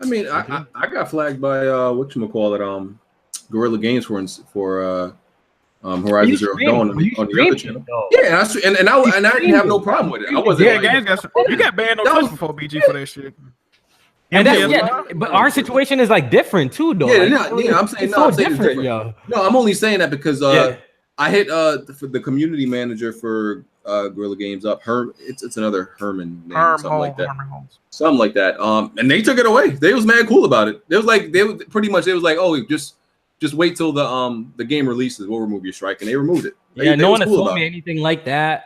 I mean, I got flagged by whatchamacallit, Guerrilla Games for Horizon Zero Dawn on the other channel. Yeah, and I didn't have no problem with it. I wasn't. Yeah, games you got banned on Twitch before BG for that shit. And but our situation is like different too, though. Yeah, I'm saying it's so different, yo. No, I'm only saying that because I hit the community manager for Guerrilla Games up. It's another Herman name, something like that. Something like that. And they took it away. They was mad cool about it. They was like, oh, just wait till the game releases. We'll remove your strike, and they removed it. No one has told me anything like that.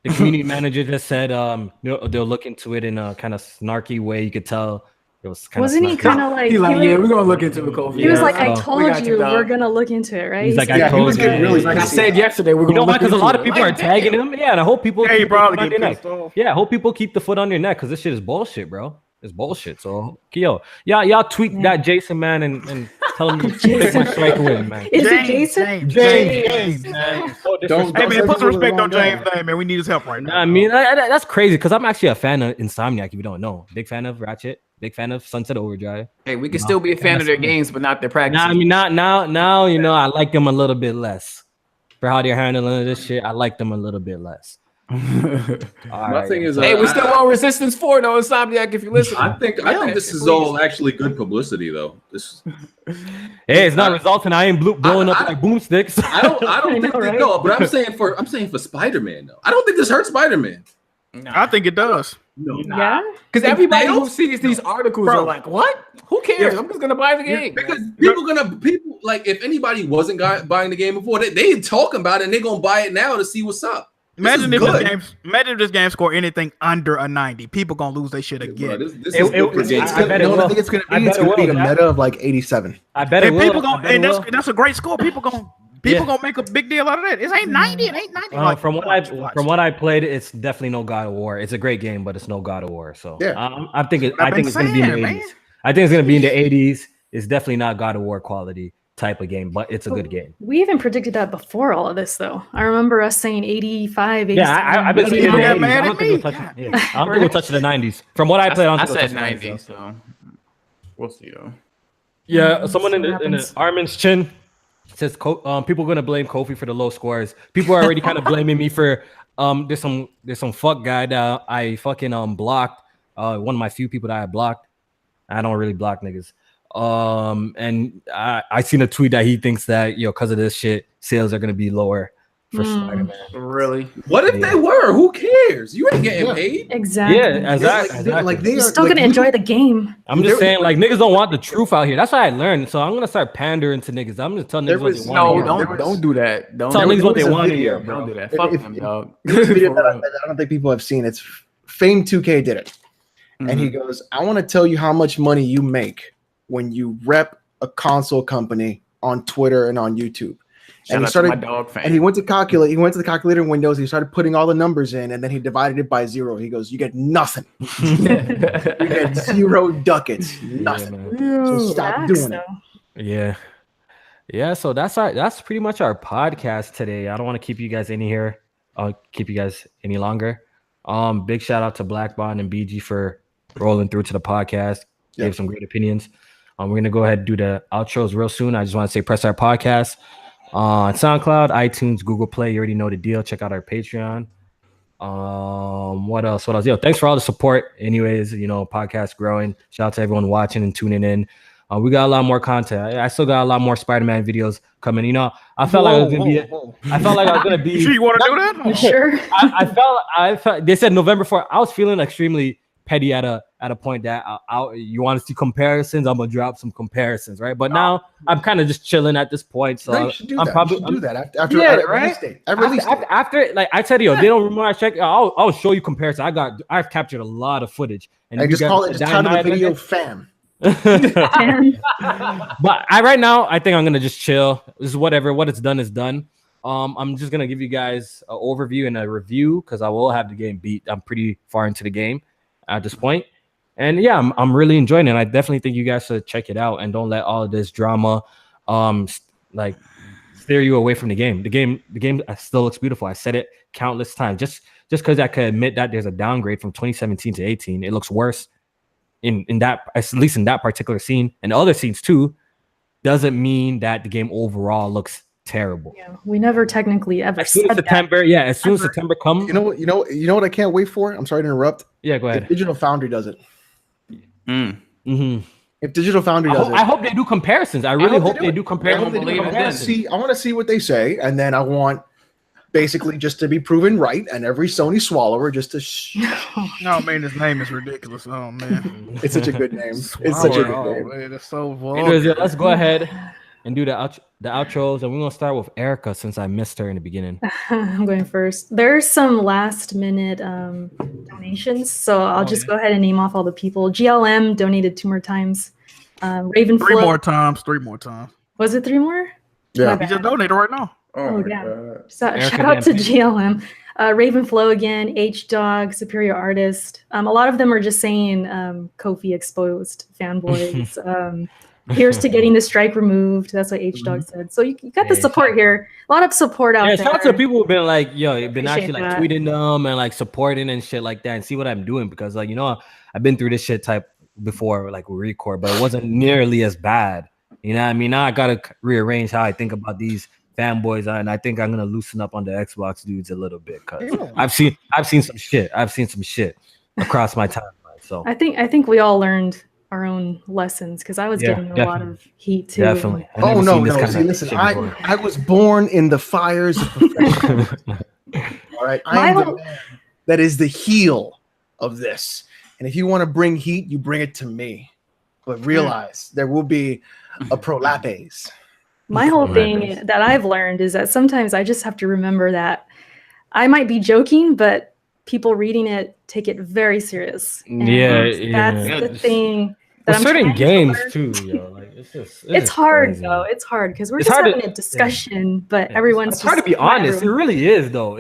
The community manager just said they'll look into it in a kind of snarky way. You could tell it was kind Wasn't he kind of like? He's like, yeah, we're gonna look into it, Kofi. He was like, I told you we're gonna look into it, right? He's like, I told you. Really like I said yesterday, we're gonna look into it. Because a lot of people are tagging him. Yeah, and I hope people keep probably get pissed off. Yeah, I hope people keep the foot on their neck because this shit is bullshit, bro. It's bullshit. So, y'all tweet that Jason, man, and tell him to take my strike away, man. Is it Jason? James. Don't, hey, man, put some respect on James' name, man. We need his help right now. I mean, that's crazy because I'm actually a fan of Insomniac, if you don't know. Big fan of Ratchet. Big fan of Sunset Overdrive. Hey, we can still be a fan of their games, but not their practice. I mean, now, I like them a little bit less. For how they're handling this shit, I like them a little bit less. My thing is, hey, we're still on Resistance 4 though, Insomniac. If you listen, I think this is all actually good publicity though. Hey, it's not resulting. I ain't blowing up like boomsticks. I don't think they know, but I'm saying for Spider-Man though. I don't think this hurts Spider-Man. No. I think it does. No, yeah, because everybody who sees these articles are like, "What? Who cares? I'm just gonna buy the game." Because people like if anybody wasn't buying the game before, they talking about it and they're gonna buy it now to see what's up. Imagine if this game score anything under a 90. People gonna lose their shit again. I think it's gonna be a meta of like 87. I bet it will. That's a great score. People gonna make a big deal out of that. It ain't 90. It ain't 90. From what I played, it's definitely no God of War. It's a great game, but it's no God of War. So I think it's gonna be in the 80s. I think it's gonna be in the 80s. It's definitely not God of War quality type of game, but it's a good game. We even predicted that before all of this, though. I remember us saying 85, 87. Yeah, I've been saying I don't think we'll touch the 90s. From what I played, I said 90, so we'll see though. Yeah, someone in the Armin's chin says people are gonna blame Kofi for the low scores. People are already kind of blaming me for there's some fuck guy that I fucking blocked. One of my few people that I blocked. I don't really block niggas. And I seen a tweet that he thinks that because of this shit, sales are gonna be lower for Spider-Man. Really? What if they were? Who cares? You ain't getting paid. Exactly. Yeah, exactly. Like they You're still gonna enjoy the game. I'm just saying, like niggas don't want the truth out here. That's what I learned. So I'm gonna start pandering to niggas. I'm just telling niggas what they want. Don't do that. Don't tell niggas what they want to hear. Don't do that. Fuck them, dog. Video that I don't think people have seen. It's Fame 2K did it. And he goes, I want to tell you how much money you make when you rep a console company on Twitter and on YouTube. Shout out to my dog fan. And he went to calculate. He went to the calculator windows. He started putting all the numbers in, and then he divided it by 0. He goes, "You get nothing. You get 0 ducats. Nothing. So stop doing it." Yeah. So that's pretty much our podcast today. I don't want to keep you guys any longer. Big shout out to Black Bond and BG for rolling through to the podcast. Gave some great opinions. We're gonna go ahead and do the outros real soon. I just want to say Press Start Podcast on SoundCloud, iTunes, Google Play. You already know the deal. Check out our Patreon. What else? Yo, thanks for all the support. Anyways, podcast growing. Shout out to everyone watching and tuning in. We got a lot more content. I still got a lot more Spider-Man videos coming. I felt like I was gonna be. I felt like I was gonna be. You want to do that? You sure? I felt. They said November 4th. I was feeling extremely petty at a point that you want to see comparisons. I'm gonna drop some comparisons, right? But now I'm kind of just chilling at this point. So you should do I'm that. probably do that after right. After like I said, they don't remember. I check. I'll show you comparison. I've captured a lot of footage, and I just call it title the video fam. But right now I think I'm gonna just chill. This is whatever. What it's done is done. I'm just gonna give you guys an overview and a review because I will have the game beat. I'm pretty far into the game at this point. And yeah, I'm really enjoying it. I definitely think you guys should check it out and don't let all of this drama steer you away from the game. The game still looks beautiful. I said it countless times. Just because I could admit that there's a downgrade from 2017 to 18, it looks worse in that, at least in that particular scene and other scenes too, doesn't mean that the game overall looks terrible. Yeah, we never technically ever as soon as September, that. As soon as September comes. You know what I can't wait for? I'm sorry to interrupt. Yeah, go ahead. If Digital Foundry does it. Mm-hmm. If Digital Foundry does it. I hope they do comparisons. I really hope they do comparisons. I want to see what they say, and then I want basically just to be proven right, and every Sony swallower just to. No, man, his name is ridiculous. Oh man, it's such a good name. It's such a good name. Man, it's so vulgar. Let's go ahead and do the outros, and we're gonna start with Erica since I missed her in the beginning. I'm going first. There's some last minute donations, so I'll just go ahead and name off all the people. GLM donated 2 more times. Ravenflow 3 more times. 3 more times. Was it 3 more? Yeah, he just donated right now. Oh yeah. Shout out to GLM. Ravenflow again, H-Dog, Superior Artist. A lot of them are just saying Kofi exposed fanboys. Here's to getting the strike removed. That's what H-Dog said. So you got the support here. A lot of support out there. Shout out to people who've been like, been actually that. tweeting them and like supporting and shit like that and see what I'm doing because like, I've been through this shit type before, like we record, but it wasn't nearly as bad. You know what I mean? Now I got to rearrange how I think about these fanboys, and I think I'm going to loosen up on the Xbox dudes a little bit because I've seen some shit. I've seen some shit across my timeline. So I think we all learned our own lessons because I was getting a lot of heat too. Definitely. Oh no! See, listen, I was born in the fires of perfection. All right, I am the man that is the heel of this. And if you want to bring heat, you bring it to me. But realize there will be a prolapse. My whole thing that I've learned is that sometimes I just have to remember that I might be joking, but people reading it take it very serious. And that's the thing. That certain games too, like it's hard crazy. Though. It's hard because we're just having a discussion, but everyone's. It's hard to be honest. It really is though.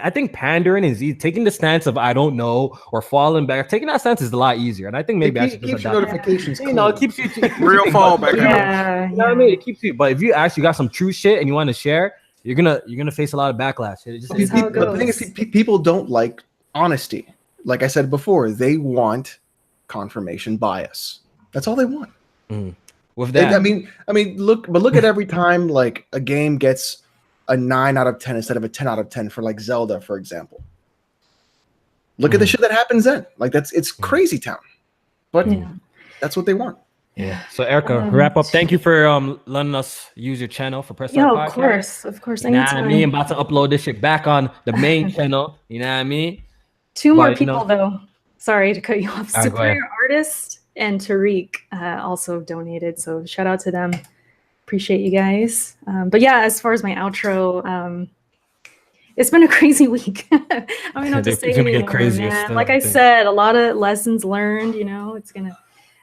I think pandering is easy. Taking the stance of I don't know or falling back. Taking that stance is a lot easier, and I think maybe I should keep your notifications. It keeps you real fallback. Yeah, you know what I mean. It keeps you. But if you actually got some true shit and you want to share, you're gonna face a lot of backlash. The thing is, people don't like honesty. Like I said before, they want confirmation bias. That's all they want. With that, I mean, look at every time like a game gets a 9 out of 10 instead of a 10 out of 10 for like Zelda, for example. Look at the shit that happens then. Like it's crazy town, but that's what they want. Yeah. So Erica, wrap up. Thank you for letting us use your channel for Press Start Podcast. Of course. You know what I mean? I'm about to upload this shit back on the main channel. You know what I mean? 2 more people though. Sorry to cut you off. Superior Artist and Tariq also donated, so shout out to them. Appreciate you guys. But yeah, as far as my outro, it's been a crazy week. I don't know what to It's say gonna get anymore, crazier man. still, Like I I think. said, a lot of lessons learned. It's gonna.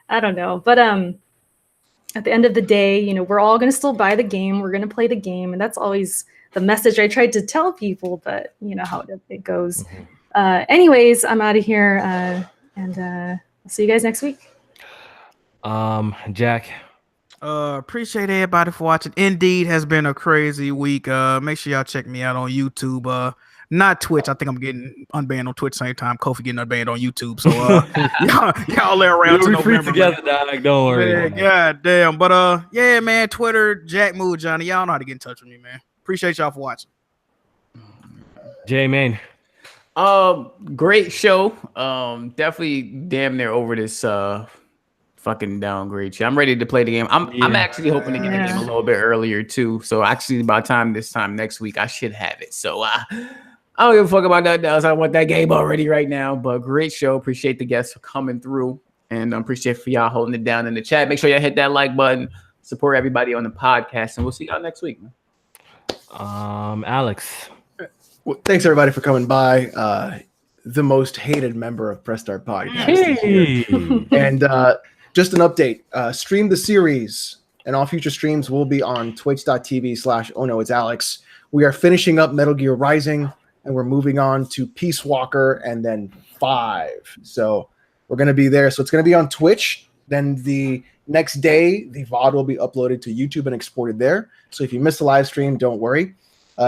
I don't know, but at the end of the day, we're all gonna still buy the game. We're gonna play the game, and that's always the message I tried to tell people. But you know how it goes. Anyways, I'm out of here, and I'll see you guys next week. Jack. Appreciate everybody for watching. Indeed has been a crazy week. Make sure y'all check me out on YouTube. Not Twitch. I think I'm getting unbanned on Twitch same time. Kofi getting unbanned on YouTube. So y'all there around to We'll be free November. together, dog. Don't worry. Man, God damn. But yeah, man, Twitter, Jack Mood Johnny. Y'all know how to get in touch with me, man. Appreciate y'all for watching. J-Man. Great show. Definitely damn near over this fucking downgrade shit. I'm ready to play the game. I'm actually hoping to get the game a little bit earlier too. So actually by this time next week, I should have it. So I don't give a fuck about nothing else. I want that game already right now. But great show. Appreciate the guests for coming through. And I appreciate for y'all holding it down in the chat. Make sure y'all hit that like button. Support everybody on the podcast. And we'll see y'all next week. Alex. Well, thanks everybody for coming by. The most hated member of Press Start Podcast. Hey. And just an update. Stream the series and all future streams will be on twitch.tv/ohnoitsalex. We are finishing up Metal Gear Rising and we're moving on to Peace Walker and then 5. So we're going to be there. So it's going to be on Twitch. Then the next day, the VOD will be uploaded to YouTube and exported there. So if you missed the live stream, don't worry.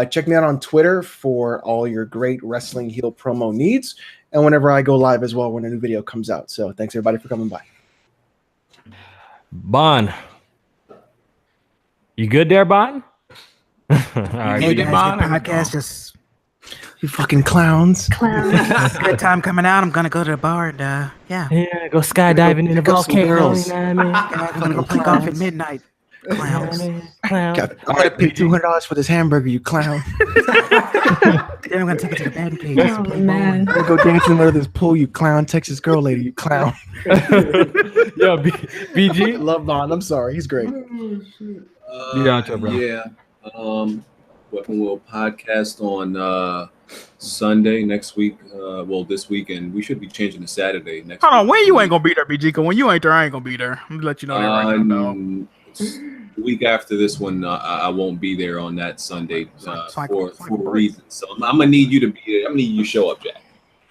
Check me out on Twitter for all your great Wrestling Heel promo needs. And whenever I go live as well when a new video comes out. So thanks everybody for coming by. Bon. You good there, Bon? All right. You good, Bon? Podcast just You fucking clowns. it's a good time coming out. I'm gonna go to the bar and yeah. Yeah, go skydiving in the pick up some volcano. girls. You know what I mean? I'm gonna go play golf at midnight. Clowns. Clown. I'm gonna pay $200 for this hamburger, you clown. Then I'm gonna take it to the band cage. Oh man. I'm gonna go dancing under this pool, you clown. Texas girl lady, you clown. Yo, BG. Love Bond. I'm sorry, he's great. You got it, bro. Yeah. Weapon Will podcast on Sunday next week. Well, this weekend. We should be changing to Saturday next Hold on, week. when you ain't gonna be there, BG? Cause when you ain't there, I ain't gonna be there. I'm gonna let you know that right now. The week after this one, I won't be there on that Sunday for reasons. So I'm gonna need you to be there. I'm gonna need you to show up, Jack.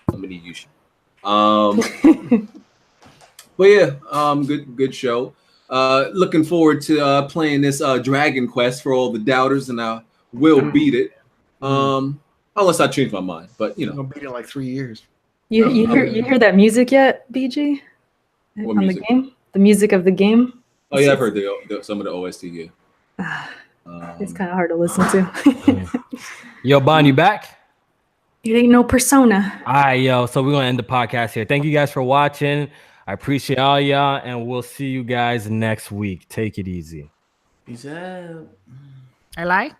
I'm gonna need you. But yeah, good show. Looking forward to playing this Dragon Quest for all the doubters, and I will beat it. Unless I change my mind, but I'm gonna beat it in like 3 years. You hear that music yet, BG? What On music? the game? The music of the game? Oh yeah, I've heard some of the OST. Yeah, It's kind of hard to listen to. Yo, Bon, you back? It ain't no Persona. All right, yo. So we're gonna end the podcast here. Thank you guys for watching. I appreciate all y'all, and we'll see you guys next week. Take it easy. Peace out. I lie.